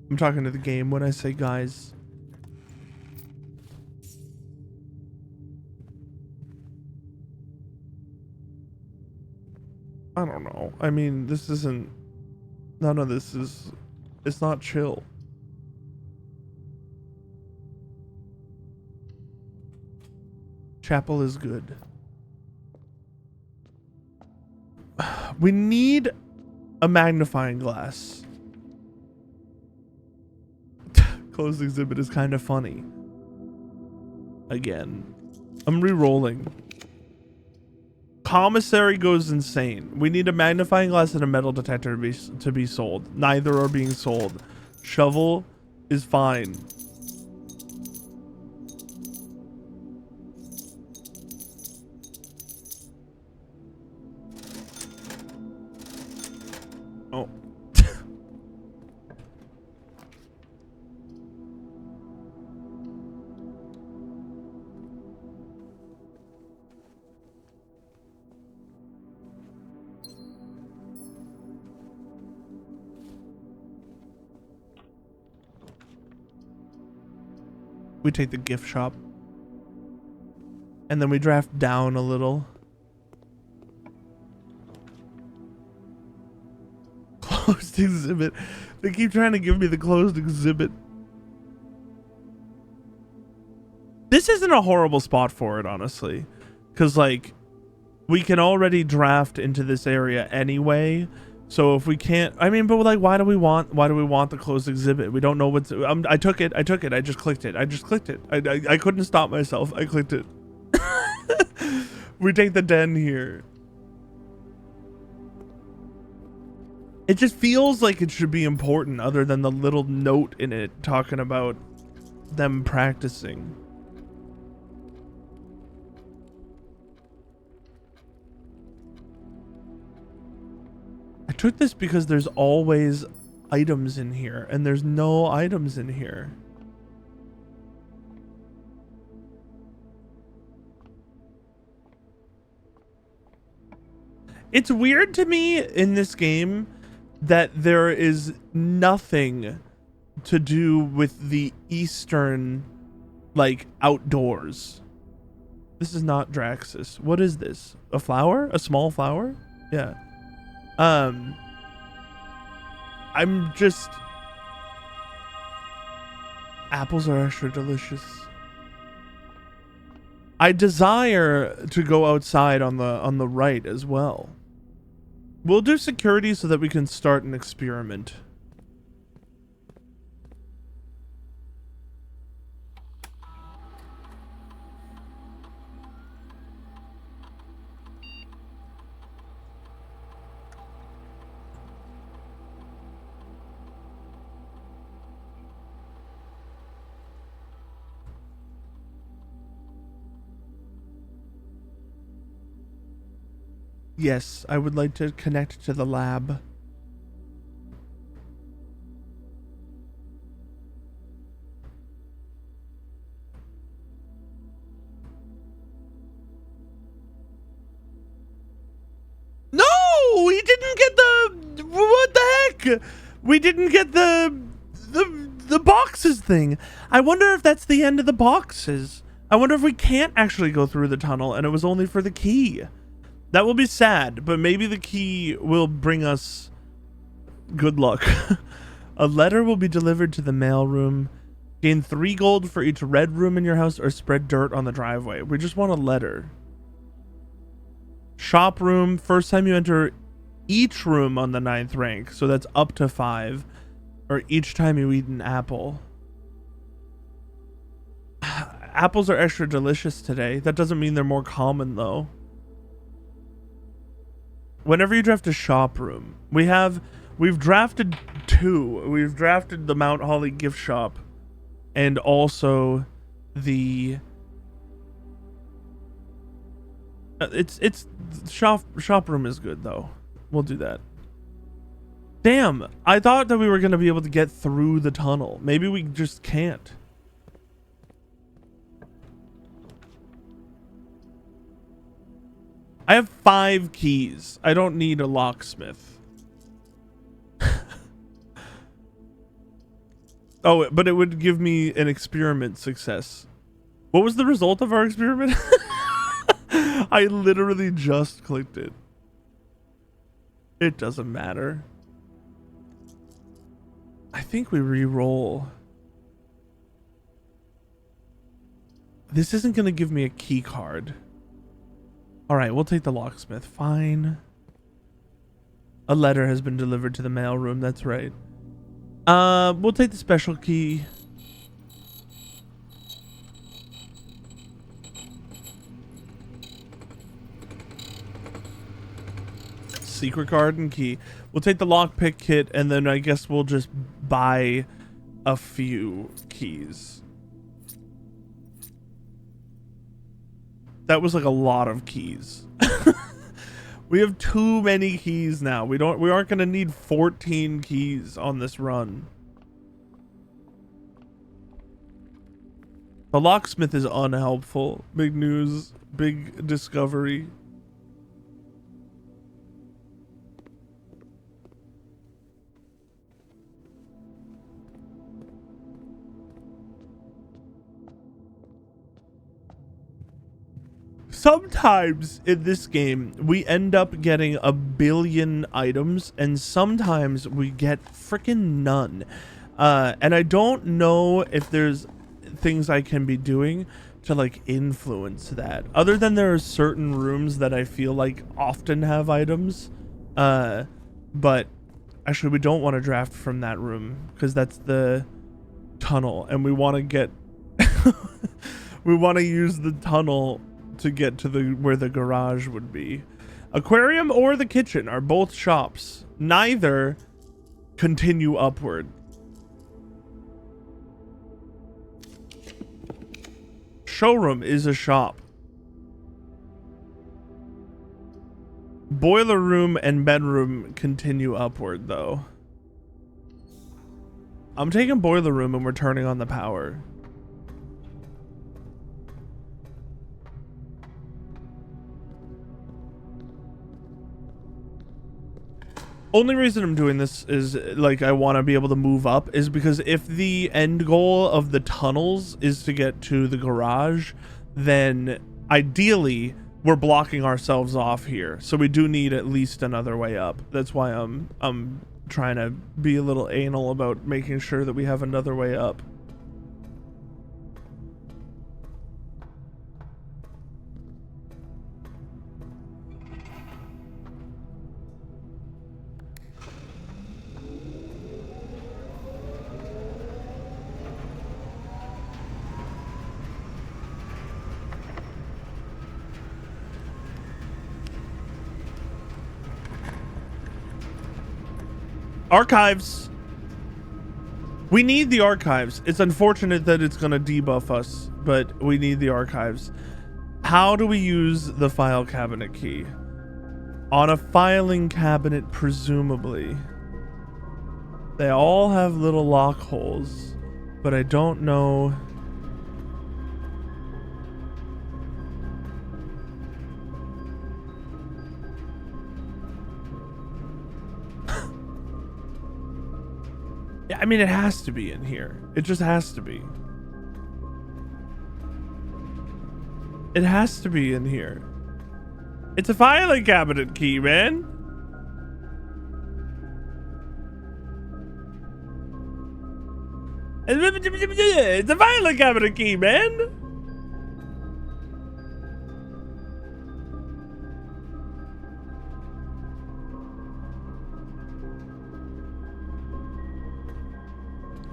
I'm talking to the game when I say guys. I don't know. I mean, this isn't... None of this is... It's not chill. Chapel is good. We need a magnifying glass. Closed exhibit is kind of funny. Again. I'm re-rolling. Commissary goes insane. We need a magnifying glass and a metal detector to be sold. Neither are being sold. Shovel is fine. Oh. We take the gift shop. And then we draft down a little. Closed exhibit. They keep trying to give me the closed exhibit. This isn't a horrible spot for it, honestly. Because, like, we can already draft into this area anyway. So if we can't, I mean, but like, why do we want the closed exhibit? We don't know what's, I took it. I just clicked it. I couldn't stop myself. I clicked it. We take the den here. It just feels like it should be important other than the little note in it talking about them practicing. I took this because there's always items in here, and there's no items in here. It's weird to me in this game that there is nothing to do with the eastern, like, outdoors. This is not Draxus. What is this? A flower? A small flower? Yeah. I'm just... Apples are extra delicious. I desire to go outside on the right as well. We'll do security so that we can start an experiment. Yes, I would like to connect to the lab. No, we didn't get the... What the heck? We didn't get the boxes thing. I wonder if that's the end of the boxes. I wonder if we can't actually go through the tunnel and it was only for the key. That will be sad, but maybe the key will bring us good luck. A letter will be delivered to the mail room. Gain 3 gold for each red room in your house or spread dirt on the driveway. We just want a letter. Shop room. First time you enter each room on the 9th rank. So that's up to 5. Or each time you eat an apple. Apples are extra delicious today. That doesn't mean they're more common though. Whenever you draft a shop room, we've drafted 2. We've drafted the Mount Holly gift shop and also the it's shop room is good though. We'll do that. Damn, I thought that we were going to be able to get through the tunnel. Maybe we just can't. I have 5 keys. I don't need a locksmith. Oh, but it would give me an experiment success. What was the result of our experiment? I literally just clicked it. It doesn't matter. I think we re-roll. This isn't going to give me a key card. All right, we'll take the locksmith. Fine. A letter has been delivered to the mail room. That's right. We'll take the special key. Secret card and key. We'll take the lockpick kit, and then I guess we'll just buy a few keys. That was like a lot of keys. We have too many keys now. We aren't going to need 14 keys on this run. The locksmith is unhelpful. Big news, big discovery. Sometimes in this game, we end up getting a billion items, and sometimes we get freaking none. And I don't know if there's things I can be doing to like influence that. Other than there are certain rooms that I feel like often have items. But actually we don't want to draft from that room because that's the tunnel, and we want to get... we want to use the tunnel to get to where the garage would be. Aquarium or the kitchen are both shops. Neither continue upward. Showroom is a shop. Boiler room and bedroom continue upward though. I'm taking boiler room and we're turning on the power. Only reason I'm doing this is like I want to be able to move up is because if the end goal of the tunnels is to get to the garage, then ideally we're blocking ourselves off here, so we do need at least another way up. That's why I'm trying to be a little anal about making sure that we have another way up. Archives. We need the archives. It's unfortunate that it's gonna debuff us, but we need the archives. How do we use the file cabinet key? On a filing cabinet, presumably. They all have little lock holes, but I don't know. I mean, it has to be in here. It just has to be. It has to be in here. It's a filing cabinet key, man. It's a filing cabinet key, man.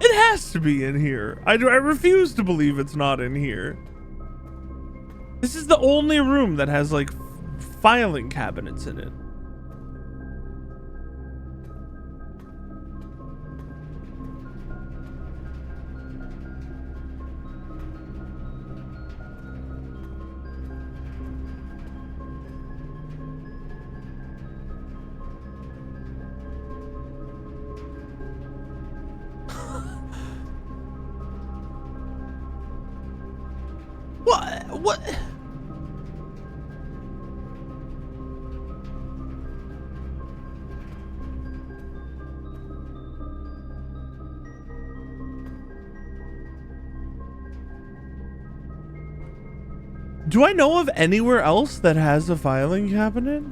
It has to be in here. I refuse to believe it's not in here. This is the only room that has like filing cabinets in it. What? Do I know of anywhere else that has a filing cabinet?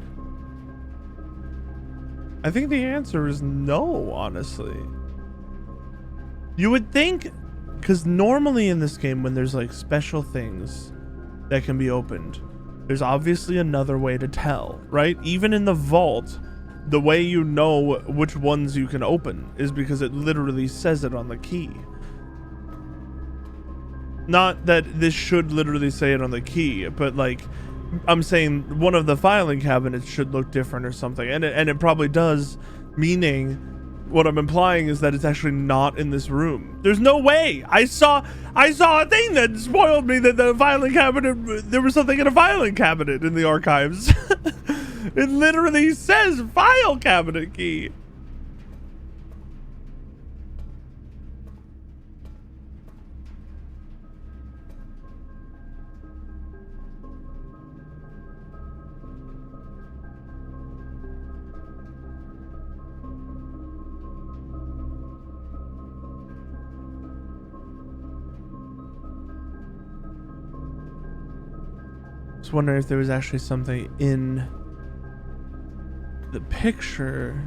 I think the answer is no, honestly. You would think, because normally in this game, when there's like special things that can be opened, there's obviously another way to tell, right? Even in the vault, the way you know which ones you can open is because it literally says it on the key. Not that this should literally say it on the key, but like, I'm saying one of the filing cabinets should look different or something, and it probably does, meaning what I'm implying is that it's actually not in this room. There's no way. I saw a thing that spoiled me that the filing cabinet, there was something in a filing cabinet in the archives. It literally says file cabinet key. Just wondering if there was actually something in the picture.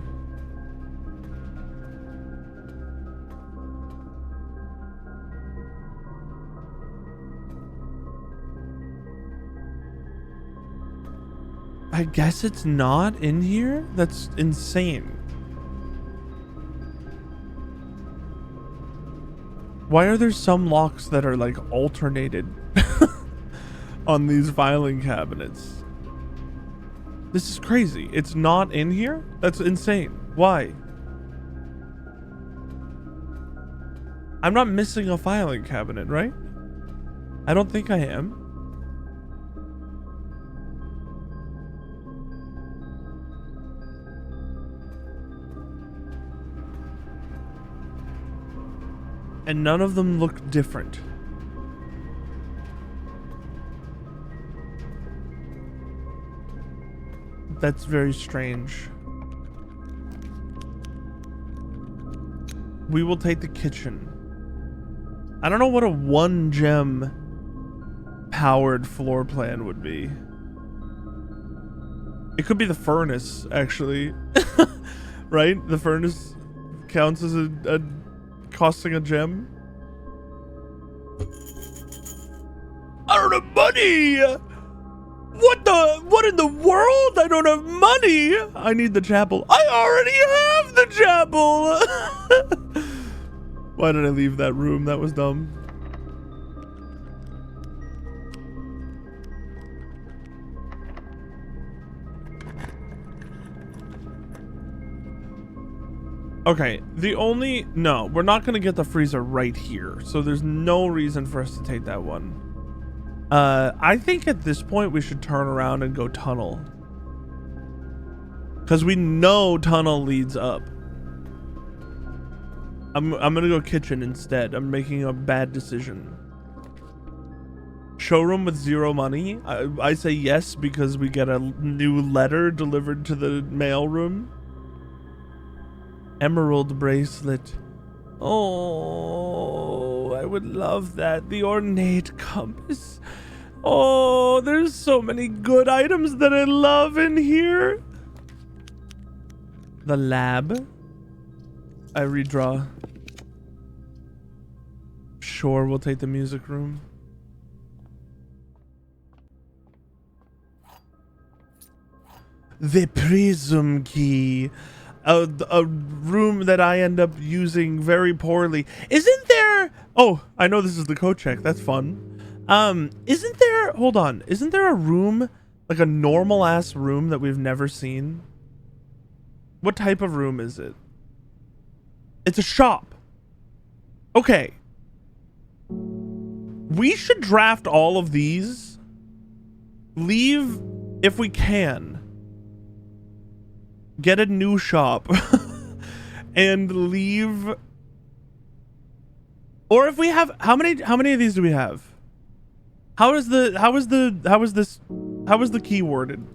I guess it's not in here? That's insane. Why are there some locks that are like alternated on these filing cabinets? This is crazy. It's not in here? That's insane. Why? I'm not missing a filing cabinet, right? I don't think I am. And none of them look different. That's very strange. We will take the kitchen. I don't know what a 1 gem powered floor plan would be. It could be the furnace, actually. Right? The furnace counts as a costing a gem. I don't have money! What in the world? I don't have money! I need the chapel. I already have the chapel! Why did I leave that room? That was dumb. Okay, no, we're not gonna get the freezer right here, so there's no reason for us to take that one. I think at this point we should turn around and go tunnel. Because we know tunnel leads up. I'm gonna go kitchen instead. I'm making a bad decision. Showroom with 0 money? I say yes because we get a new letter delivered to the mail room. Emerald bracelet. Oh, I would love that. The ornate compass. Oh, there's so many good items that I love in here. The lab. I redraw. Sure, we'll take the music room. The prism key. A room that I end up using very poorly. Isn't there... Oh, I know this is the code check. That's fun. Isn't there... Hold on. Isn't there a room, like a normal ass room that we've never seen? What type of room is it? It's a shop. Okay. We should draft all of these. Leave if we can. Get a new shop. And leave. Or if we have, how many of these do we have? How is the key worded?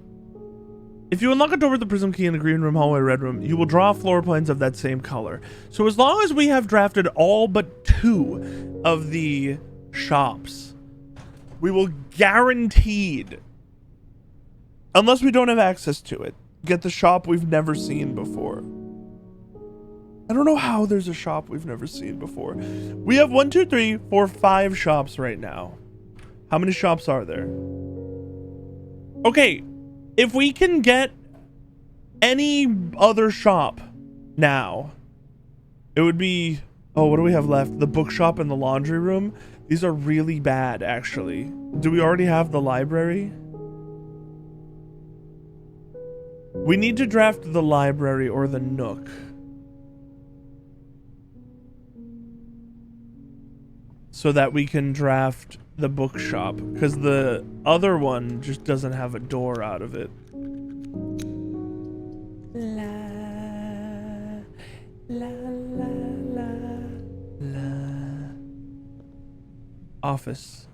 If you unlock a door with the prism key in the green room, hallway, red room, you will draw floor plans of that same color. So as long as we have drafted all but 2 of the shops, we will guaranteed, unless we don't have access to it, get the shop we've never seen before. I don't know how there's a shop we've never seen before. We have 1, 2, 3, 4, 5 shops right now. How many shops are there? Okay, if we can get any other shop now, it would be... Oh, what do we have left? The bookshop and the laundry room. These are really bad, actually. Do we already have the library? We need to draft the library or the nook. So that we can draft the bookshop, because the other one just doesn't have a door out of it. La, la, la, la, la. Office.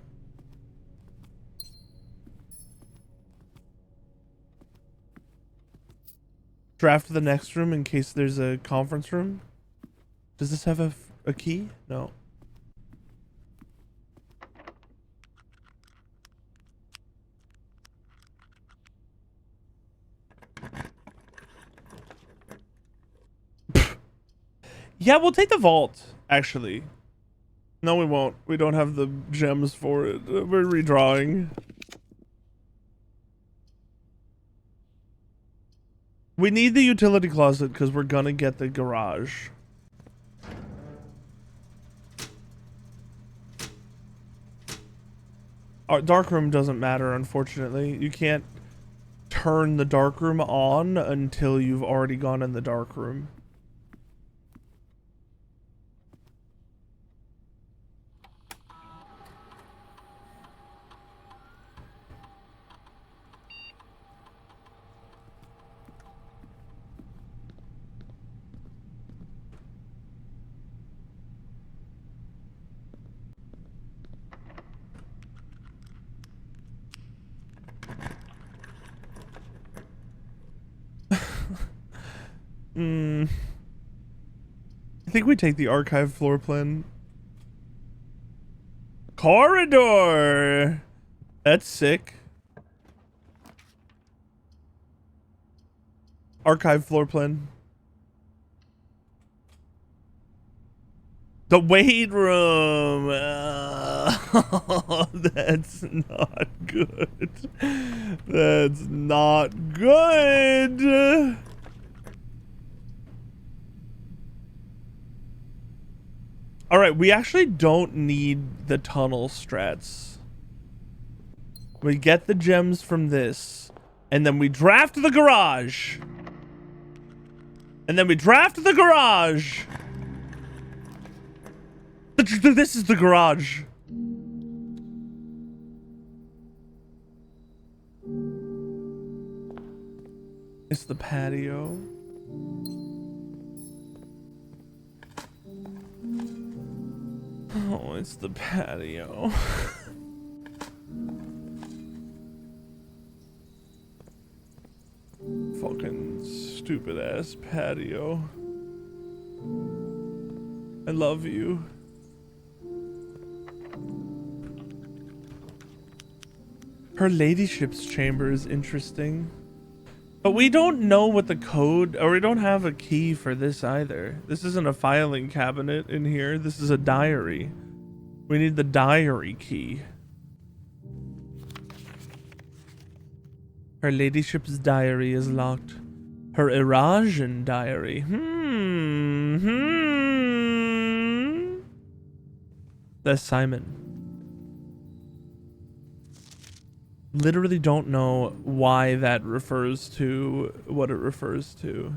Draft the next room in case there's a conference room. Does this have a key? No. Yeah, we'll take the vault, actually. No, we won't. We don't have the gems for it. We're redrawing. We need the utility closet because we're gonna get the garage. Our dark room doesn't matter, unfortunately. You can't turn the dark room on until you've already gone in the dark room. I think we take the archive floor plan. Corridor! That's sick. Archive floor plan. The weight room. That's not good. That's not good. All right, we actually don't need the tunnel strats. We get the gems from this, and then we draft the garage. And then we draft the garage. This is the garage. It's the patio. Oh, it's the patio. Fucking stupid ass patio. I love you. Her ladyship's chamber is interesting. But we don't know what the code, or we don't have a key for this either. This isn't a filing cabinet in here. This is a diary. We need the diary key. Her ladyship's diary is locked. Her Irasian diary. That's Simon. Literally don't know why that refers to what it refers to.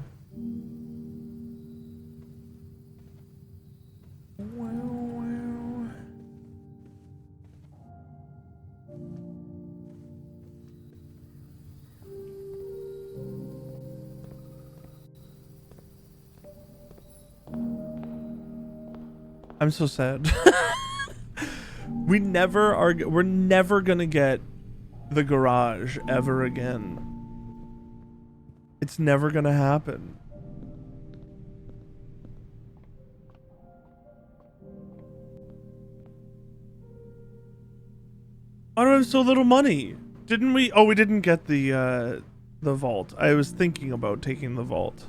I'm so sad. We're never gonna get the garage ever again. It's never gonna happen. Why do I have so little money? Didn't we? Oh, we didn't get the vault. I was thinking about taking the vault.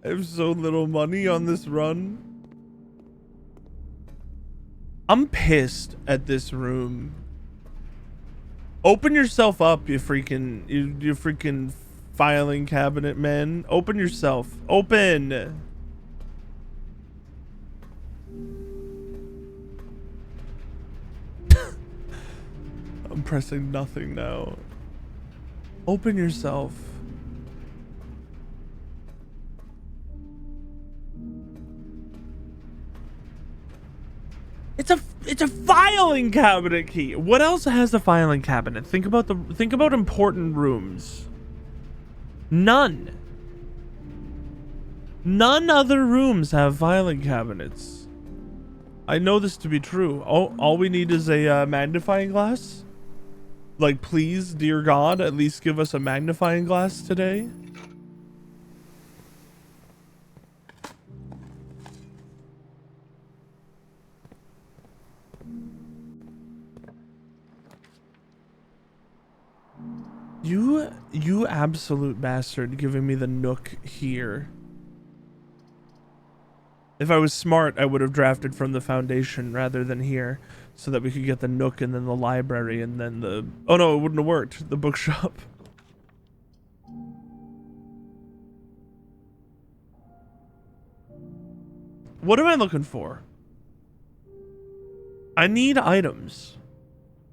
I have so little money on this run. I'm pissed at this room. Open yourself up, you freaking filing cabinet man. Open yourself. Open. I'm pressing nothing now. Open yourself. It's a filing cabinet key. What else has a filing cabinet? Think about important rooms. None other rooms have filing cabinets. I know this to be true. All we need is a magnifying glass. Like, please, dear God, at least give us a magnifying glass today. You absolute bastard, giving me the nook here. If I was smart, I would have drafted from the foundation rather than here, so that we could get the nook and then the library and then the... Oh no, it wouldn't have worked. The bookshop. What am I looking for? I need items.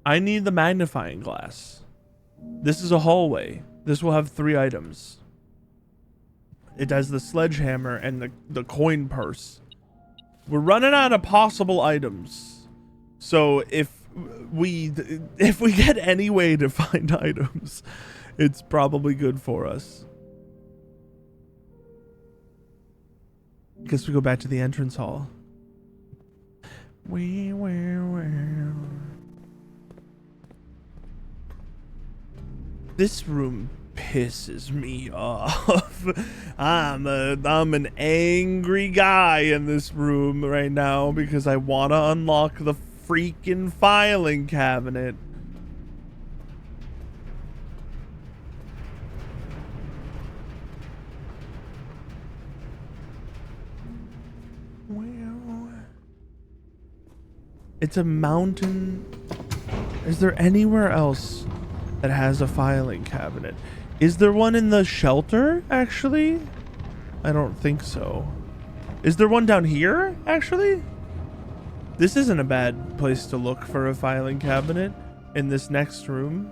I need the magnifying glass. This is a hallway. This will have 3 items. It has the sledgehammer and the coin purse. We're running out of possible items. So if we get any way to find items, it's probably good for us. Guess we go back to the entrance hall. This room pisses me off. I'm an angry guy in this room right now because I want to unlock the freaking filing cabinet. Well, it's a mountain. Is there anywhere else that has a filing cabinet? Is there one in the shelter, actually? I don't think so. Is there one down here, actually? This isn't a bad place to look for a filing cabinet in this next room.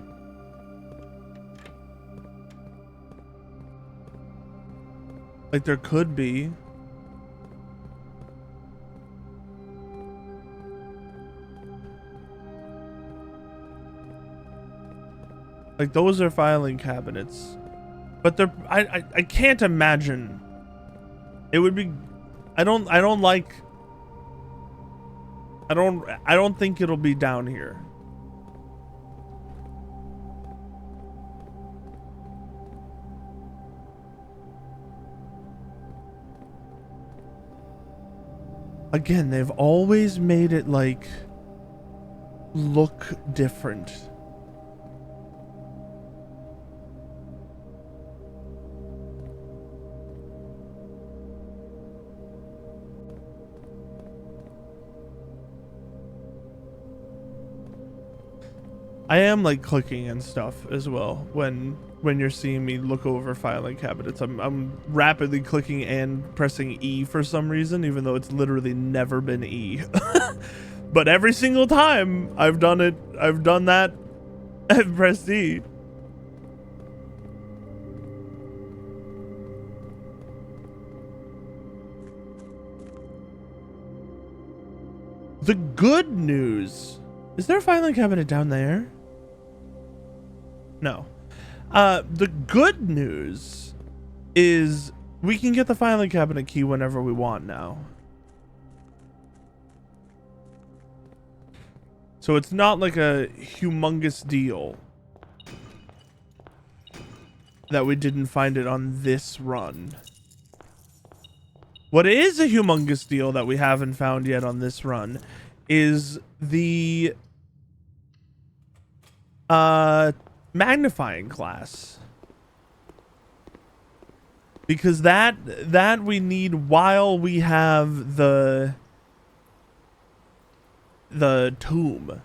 Like, there could be. Like, those are filing cabinets, but they're I can't imagine it would be. I don't think it'll be down here. Again, they've always made it like look different. I am like clicking and stuff as well when you're seeing me look over filing cabinets. I'm rapidly clicking and pressing E for some reason, even though it's literally never been E. But every single time I've done that and pressed E. The good news. Is there a filing cabinet down there? No. The good news is we can get the filing cabinet key whenever we want now. So it's not like a humongous deal that we didn't find it on this run. What is a humongous deal that we haven't found yet on this run is the magnifying glass, because that we need while we have the tomb.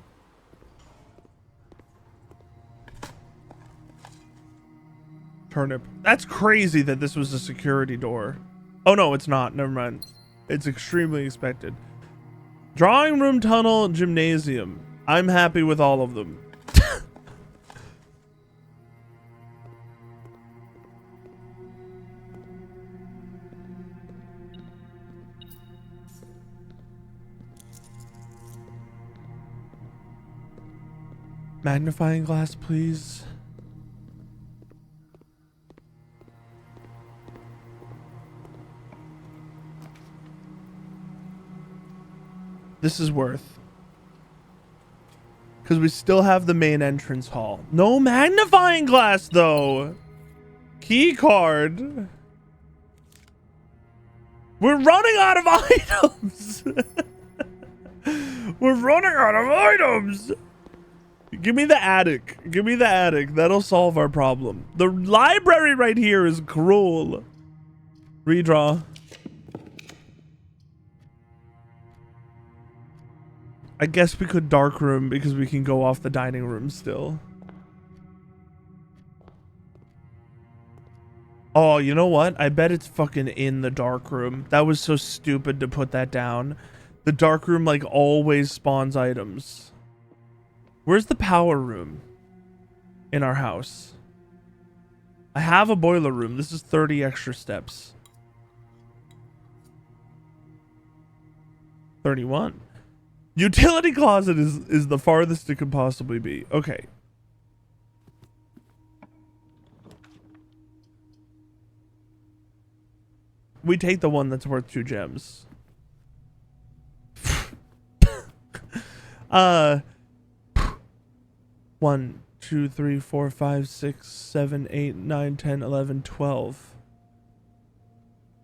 Turnip. That's crazy that this was a security door. Oh no, it's not. Never mind. It's extremely expected. Drawing room, tunnel, gymnasium. I'm happy with all of them. Magnifying glass, please. This is worth. Because we still have the main entrance hall. No magnifying glass, though. Key card. We're running out of items. We're running out of items. Give me the attic. Give me the attic. That'll solve our problem. The library right here is cruel. Redraw. I guess we could dark room because we can go off the dining room still. Oh, you know what? I bet it's fucking in the dark room. That was so stupid to put that down. The dark room like always spawns items. Where's the power room in our house? I have a boiler room. This is 30 extra steps. 31. Utility closet is the farthest it could possibly be. Okay. We take the one that's worth 2 gems. 1, 2, 3, 4, 5, 6, 7, 8, 9, 10, 11, 12,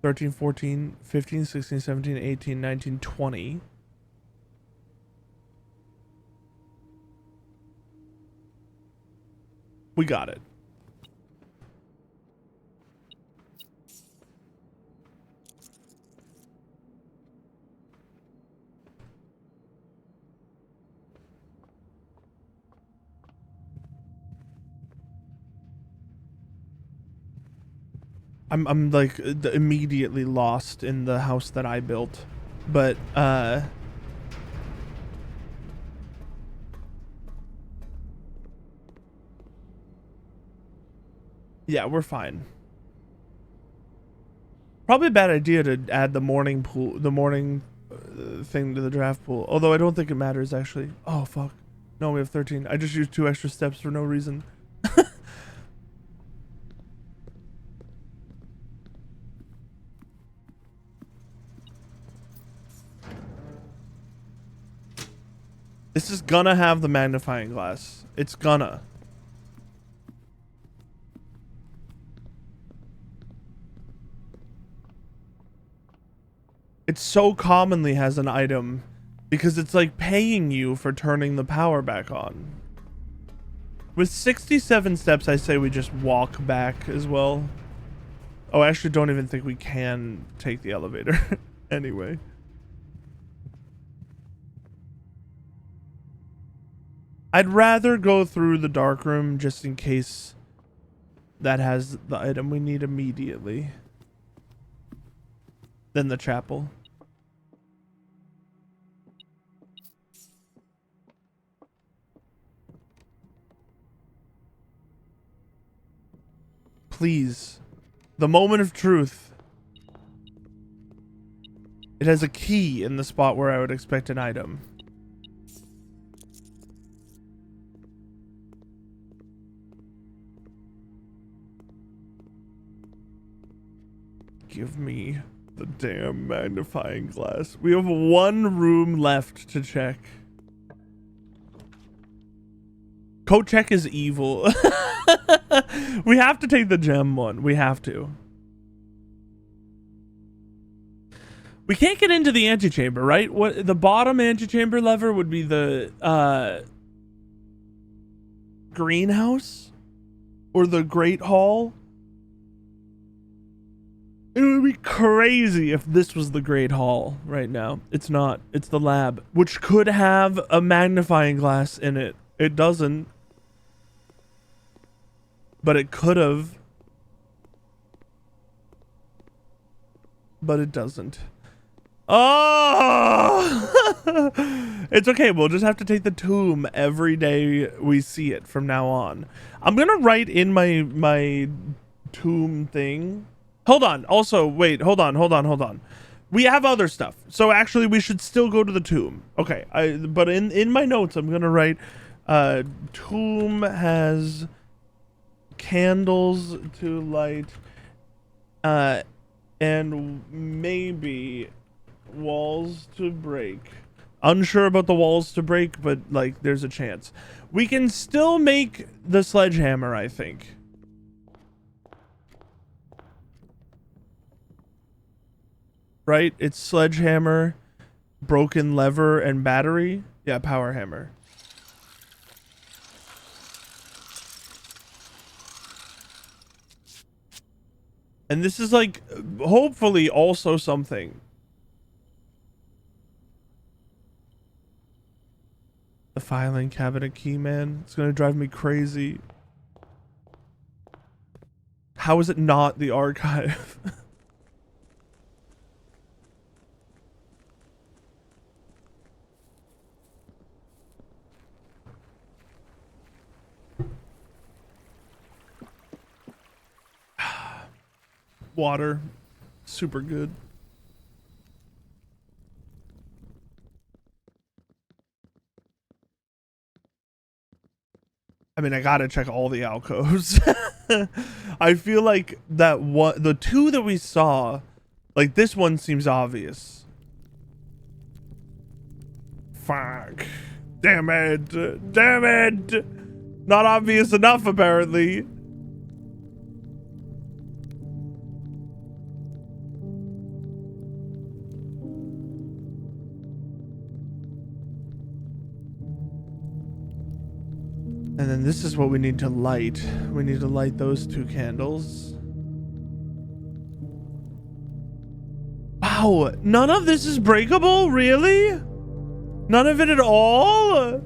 13, 14, 15, 16, 17, 18, 19, 20. We got it. I'm like immediately lost in the house that I built, but yeah, we're fine. Probably a bad idea to add the morning pool, the morning thing to the draft pool. Although I don't think it matters actually. Oh fuck. No, we have 13. I just used 2 extra steps for no reason. This is gonna have the magnifying glass. It's gonna. It so commonly has an item because it's like paying you for turning the power back on. With 67 steps, I say we just walk back as well. Oh, I actually don't even think we can take the elevator anyway. I'd rather go through the dark room just in case that has the item we need immediately than the chapel. Please. The moment of truth. It has a key in the spot where I would expect an item. Give me the damn magnifying glass. We have 1 room left to check. Code check is evil. We have to take the gem one. We have to. We can't get into the antechamber, right? What the bottom antechamber lever would be the greenhouse or the great hall. It would be crazy if this was the great hall right now. It's not. It's the lab, which could have a magnifying glass in it. It doesn't. But it could have. But it doesn't. Oh! It's okay. We'll just have to take the tomb every day we see it from now on. I'm gonna write in my tomb thing. Hold on. Also, wait. Hold on. We have other stuff. So actually, we should still go to the tomb. Okay. But in my notes, I'm gonna write, tomb has candles to light, and maybe walls to break. Unsure about the walls to break, but like there's a chance. We can still make the sledgehammer, I think. Right? It's sledgehammer, broken lever, and battery. Yeah, power hammer. And this is like, hopefully also something. The filing cabinet key, man. It's gonna drive me crazy. How is it not the archive? Water. Super good. I mean, I gotta check all the alcoves. I feel like that one, the 2 that we saw, like this one seems obvious. Fuck. Damn it. Damn it. Not obvious enough, apparently. And then this is what we need to light. We need to light those 2 candles. Wow, none of this is breakable? Really? None of it at all?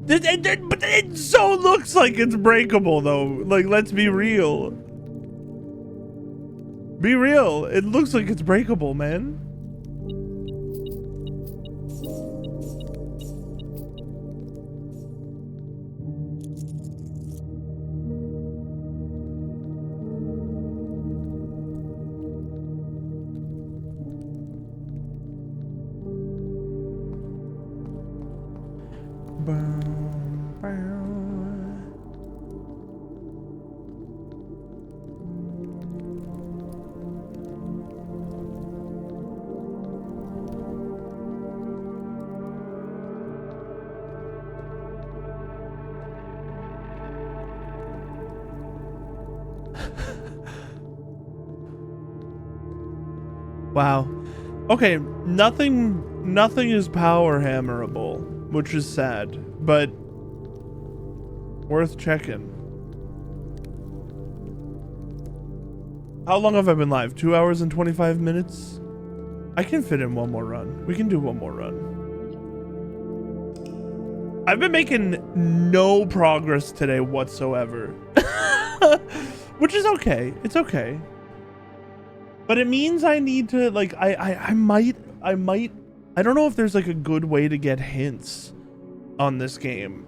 But it so looks like it's breakable, though. Like, let's be real. Be real. It looks like it's breakable, man. Wow. Okay, nothing is power hammerable, which is sad, but worth checking. How long have I been live? 2 hours and 25 minutes? I can fit in one more run. We can do one more run. I've been making no progress today whatsoever. Which is okay. It's okay. But it means I need to, like, I might, I don't know if there's like a good way to get hints on this game.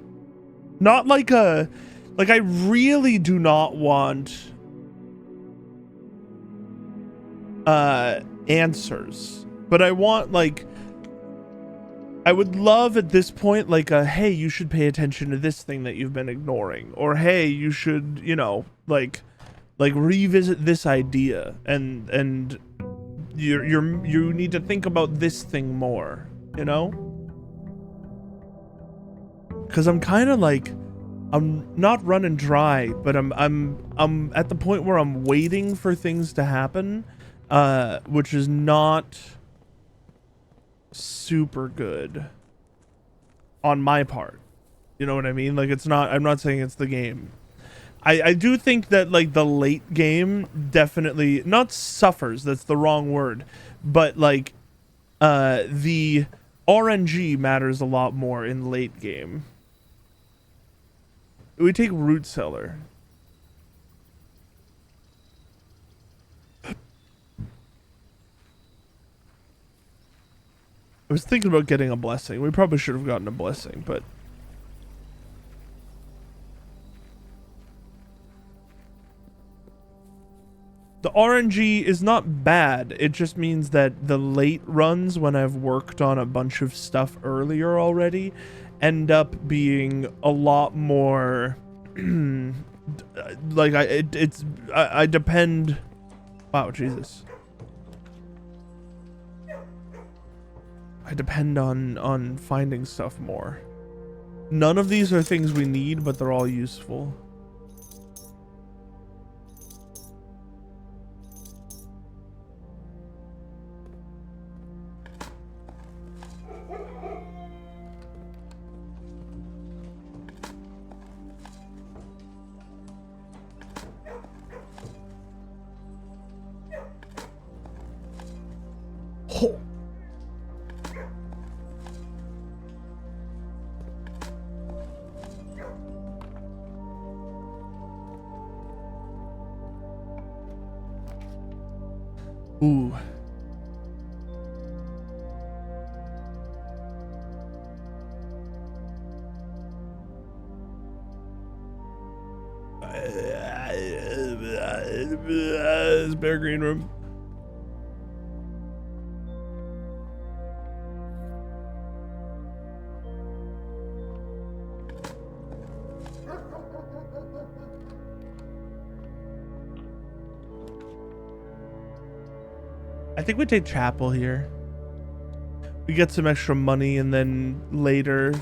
Not like I really do not want answers, but I want, like, I would love at this point, like, hey, you should pay attention to this thing that you've been ignoring, or hey, you should, you know, like revisit this idea, and you need to think about this thing more, you know? Because I'm kind of like, I'm not running dry, but I'm at the point where I'm waiting for things to happen, which is not super good on my part. You know what I mean? Like, it's not, I'm not saying it's the game. I do think that, like, the late game definitely not suffers, that's the wrong word, but like the RNG matters a lot more in late game. We take root cellar. I was thinking about getting a blessing. We probably should have gotten a blessing, but the RNG is not bad. It just means that the late runs, when I've worked on a bunch of stuff earlier already, end up being a lot more like I depend. Wow, Jesus. I depend on finding stuff more. None of these are things we need, but they're all useful. Oh. Ooh. Spare green room. I think we take chapel here. We get some extra money, and then later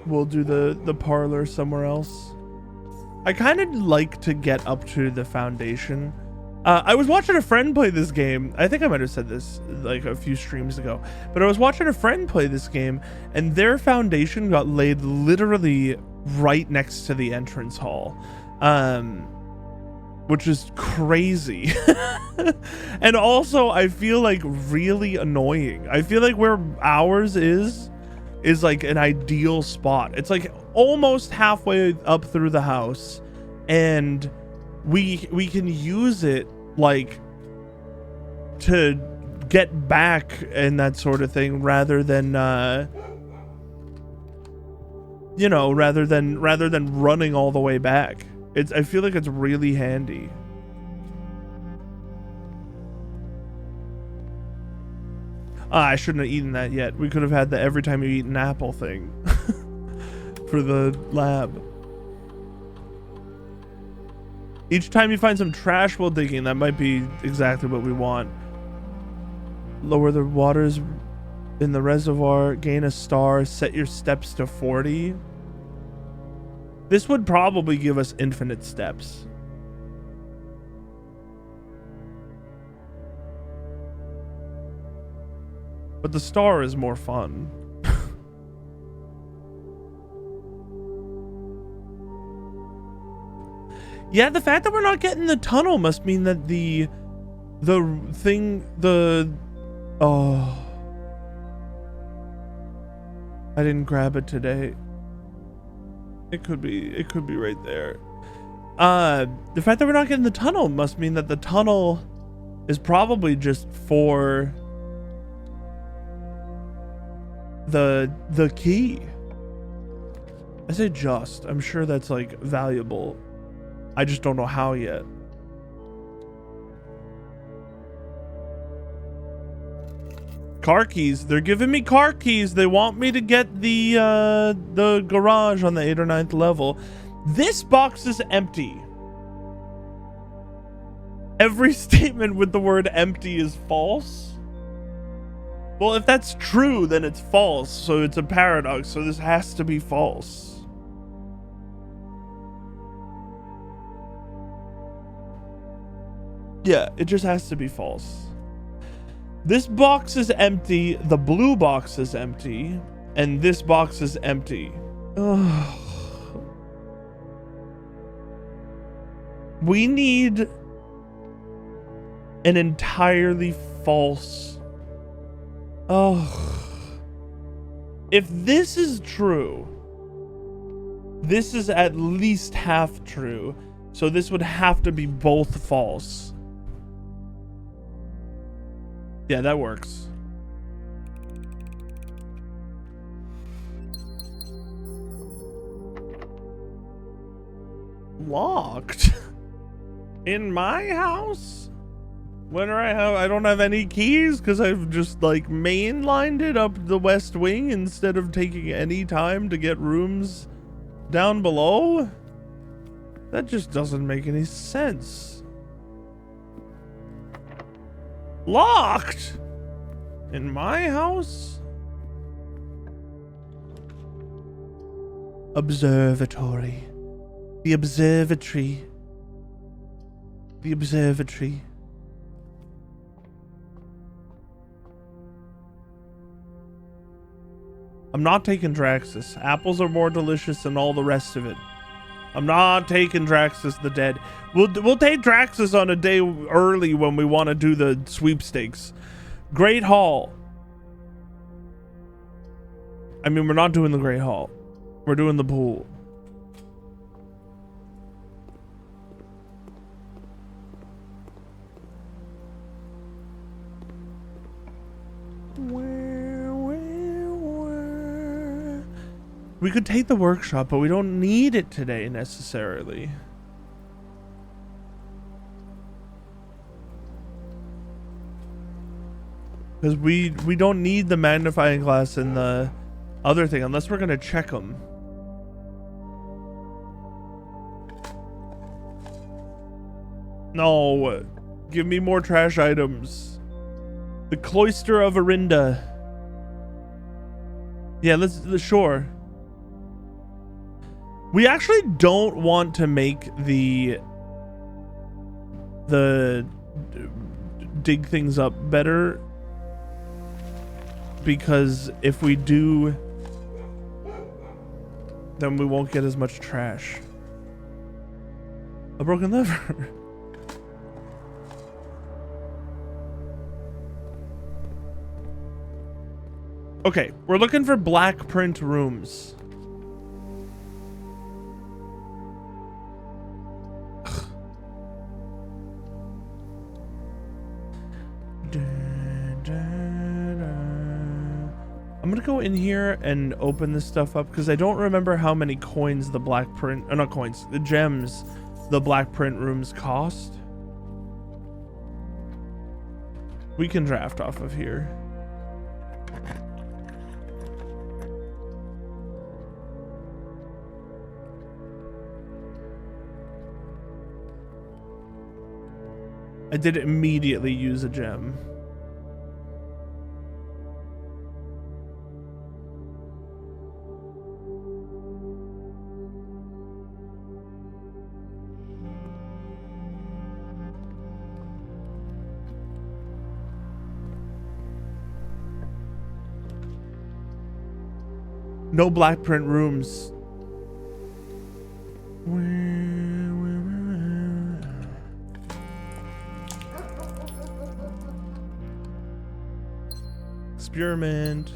we'll do the parlor somewhere else. I kind of like to get up to the foundation. I was watching a friend play this game. I think I might have said this like a few streams ago, but I was watching a friend play this game, and their foundation got laid literally right next to the entrance hall, which is crazy. And also I feel like really annoying. I feel like where ours is like an ideal spot. It's like almost halfway up through the house, and we can use it like to get back and that sort of thing, rather than you know, rather than running all the way back. I feel like it's really handy. I shouldn't have eaten that yet. We could have had the every time you eat an apple thing for the lab. Each time you find some trash while digging, that might be exactly what we want. Lower the waters in the reservoir, gain a star, set your steps to 40. This would probably give us infinite steps. But the star is more fun. Yeah, the fact that we're not getting the tunnel must mean that oh, I didn't grab it today. It could be right there. The fact that we're not getting the tunnel must mean that the tunnel is probably just for the key. I say just. I'm sure that's like valuable. I just don't know how yet. Car keys. They're giving me car keys. They want me to get the garage on the 8th or 9th level. This box is empty. Every statement with the word empty is false. Well, if that's true, then it's false. So it's a paradox. So this has to be false. Yeah, it just has to be false. This box is empty. The blue box is empty. And this box is empty. Ugh. We need an entirely false. Oh. If this is true, this is at least half true. So this would have to be both false. Yeah, that works. Locked? In my house? I don't have any keys because I've just like mainlined it up the west wing instead of taking any time to get rooms down below? That just doesn't make any sense. Locked? In my house? Observatory. The observatory. The observatory. I'm not taking Draxus. Apples are more delicious than all the rest of it. I'm not taking Draxus the dead. We'll take Draxus on a day early when we want to do the sweepstakes. Great Hall. I mean, we're not doing the Great Hall. We're doing the pool. We could take the workshop, but we don't need it today necessarily. Because we don't need the magnifying glass and the other thing unless we're gonna check them. No, give me more trash items. The Cloister of Arinda. Yeah, sure. We actually don't want to make the dig things up better, because if we do, then we won't get as much trash. A broken lever. Okay, we're looking for black print rooms. I'm gonna go in here and open this stuff up because I don't remember how many coins the black print, not coins, the gems, the black print rooms cost. We can draft off of here. I did immediately use a gem. No black print rooms. Experiment.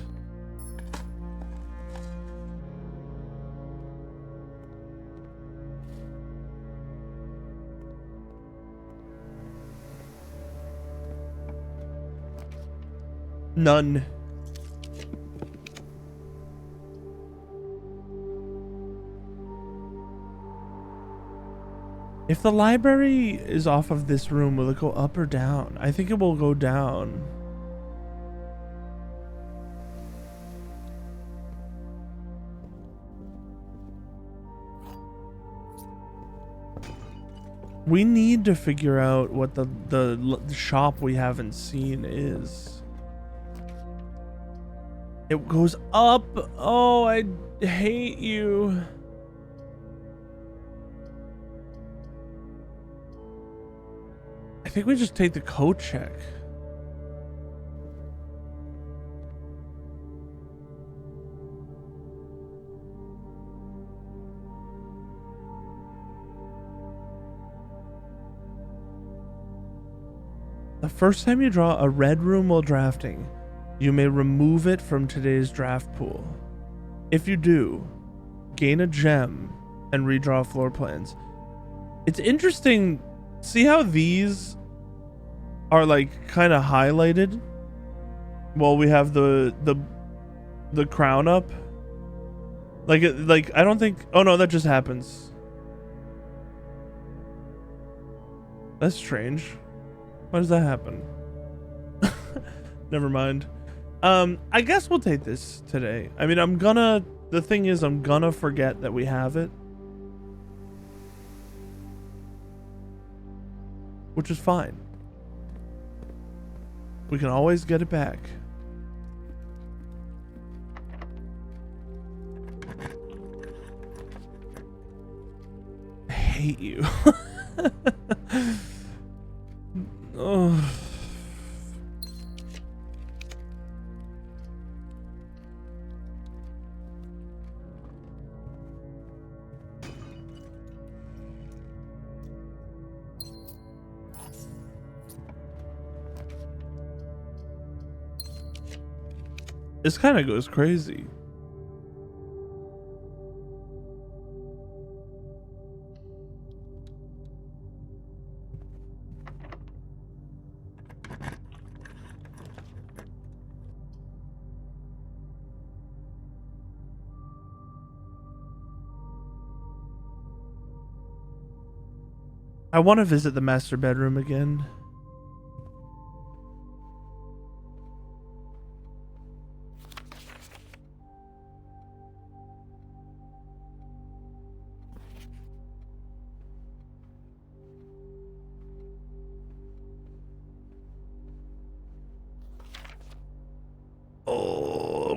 None. If the library is off of this room, will it go up or down? I think it will go down. We need to figure out what the shop we haven't seen is. It goes up. Oh, I hate you. I think we just take the code check. The first time you draw a red room while drafting, you may remove it from today's draft pool. If you do, gain a gem and redraw floor plans. It's interesting. See how these are like kind of highlighted while we have the crown up? Like I don't think, oh no, that just happens. That's strange. Why does that happen? Never mind. I guess we'll take this today. I mean, the thing is, I'm gonna forget that we have it. Which is fine. We can always get it back. I hate you. Oh. This kind of goes crazy. I want to visit the master bedroom again.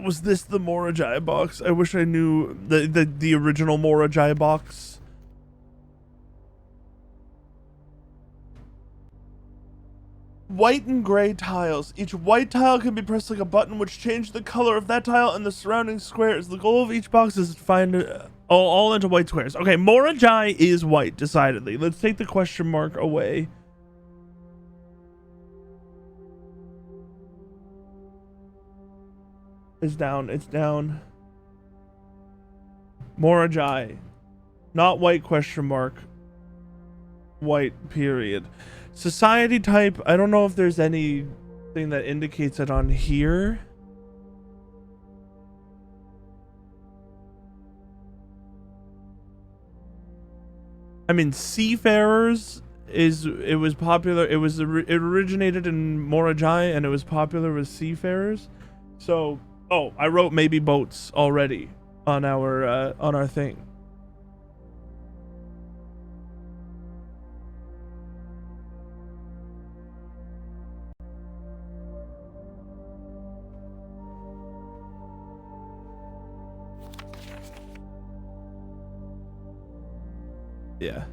Was this the Morajai box? I wish I knew the original Morajai box. White and gray tiles. Each white tile can be pressed like a button, which changes the color of that tile and the surrounding squares. The goal of each box is to find all into white squares. Okay, Morajai is white, decidedly. Let's take the question mark away. It's down. It's down. Morajai. Not white question mark. White period. Society type. I don't know if there's anything that indicates it on here. I mean, seafarers it was popular. It originated in Morajai and it was popular with seafarers. So, oh, I wrote maybe boats already on our thing. Yeah.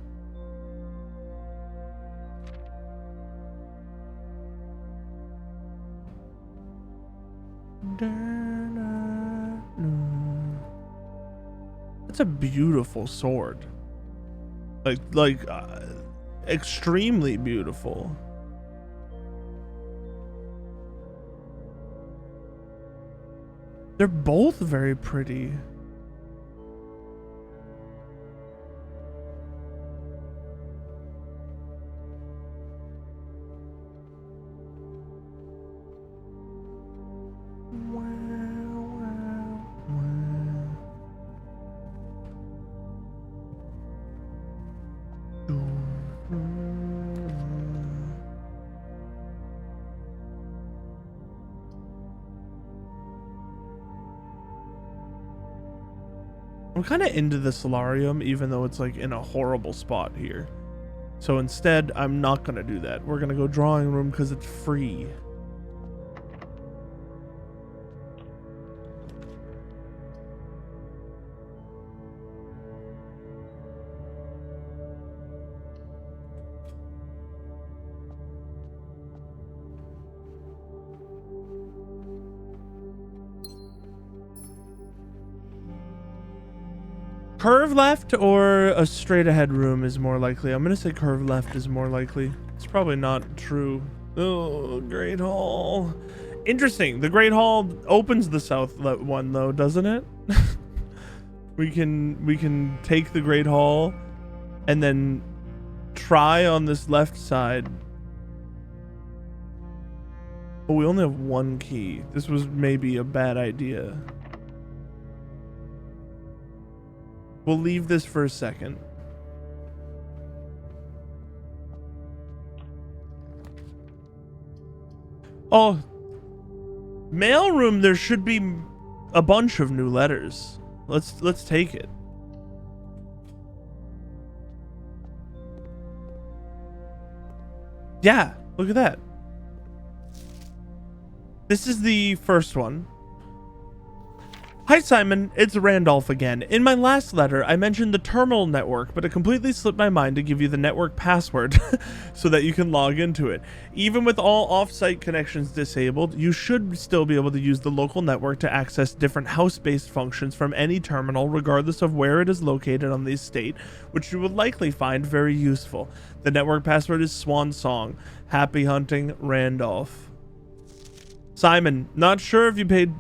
That's a beautiful sword. Like extremely beautiful. They're both very pretty. I'm kind of into the solarium, even though it's like in a horrible spot here. So instead, I'm not going to do that. We're going to go drawing room because it's free. Curve left or a straight ahead room is more likely. I'm gonna say curve left is more likely. It's probably not true. Oh, Great Hall. Interesting. The Great Hall opens the south one though, doesn't it? we can take the Great Hall and then try on this left side. Oh, we only have one key. This was maybe a bad idea. We'll leave this for a second. Oh, mailroom. There should be a bunch of new letters. Let's take it. Yeah, look at that. This is the first one. Hi Simon, it's Randolph again. In my last letter, I mentioned the terminal network, but it completely slipped my mind to give you the network password so that you can log into it. Even with all off-site connections disabled, you should still be able to use the local network to access different house-based functions from any terminal, regardless of where it is located on the estate, which you will likely find very useful. The network password is Swan Song. Happy hunting, Randolph. Simon, not sure if you paid...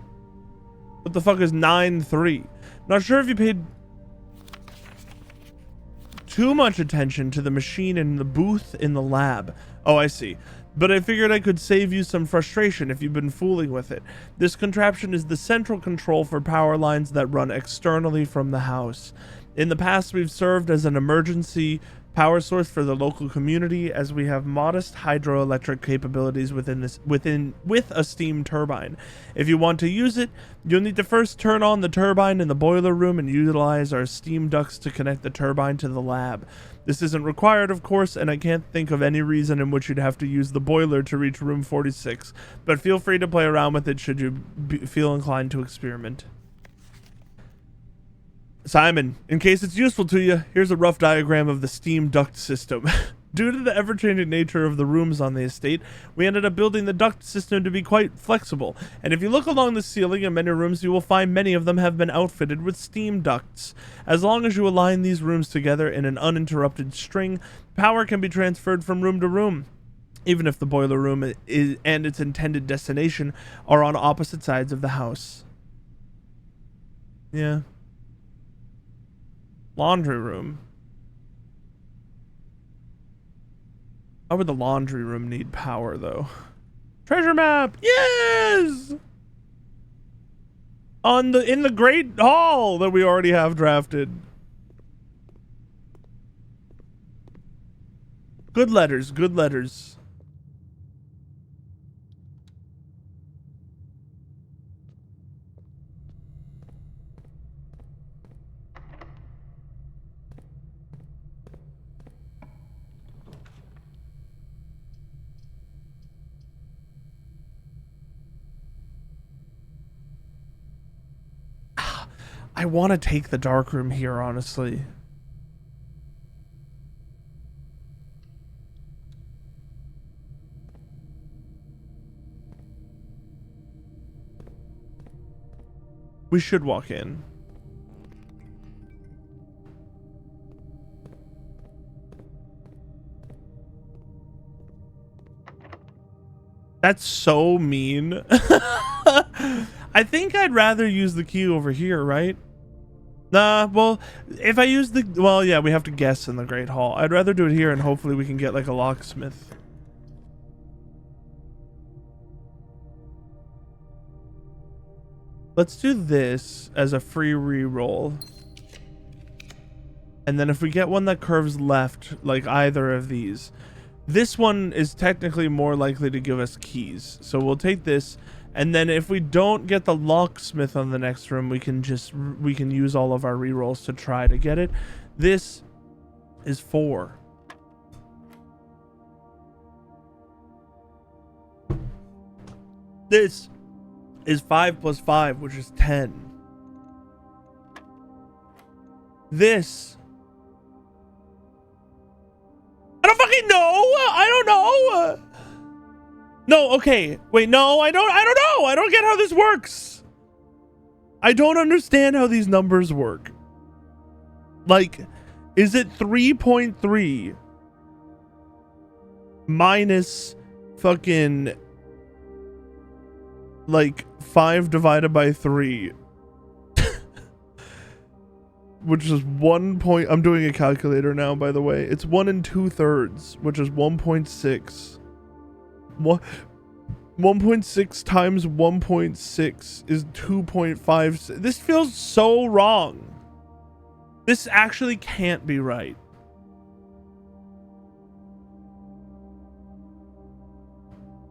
What the fuck is 9-3? Not sure if you paid too much attention to the machine in the booth in the lab. Oh, I see. But I figured I could save you some frustration if you've been fooling with it. This contraption is the central control for power lines that run externally from the house. In the past, we've served as an emergency power source for the local community, as we have modest hydroelectric capabilities with a steam turbine. If you want to use it, you'll need to first turn on the turbine in the boiler room and utilize our steam ducts to connect the turbine to the lab. This isn't required, of course, and I can't think of any reason in which you'd have to use the boiler to reach room 46, but feel free to play around with it should you feel inclined to experiment. Simon, in case it's useful to you, here's a rough diagram of the steam duct system. Due to the ever-changing nature of the rooms on the estate, we ended up building the duct system to be quite flexible, and if you look along the ceiling in many rooms, you will find many of them have been outfitted with steam ducts. As long as you align these rooms together in an uninterrupted string, power can be transferred from room to room, even if the boiler room and its intended destination are on opposite sides of the house. Yeah. Laundry room. Why would the laundry room need power, though? Treasure map! Yes! In the Great Hall that we already have drafted. Good letters, good letters. I want to take the dark room here, honestly. We should walk in. That's so mean. I think I'd rather use the key over here, right? Nah, well, if I use the... Well, yeah, we have to guess in the Great Hall. I'd rather do it here, and hopefully we can get, like, a locksmith. Let's do this as a free reroll. And then if we get one that curves left, like either of these, this one is technically more likely to give us keys. So we'll take this... And then if we don't get the locksmith on the next room, we can use all of our rerolls to try to get it. This is 4. This is 5 plus 5, which is 10. This, I don't fucking know. I don't know. No, okay. Wait, no, I don't know. I don't get how this works. I don't understand how these numbers work. Like, is it 3.3 minus fucking like 5 divided by 3? Which is 1 point. I'm doing a calculator now, by the way. It's 1 2/3, which is 1.6. 1.6 times 1.6 is 2.5. This feels so wrong. This actually can't be right.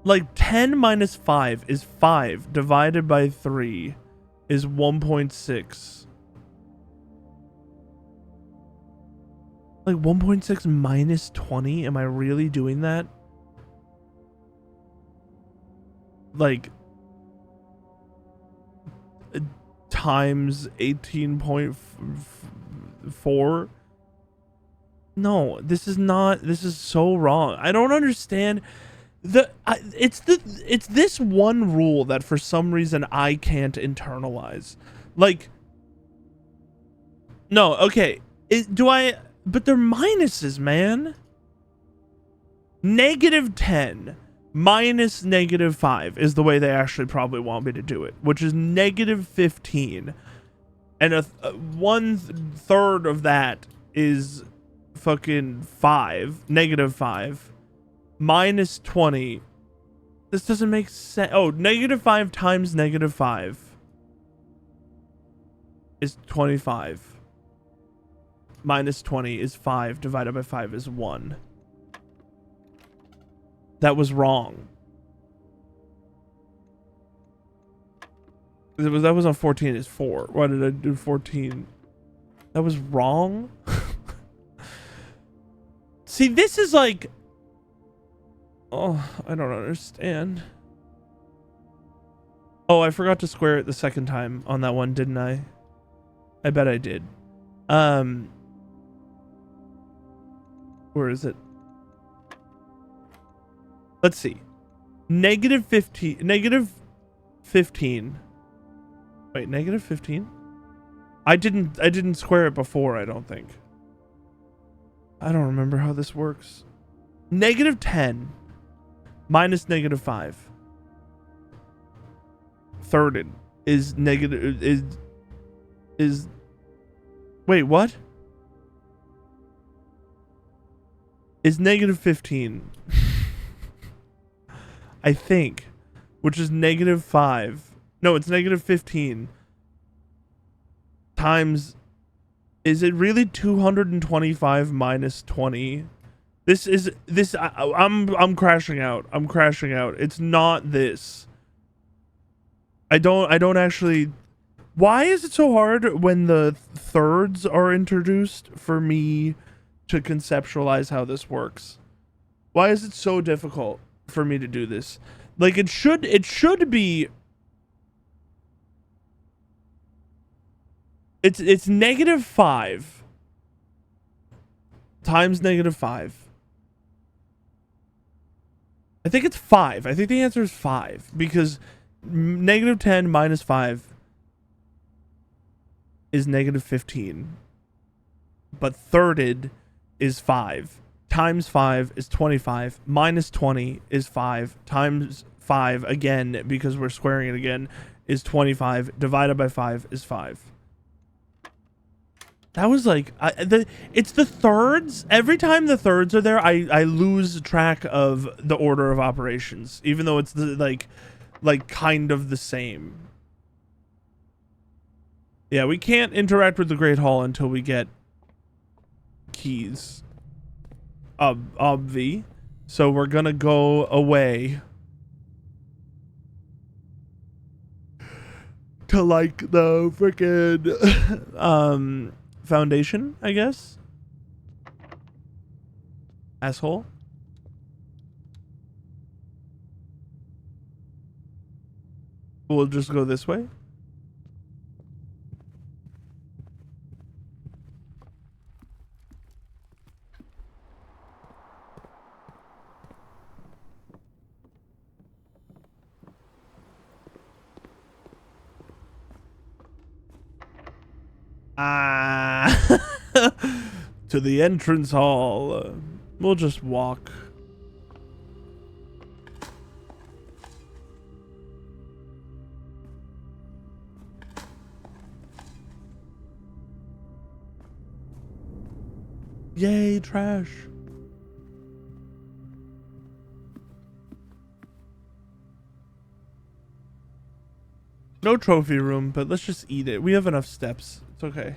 Like 10 minus 5 is 5 divided by 3 is 1.6. Like 1.6 minus 20? Am I really doing that? Like times 18.4? No, this is so wrong. I don't understand. It's this one rule that for some reason I can't internalize. Like, no, okay. But they're minuses, man. -10 minus -5 is the way they actually probably want me to do it, which is -15. And 1/3 of that is fucking 5, -5. Minus 20. This doesn't make sense. Oh, -5 times -5 is 25. minus 20 is 5 divided by 5 is 1. That was wrong. That was on 14 is 4. Why did I do 14? That was wrong. See, this is like, oh, I don't understand. Oh, I forgot to square it the second time on that one, didn't I? I bet I did. Where is it? Let's see. Negative 15. Wait, negative 15? I didn't square it before, I don't think. I don't remember how this works. Negative 10 minus negative 5. Thirded is negative is wait, what? Is negative 15. I think, which is negative 5. No, it's negative 15 times, is it really 225 minus 20? I'm crashing out. I'm crashing out. It's not this. I don't actually. Why is it so hard when the thirds are introduced for me to conceptualize how this works? Why is it so difficult for me to do this? Like, it should be. It's negative 5 times negative 5. I think it's 5. I think the answer is 5 because negative 10 minus 5 is negative 15. But thirded is 5. Times 5 is 25. Minus 20 is 5. Times 5 again, because we're squaring it again, is 25. Divided by 5 is 5. That was like, it's the thirds. Every time the thirds are there, I lose track of the order of operations, even though it's the, like kind of the same. Yeah, we can't interact with the Great Hall until we get keys. Obvi. So we're gonna go away to like the freaking foundation, I guess. Asshole. We'll just go this way. To the entrance hall. We'll just walk. Yay, trash. No trophy room, but let's just eat it. We have enough steps. It's okay.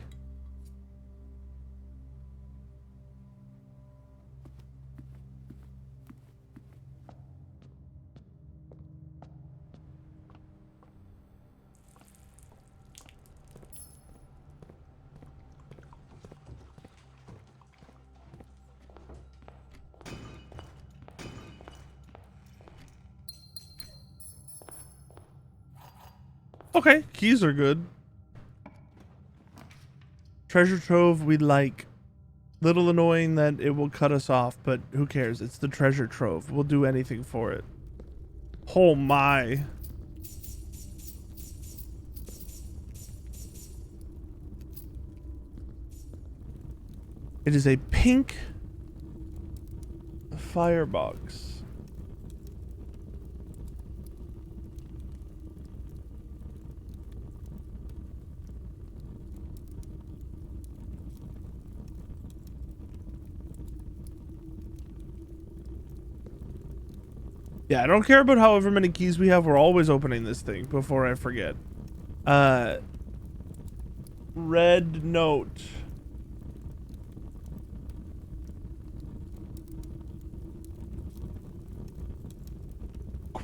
Okay, keys are good. Treasure trove we like. Little annoying that it will cut us off, but who cares? It's the treasure trove. We'll do anything for it. Oh my. It is a pink firebox. Yeah, I don't care about however many keys we have. We're always opening this thing before I forget. Red note.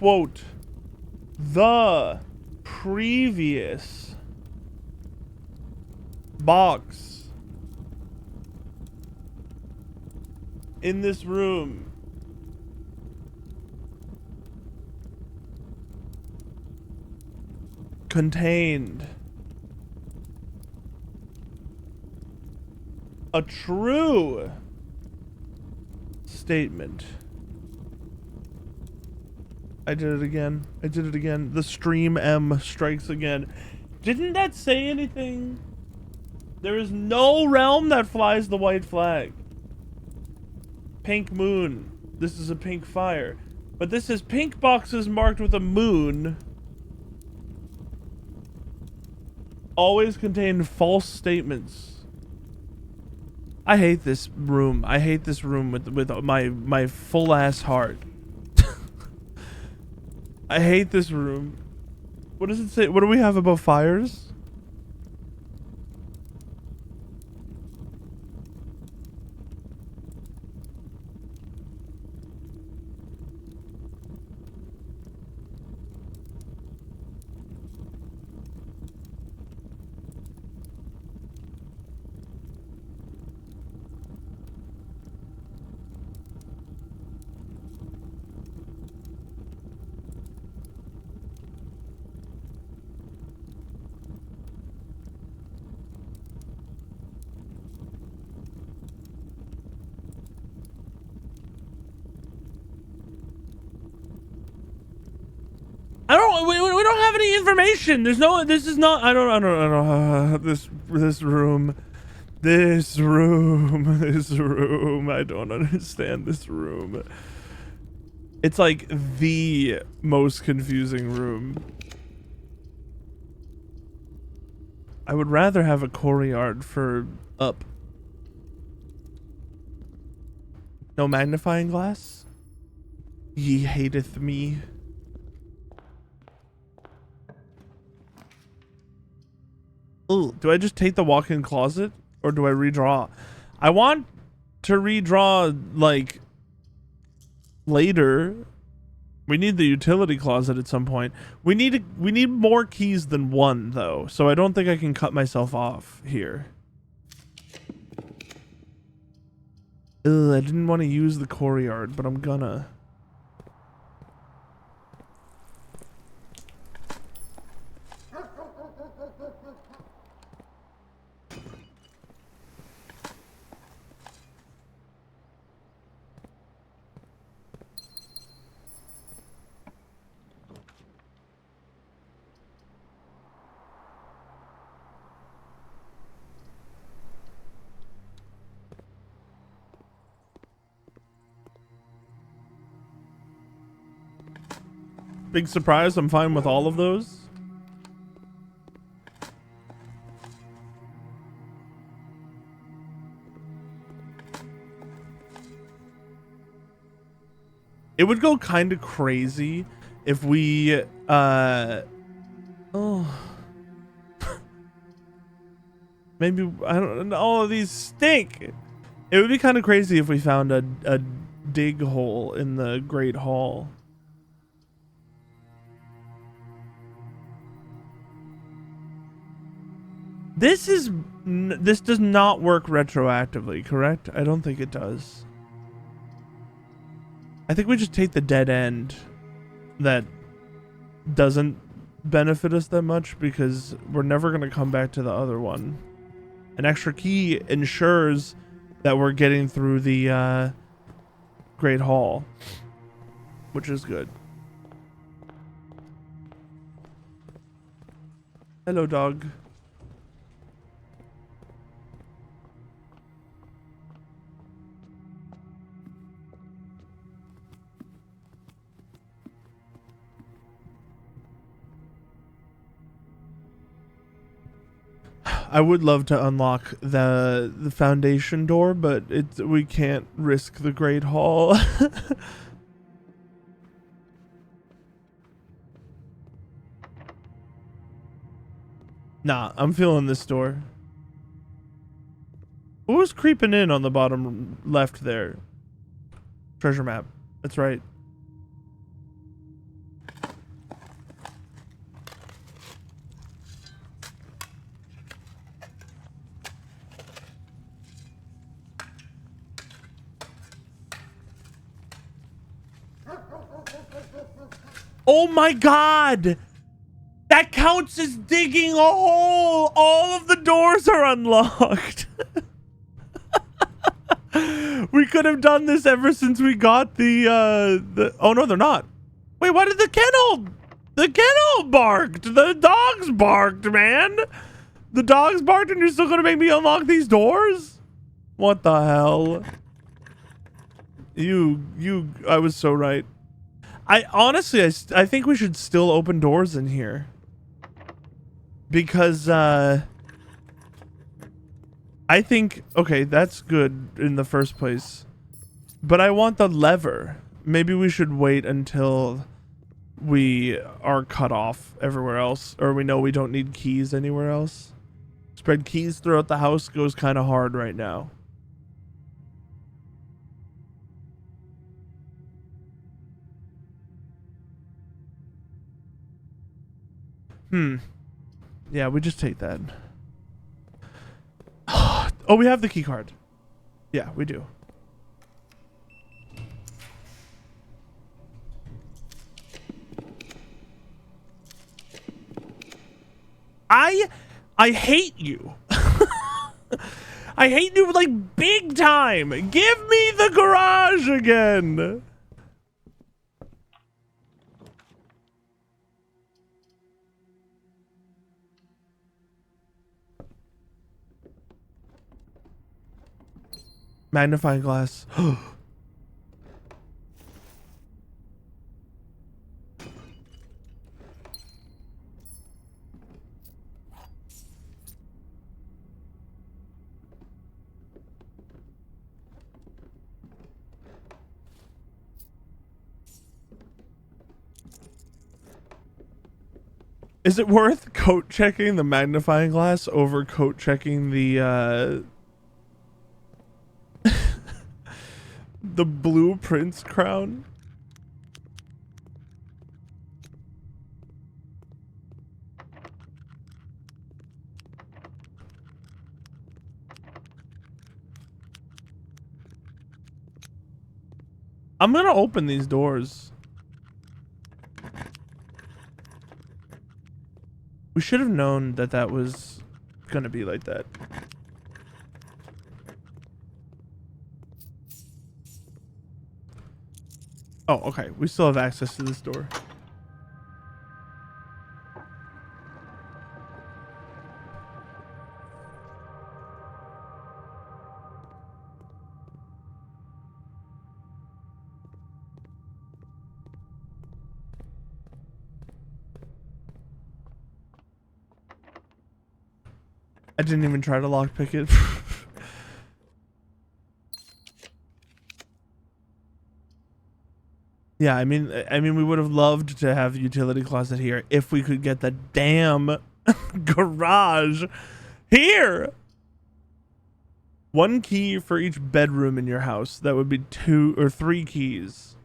quote the previous box in this room contained a true statement. I did it again. I did it again. The stream M strikes again. Didn't that say anything? There is no realm that flies the white flag. Pink moon. This is a pink fire. But this is pink boxes marked with a moon. Always contain false statements. I hate this room. I hate this room with my full ass heart. I hate this room. What does it say? What do we have about fires? We don't have any information. There's no. This is not. I don't. This room. This room. I don't understand this room. It's like the most confusing room. I would rather have a courtyard for up. No magnifying glass? Ye hateth me. Ooh, do I just take the walk-in closet or do I redraw? I want to redraw like later. We need the utility closet at some point. We need more keys than one though, so I don't think I can cut myself off here. Ugh, I didn't want to use the courtyard, but I'm gonna. Big surprise, I'm fine with all of those. It would go kind of crazy if we maybe I don't know, all of these stink. It would be kind of crazy if we found a dig hole in the Great Hall. This does not work retroactively, correct? I don't think it does. I think we just take the dead end that doesn't benefit us that much because we're never going to come back to the other one. An extra key ensures that we're getting through the Great Hall, which is good. Hello, dog. I would love to unlock the foundation door, but we can't risk the Great Hall. Nah, I'm feeling this door. What was creeping in on the bottom left there? Treasure map. That's right. Oh my god! That counts as digging a hole! All of the doors are unlocked! We could have done this ever since we got the oh no, they're not. Wait, why did the kennel barked? The dogs barked, man! The dogs barked and you're still gonna make me unlock these doors? What the hell? I was so right. I honestly, I think we should still open doors in here. Because, I think, okay, that's good in the first place. But I want the lever. Maybe we should wait until we are cut off everywhere else. Or we know we don't need keys anywhere else. Spread keys throughout the house goes kind of hard right now. Yeah, we just take that. Oh, we have the key card. Yeah, we do. I hate you. I hate you like big time. Give me the garage again. Magnifying glass. Is it worth coat checking the magnifying glass over coat checking the the blue prince crown? I'm gonna open these doors. We should have known that that was gonna be like that. Oh, okay. We still have access to this door. I didn't even try to lockpick it. Yeah, I mean, we would have loved to have the utility closet here if we could get the damn garage here. One key for each bedroom in your house. That would be 2 or 3 keys.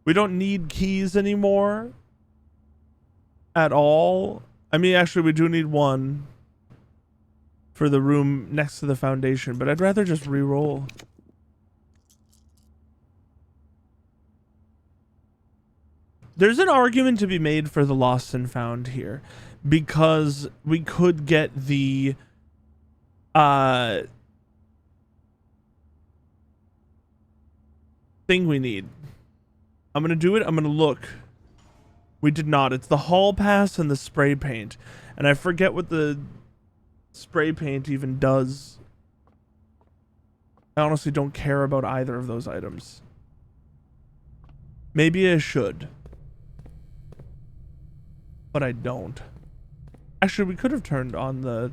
We don't need keys anymore at all. I mean, actually, we do need one for the room next to the foundation, but I'd rather just re-roll. There's an argument to be made for the lost and found here, because we could get the thing we need. I'm gonna do it. I'm gonna look. We did not. It's the hall pass and the spray paint, and I forget what the spray paint even does. I honestly don't care about either of those items. Maybe I should, but I don't. Actually, we could have turned on the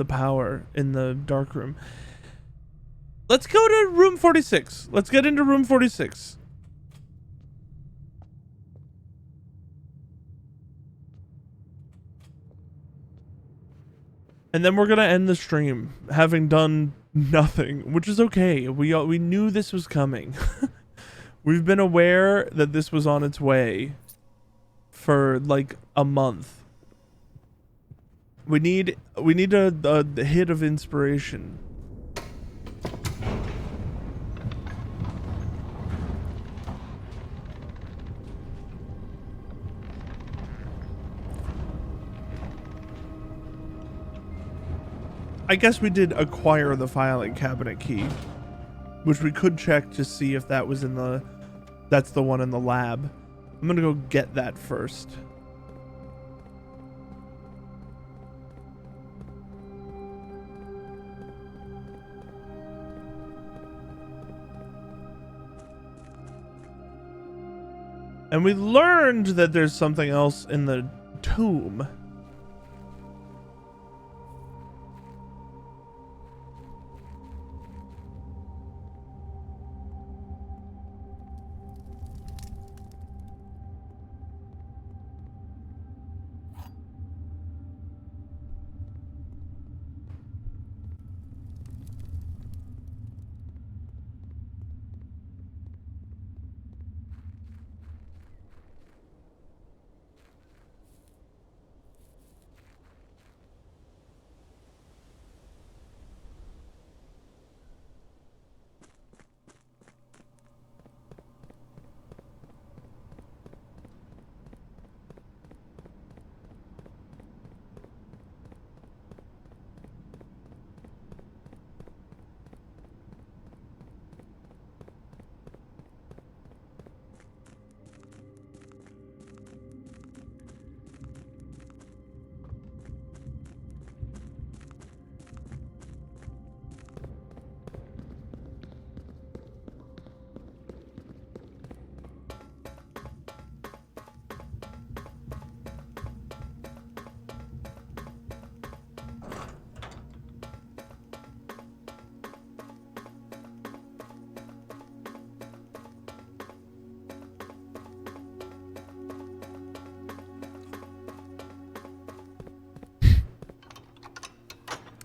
power in the dark room. Let's go to room 46. Let's get into room 46. And then we're gonna end the stream having done nothing, which is okay. We knew this was coming. We've been aware that this was on its way for like a month. We need a hit of inspiration. I guess we did acquire the filing cabinet key, which we could check to see if that was in the, that's the one in the lab. I'm gonna go get that first. And we learned that there's something else in the tomb.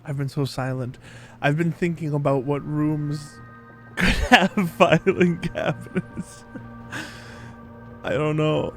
I've been so silent. I've been thinking about what rooms could have filing cabinets. I don't know.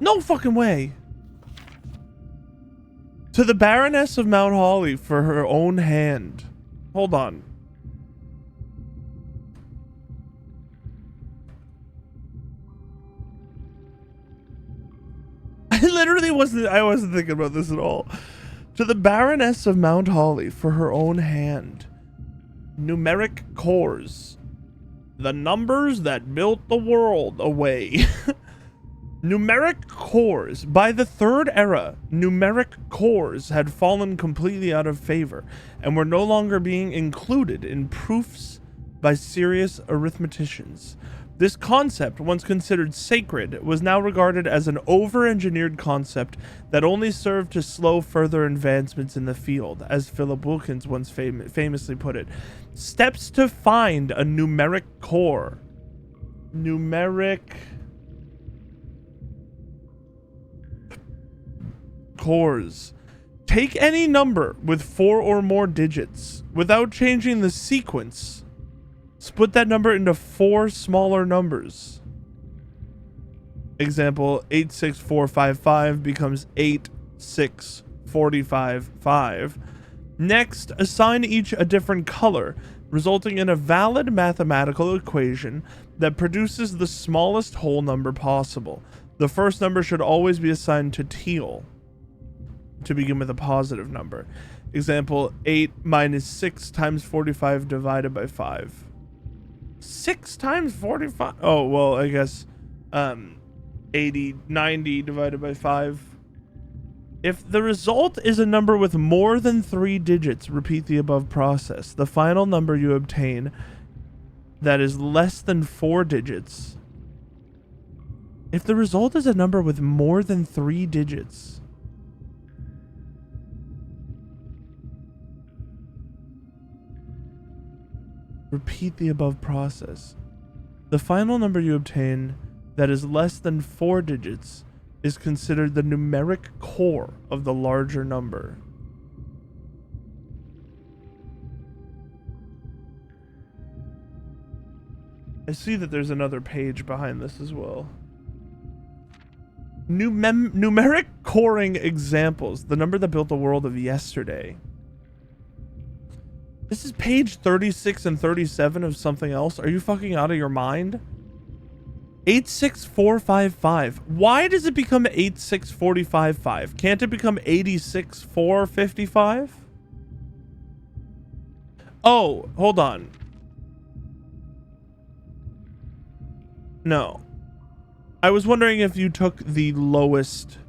No fucking way. To the Baroness of Mount Holly for her own hand. Hold on. I wasn't thinking about this at all. To the Baroness of Mount Holly for her own hand. Numeric cores. The numbers that built the world away. Numeric cores. By the Third Era, numeric cores had fallen completely out of favor and were no longer being included in proofs by serious arithmeticians. This concept, once considered sacred, was now regarded as an over-engineered concept that only served to slow further advancements in the field, as Philip Wilkins once famously put it. Steps to find a numeric core. Numeric cores. Take any number with 4 or more digits without changing the sequence. Split that number into 4 smaller numbers. Example, 86455 becomes 86455. Next, assign each a different color, resulting in a valid mathematical equation that produces the smallest whole number possible. The first number should always be assigned to teal to begin with a positive number. Example, 8 minus 6 times 45 divided by 5. 6 times 45? Oh, well, I guess 90 divided by 5. If the result is a number with more than 3 digits, repeat the above process. The final number you obtain that is less than 4 digits. If the result is a number with more than 3 digits, repeat the above process. The final number you obtain that is less than 4 digits is considered the numeric core of the larger number. I see that there's another page behind this as well. Numeric coring examples. The number that built the world of yesterday. This is page 36 and 37 of something else. Are you fucking out of your mind? 86455. Why does it become 86455? Can't it become 86455? Oh, hold on. No. I was wondering if you took the lowest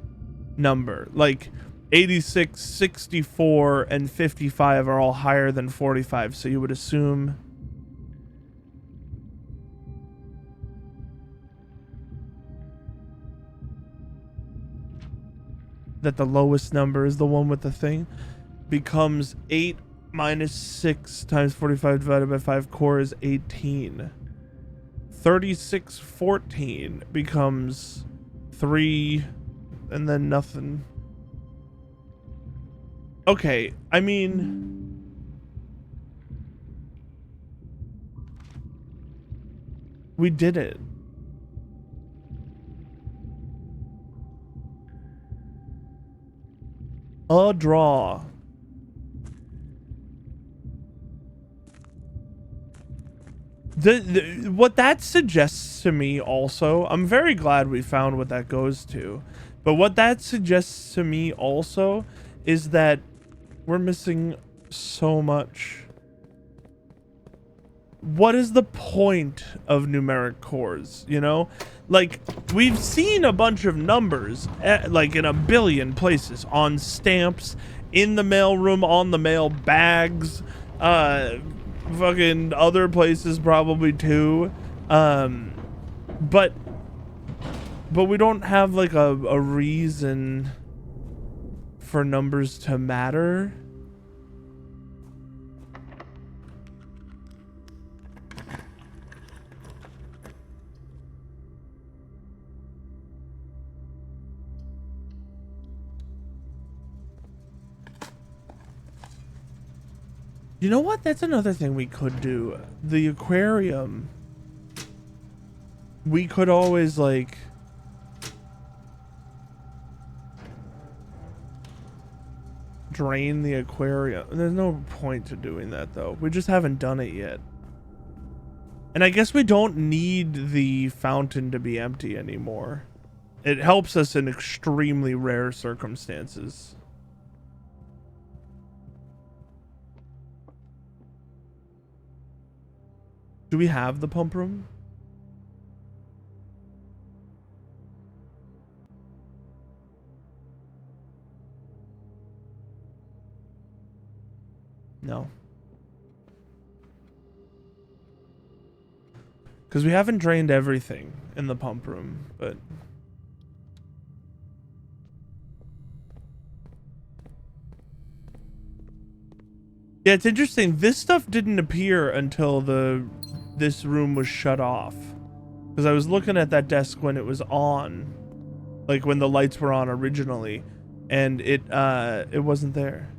number. Like 86, 64, and 55 are all higher than 45. So you would assume... that the lowest number is the one with the thing. Becomes 8 minus 6 times 45 divided by 5 core is 18. 3614 becomes 3 and then nothing. Okay, I mean, we did it. A draw. What that suggests to me also, I'm very glad we found what that goes to, but what that suggests to me also is that we're missing so much. What is the point of numeric cores, you know? Like, we've seen a bunch of numbers, like in a billion places, on stamps, in the mailroom, on the mail bags, fucking other places probably too. But we don't have like a reason for numbers to matter. You know what? That's another thing we could do. The aquarium. We could always like... drain the aquarium. There's no point to doing that though. We just haven't done it yet. And I guess we don't need the fountain to be empty anymore. It helps us in extremely rare circumstances. Do we have the pump room? No. Because we haven't drained everything in the pump room, but... yeah, it's interesting. This stuff didn't appear until this room was shut off. Because I was looking at that desk when it was on. Like when the lights were on originally. And it wasn't there.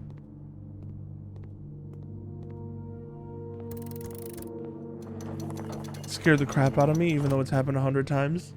It scared the crap out of me, even though it's happened 100 times.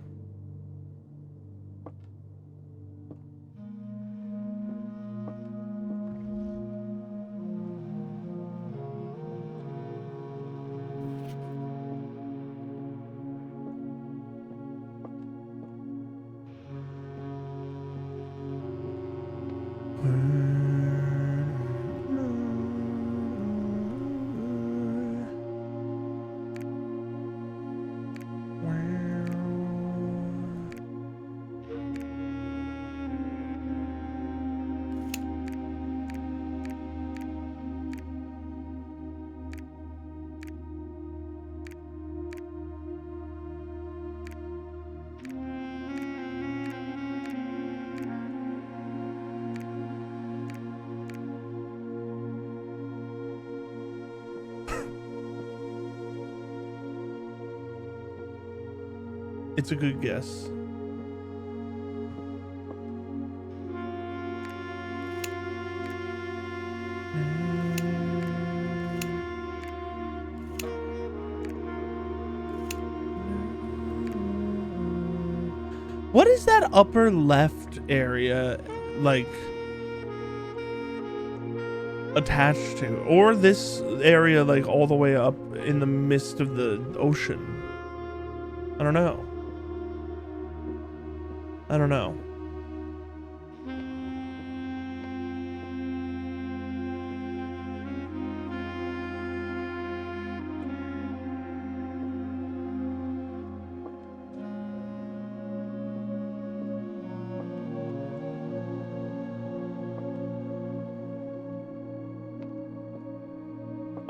It's a good guess. What is that upper left area like attached to? Or this area like all the way up in the midst of the ocean? I don't know. I don't know.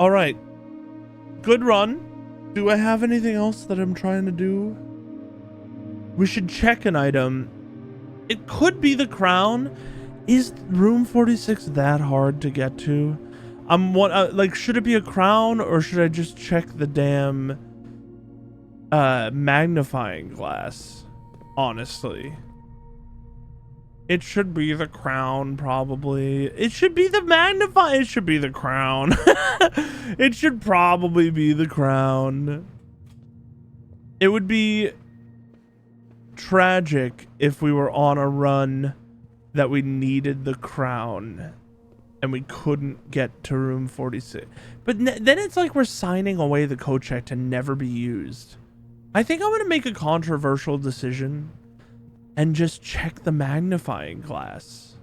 All right. Good run. Do I have anything else that I'm trying to do? We should check an item. It could be the crown. Is room 46 that hard to get to? Like, should it be a crown or should I just check the damn magnifying glass? Honestly. It should be the crown, probably. It should be the magnifying. It should be the crown. It should probably be the crown. It would be tragic if we were on a run that we needed the crown and we couldn't get to room 46. But then it's like we're signing away the code check to never be used. I think I'm going to make a controversial decision and just check the magnifying glass.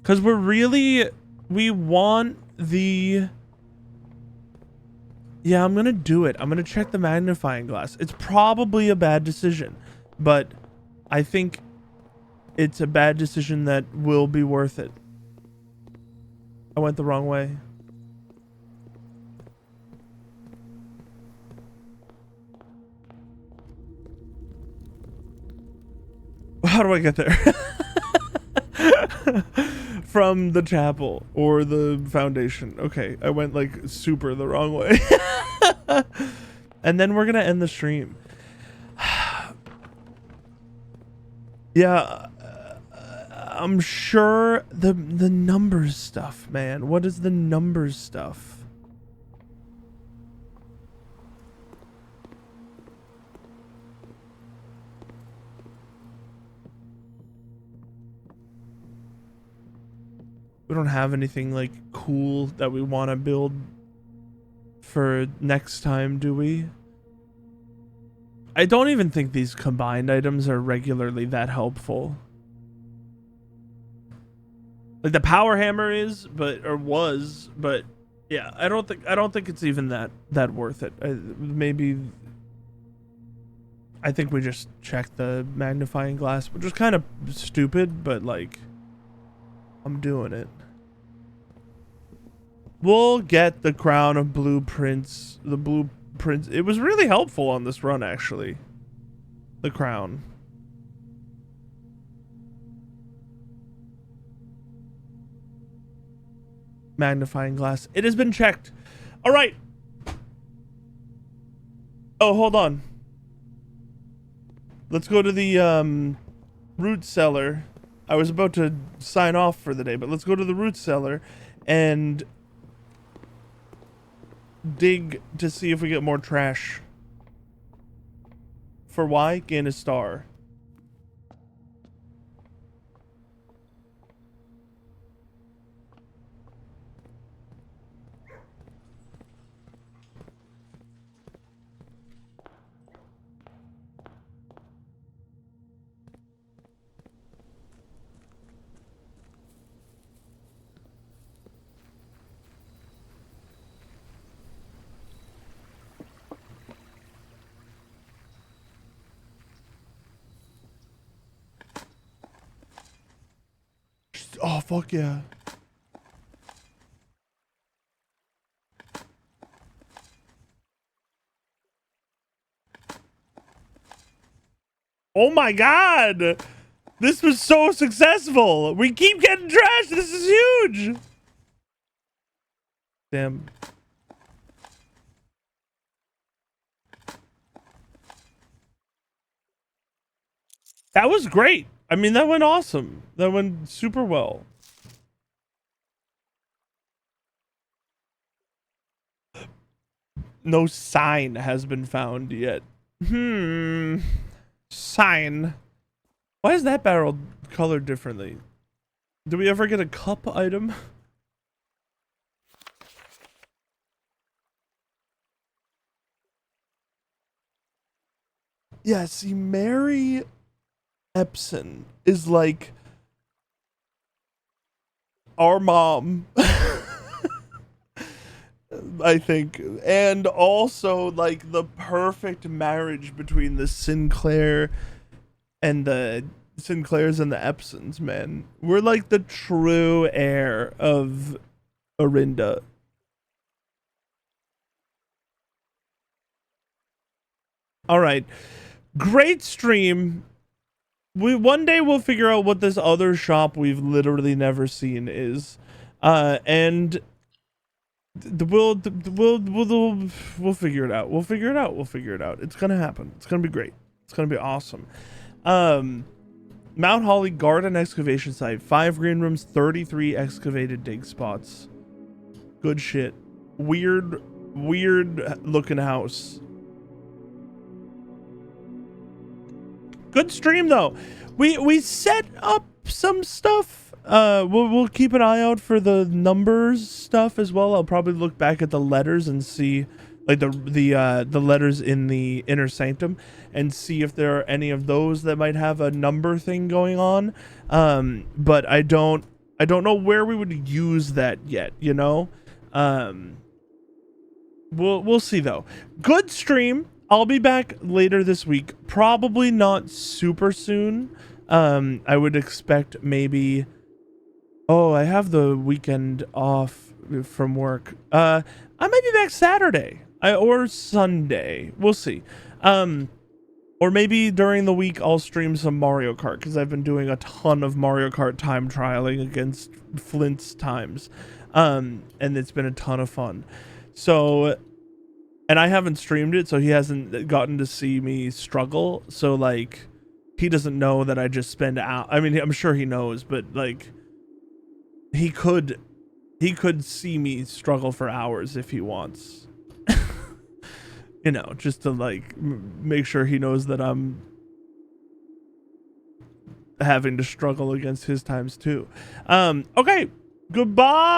Because we want the... Yeah, I'm going to do it. I'm going to check the magnifying glass. It's probably a bad decision, but I think it's a bad decision that will be worth it. I went the wrong way. How do I get there? From the chapel or the foundation. Okay, I went like super the wrong way. And then we're gonna end the stream. Yeah, I'm sure the numbers stuff, man. What is the numbers stuff? We don't have anything like cool that we want to build for next time, do we? I don't even think these combined items are regularly that helpful. Like the power hammer is, but yeah, I don't think it's even that worth it. Maybe I think we just check the magnifying glass, which is kind of stupid, but like I'm doing it. We'll get the crown of blueprints. The blueprints. It was really helpful on this run, actually. The crown. Magnifying glass. It has been checked. All right. Oh, hold on. Let's go to the root cellar. I was about to sign off for the day, but let's go to the root cellar and dig to see if we get more trash. For why? Gain a star. Oh, fuck yeah. Oh my god! This was so successful! We keep getting trash! This is huge! Damn. That was great. I mean, that went awesome. That went super well. No sign has been found yet. Sign. Why is that barrel colored differently? Do we ever get a cup item? Yeah, see, Mary Epson is like our mom. I think, and also like the perfect marriage between the Sinclairs and the Epsons, man. We're like the true heir of Orinda. All right, great stream. One day we'll figure out what this other shop we've literally never seen is, and we'll figure it out. We'll figure it out. We'll figure it out. It's gonna happen. It's gonna be great. It's gonna be awesome. Mount Holly Garden Excavation Site. 5 green rooms, 33 excavated dig spots. Good shit. Weird looking house. Good stream though. We set up some stuff. We'll keep an eye out for the numbers stuff as well. I'll probably look back at the letters and see, like the letters in the inner sanctum, and see if there are any of those that might have a number thing going on. But I don't know where we would use that yet. You know. We'll see though. Good stream. I'll be back later this week. Probably not super soon. I would expect maybe. Oh, I have the weekend off from work. I might be back Saturday or Sunday. We'll see. Or maybe during the week I'll stream some Mario Kart, because I've been doing a ton of Mario Kart time trialing against Flint's times. And it's been a ton of fun. So, and I haven't streamed it, so he hasn't gotten to see me struggle. So like, he doesn't know that I just spend out. I mean, I'm sure he knows, but like, he could see me struggle for hours if he wants. You know, just to like make sure he knows that I'm having to struggle against his times too. Okay, goodbye.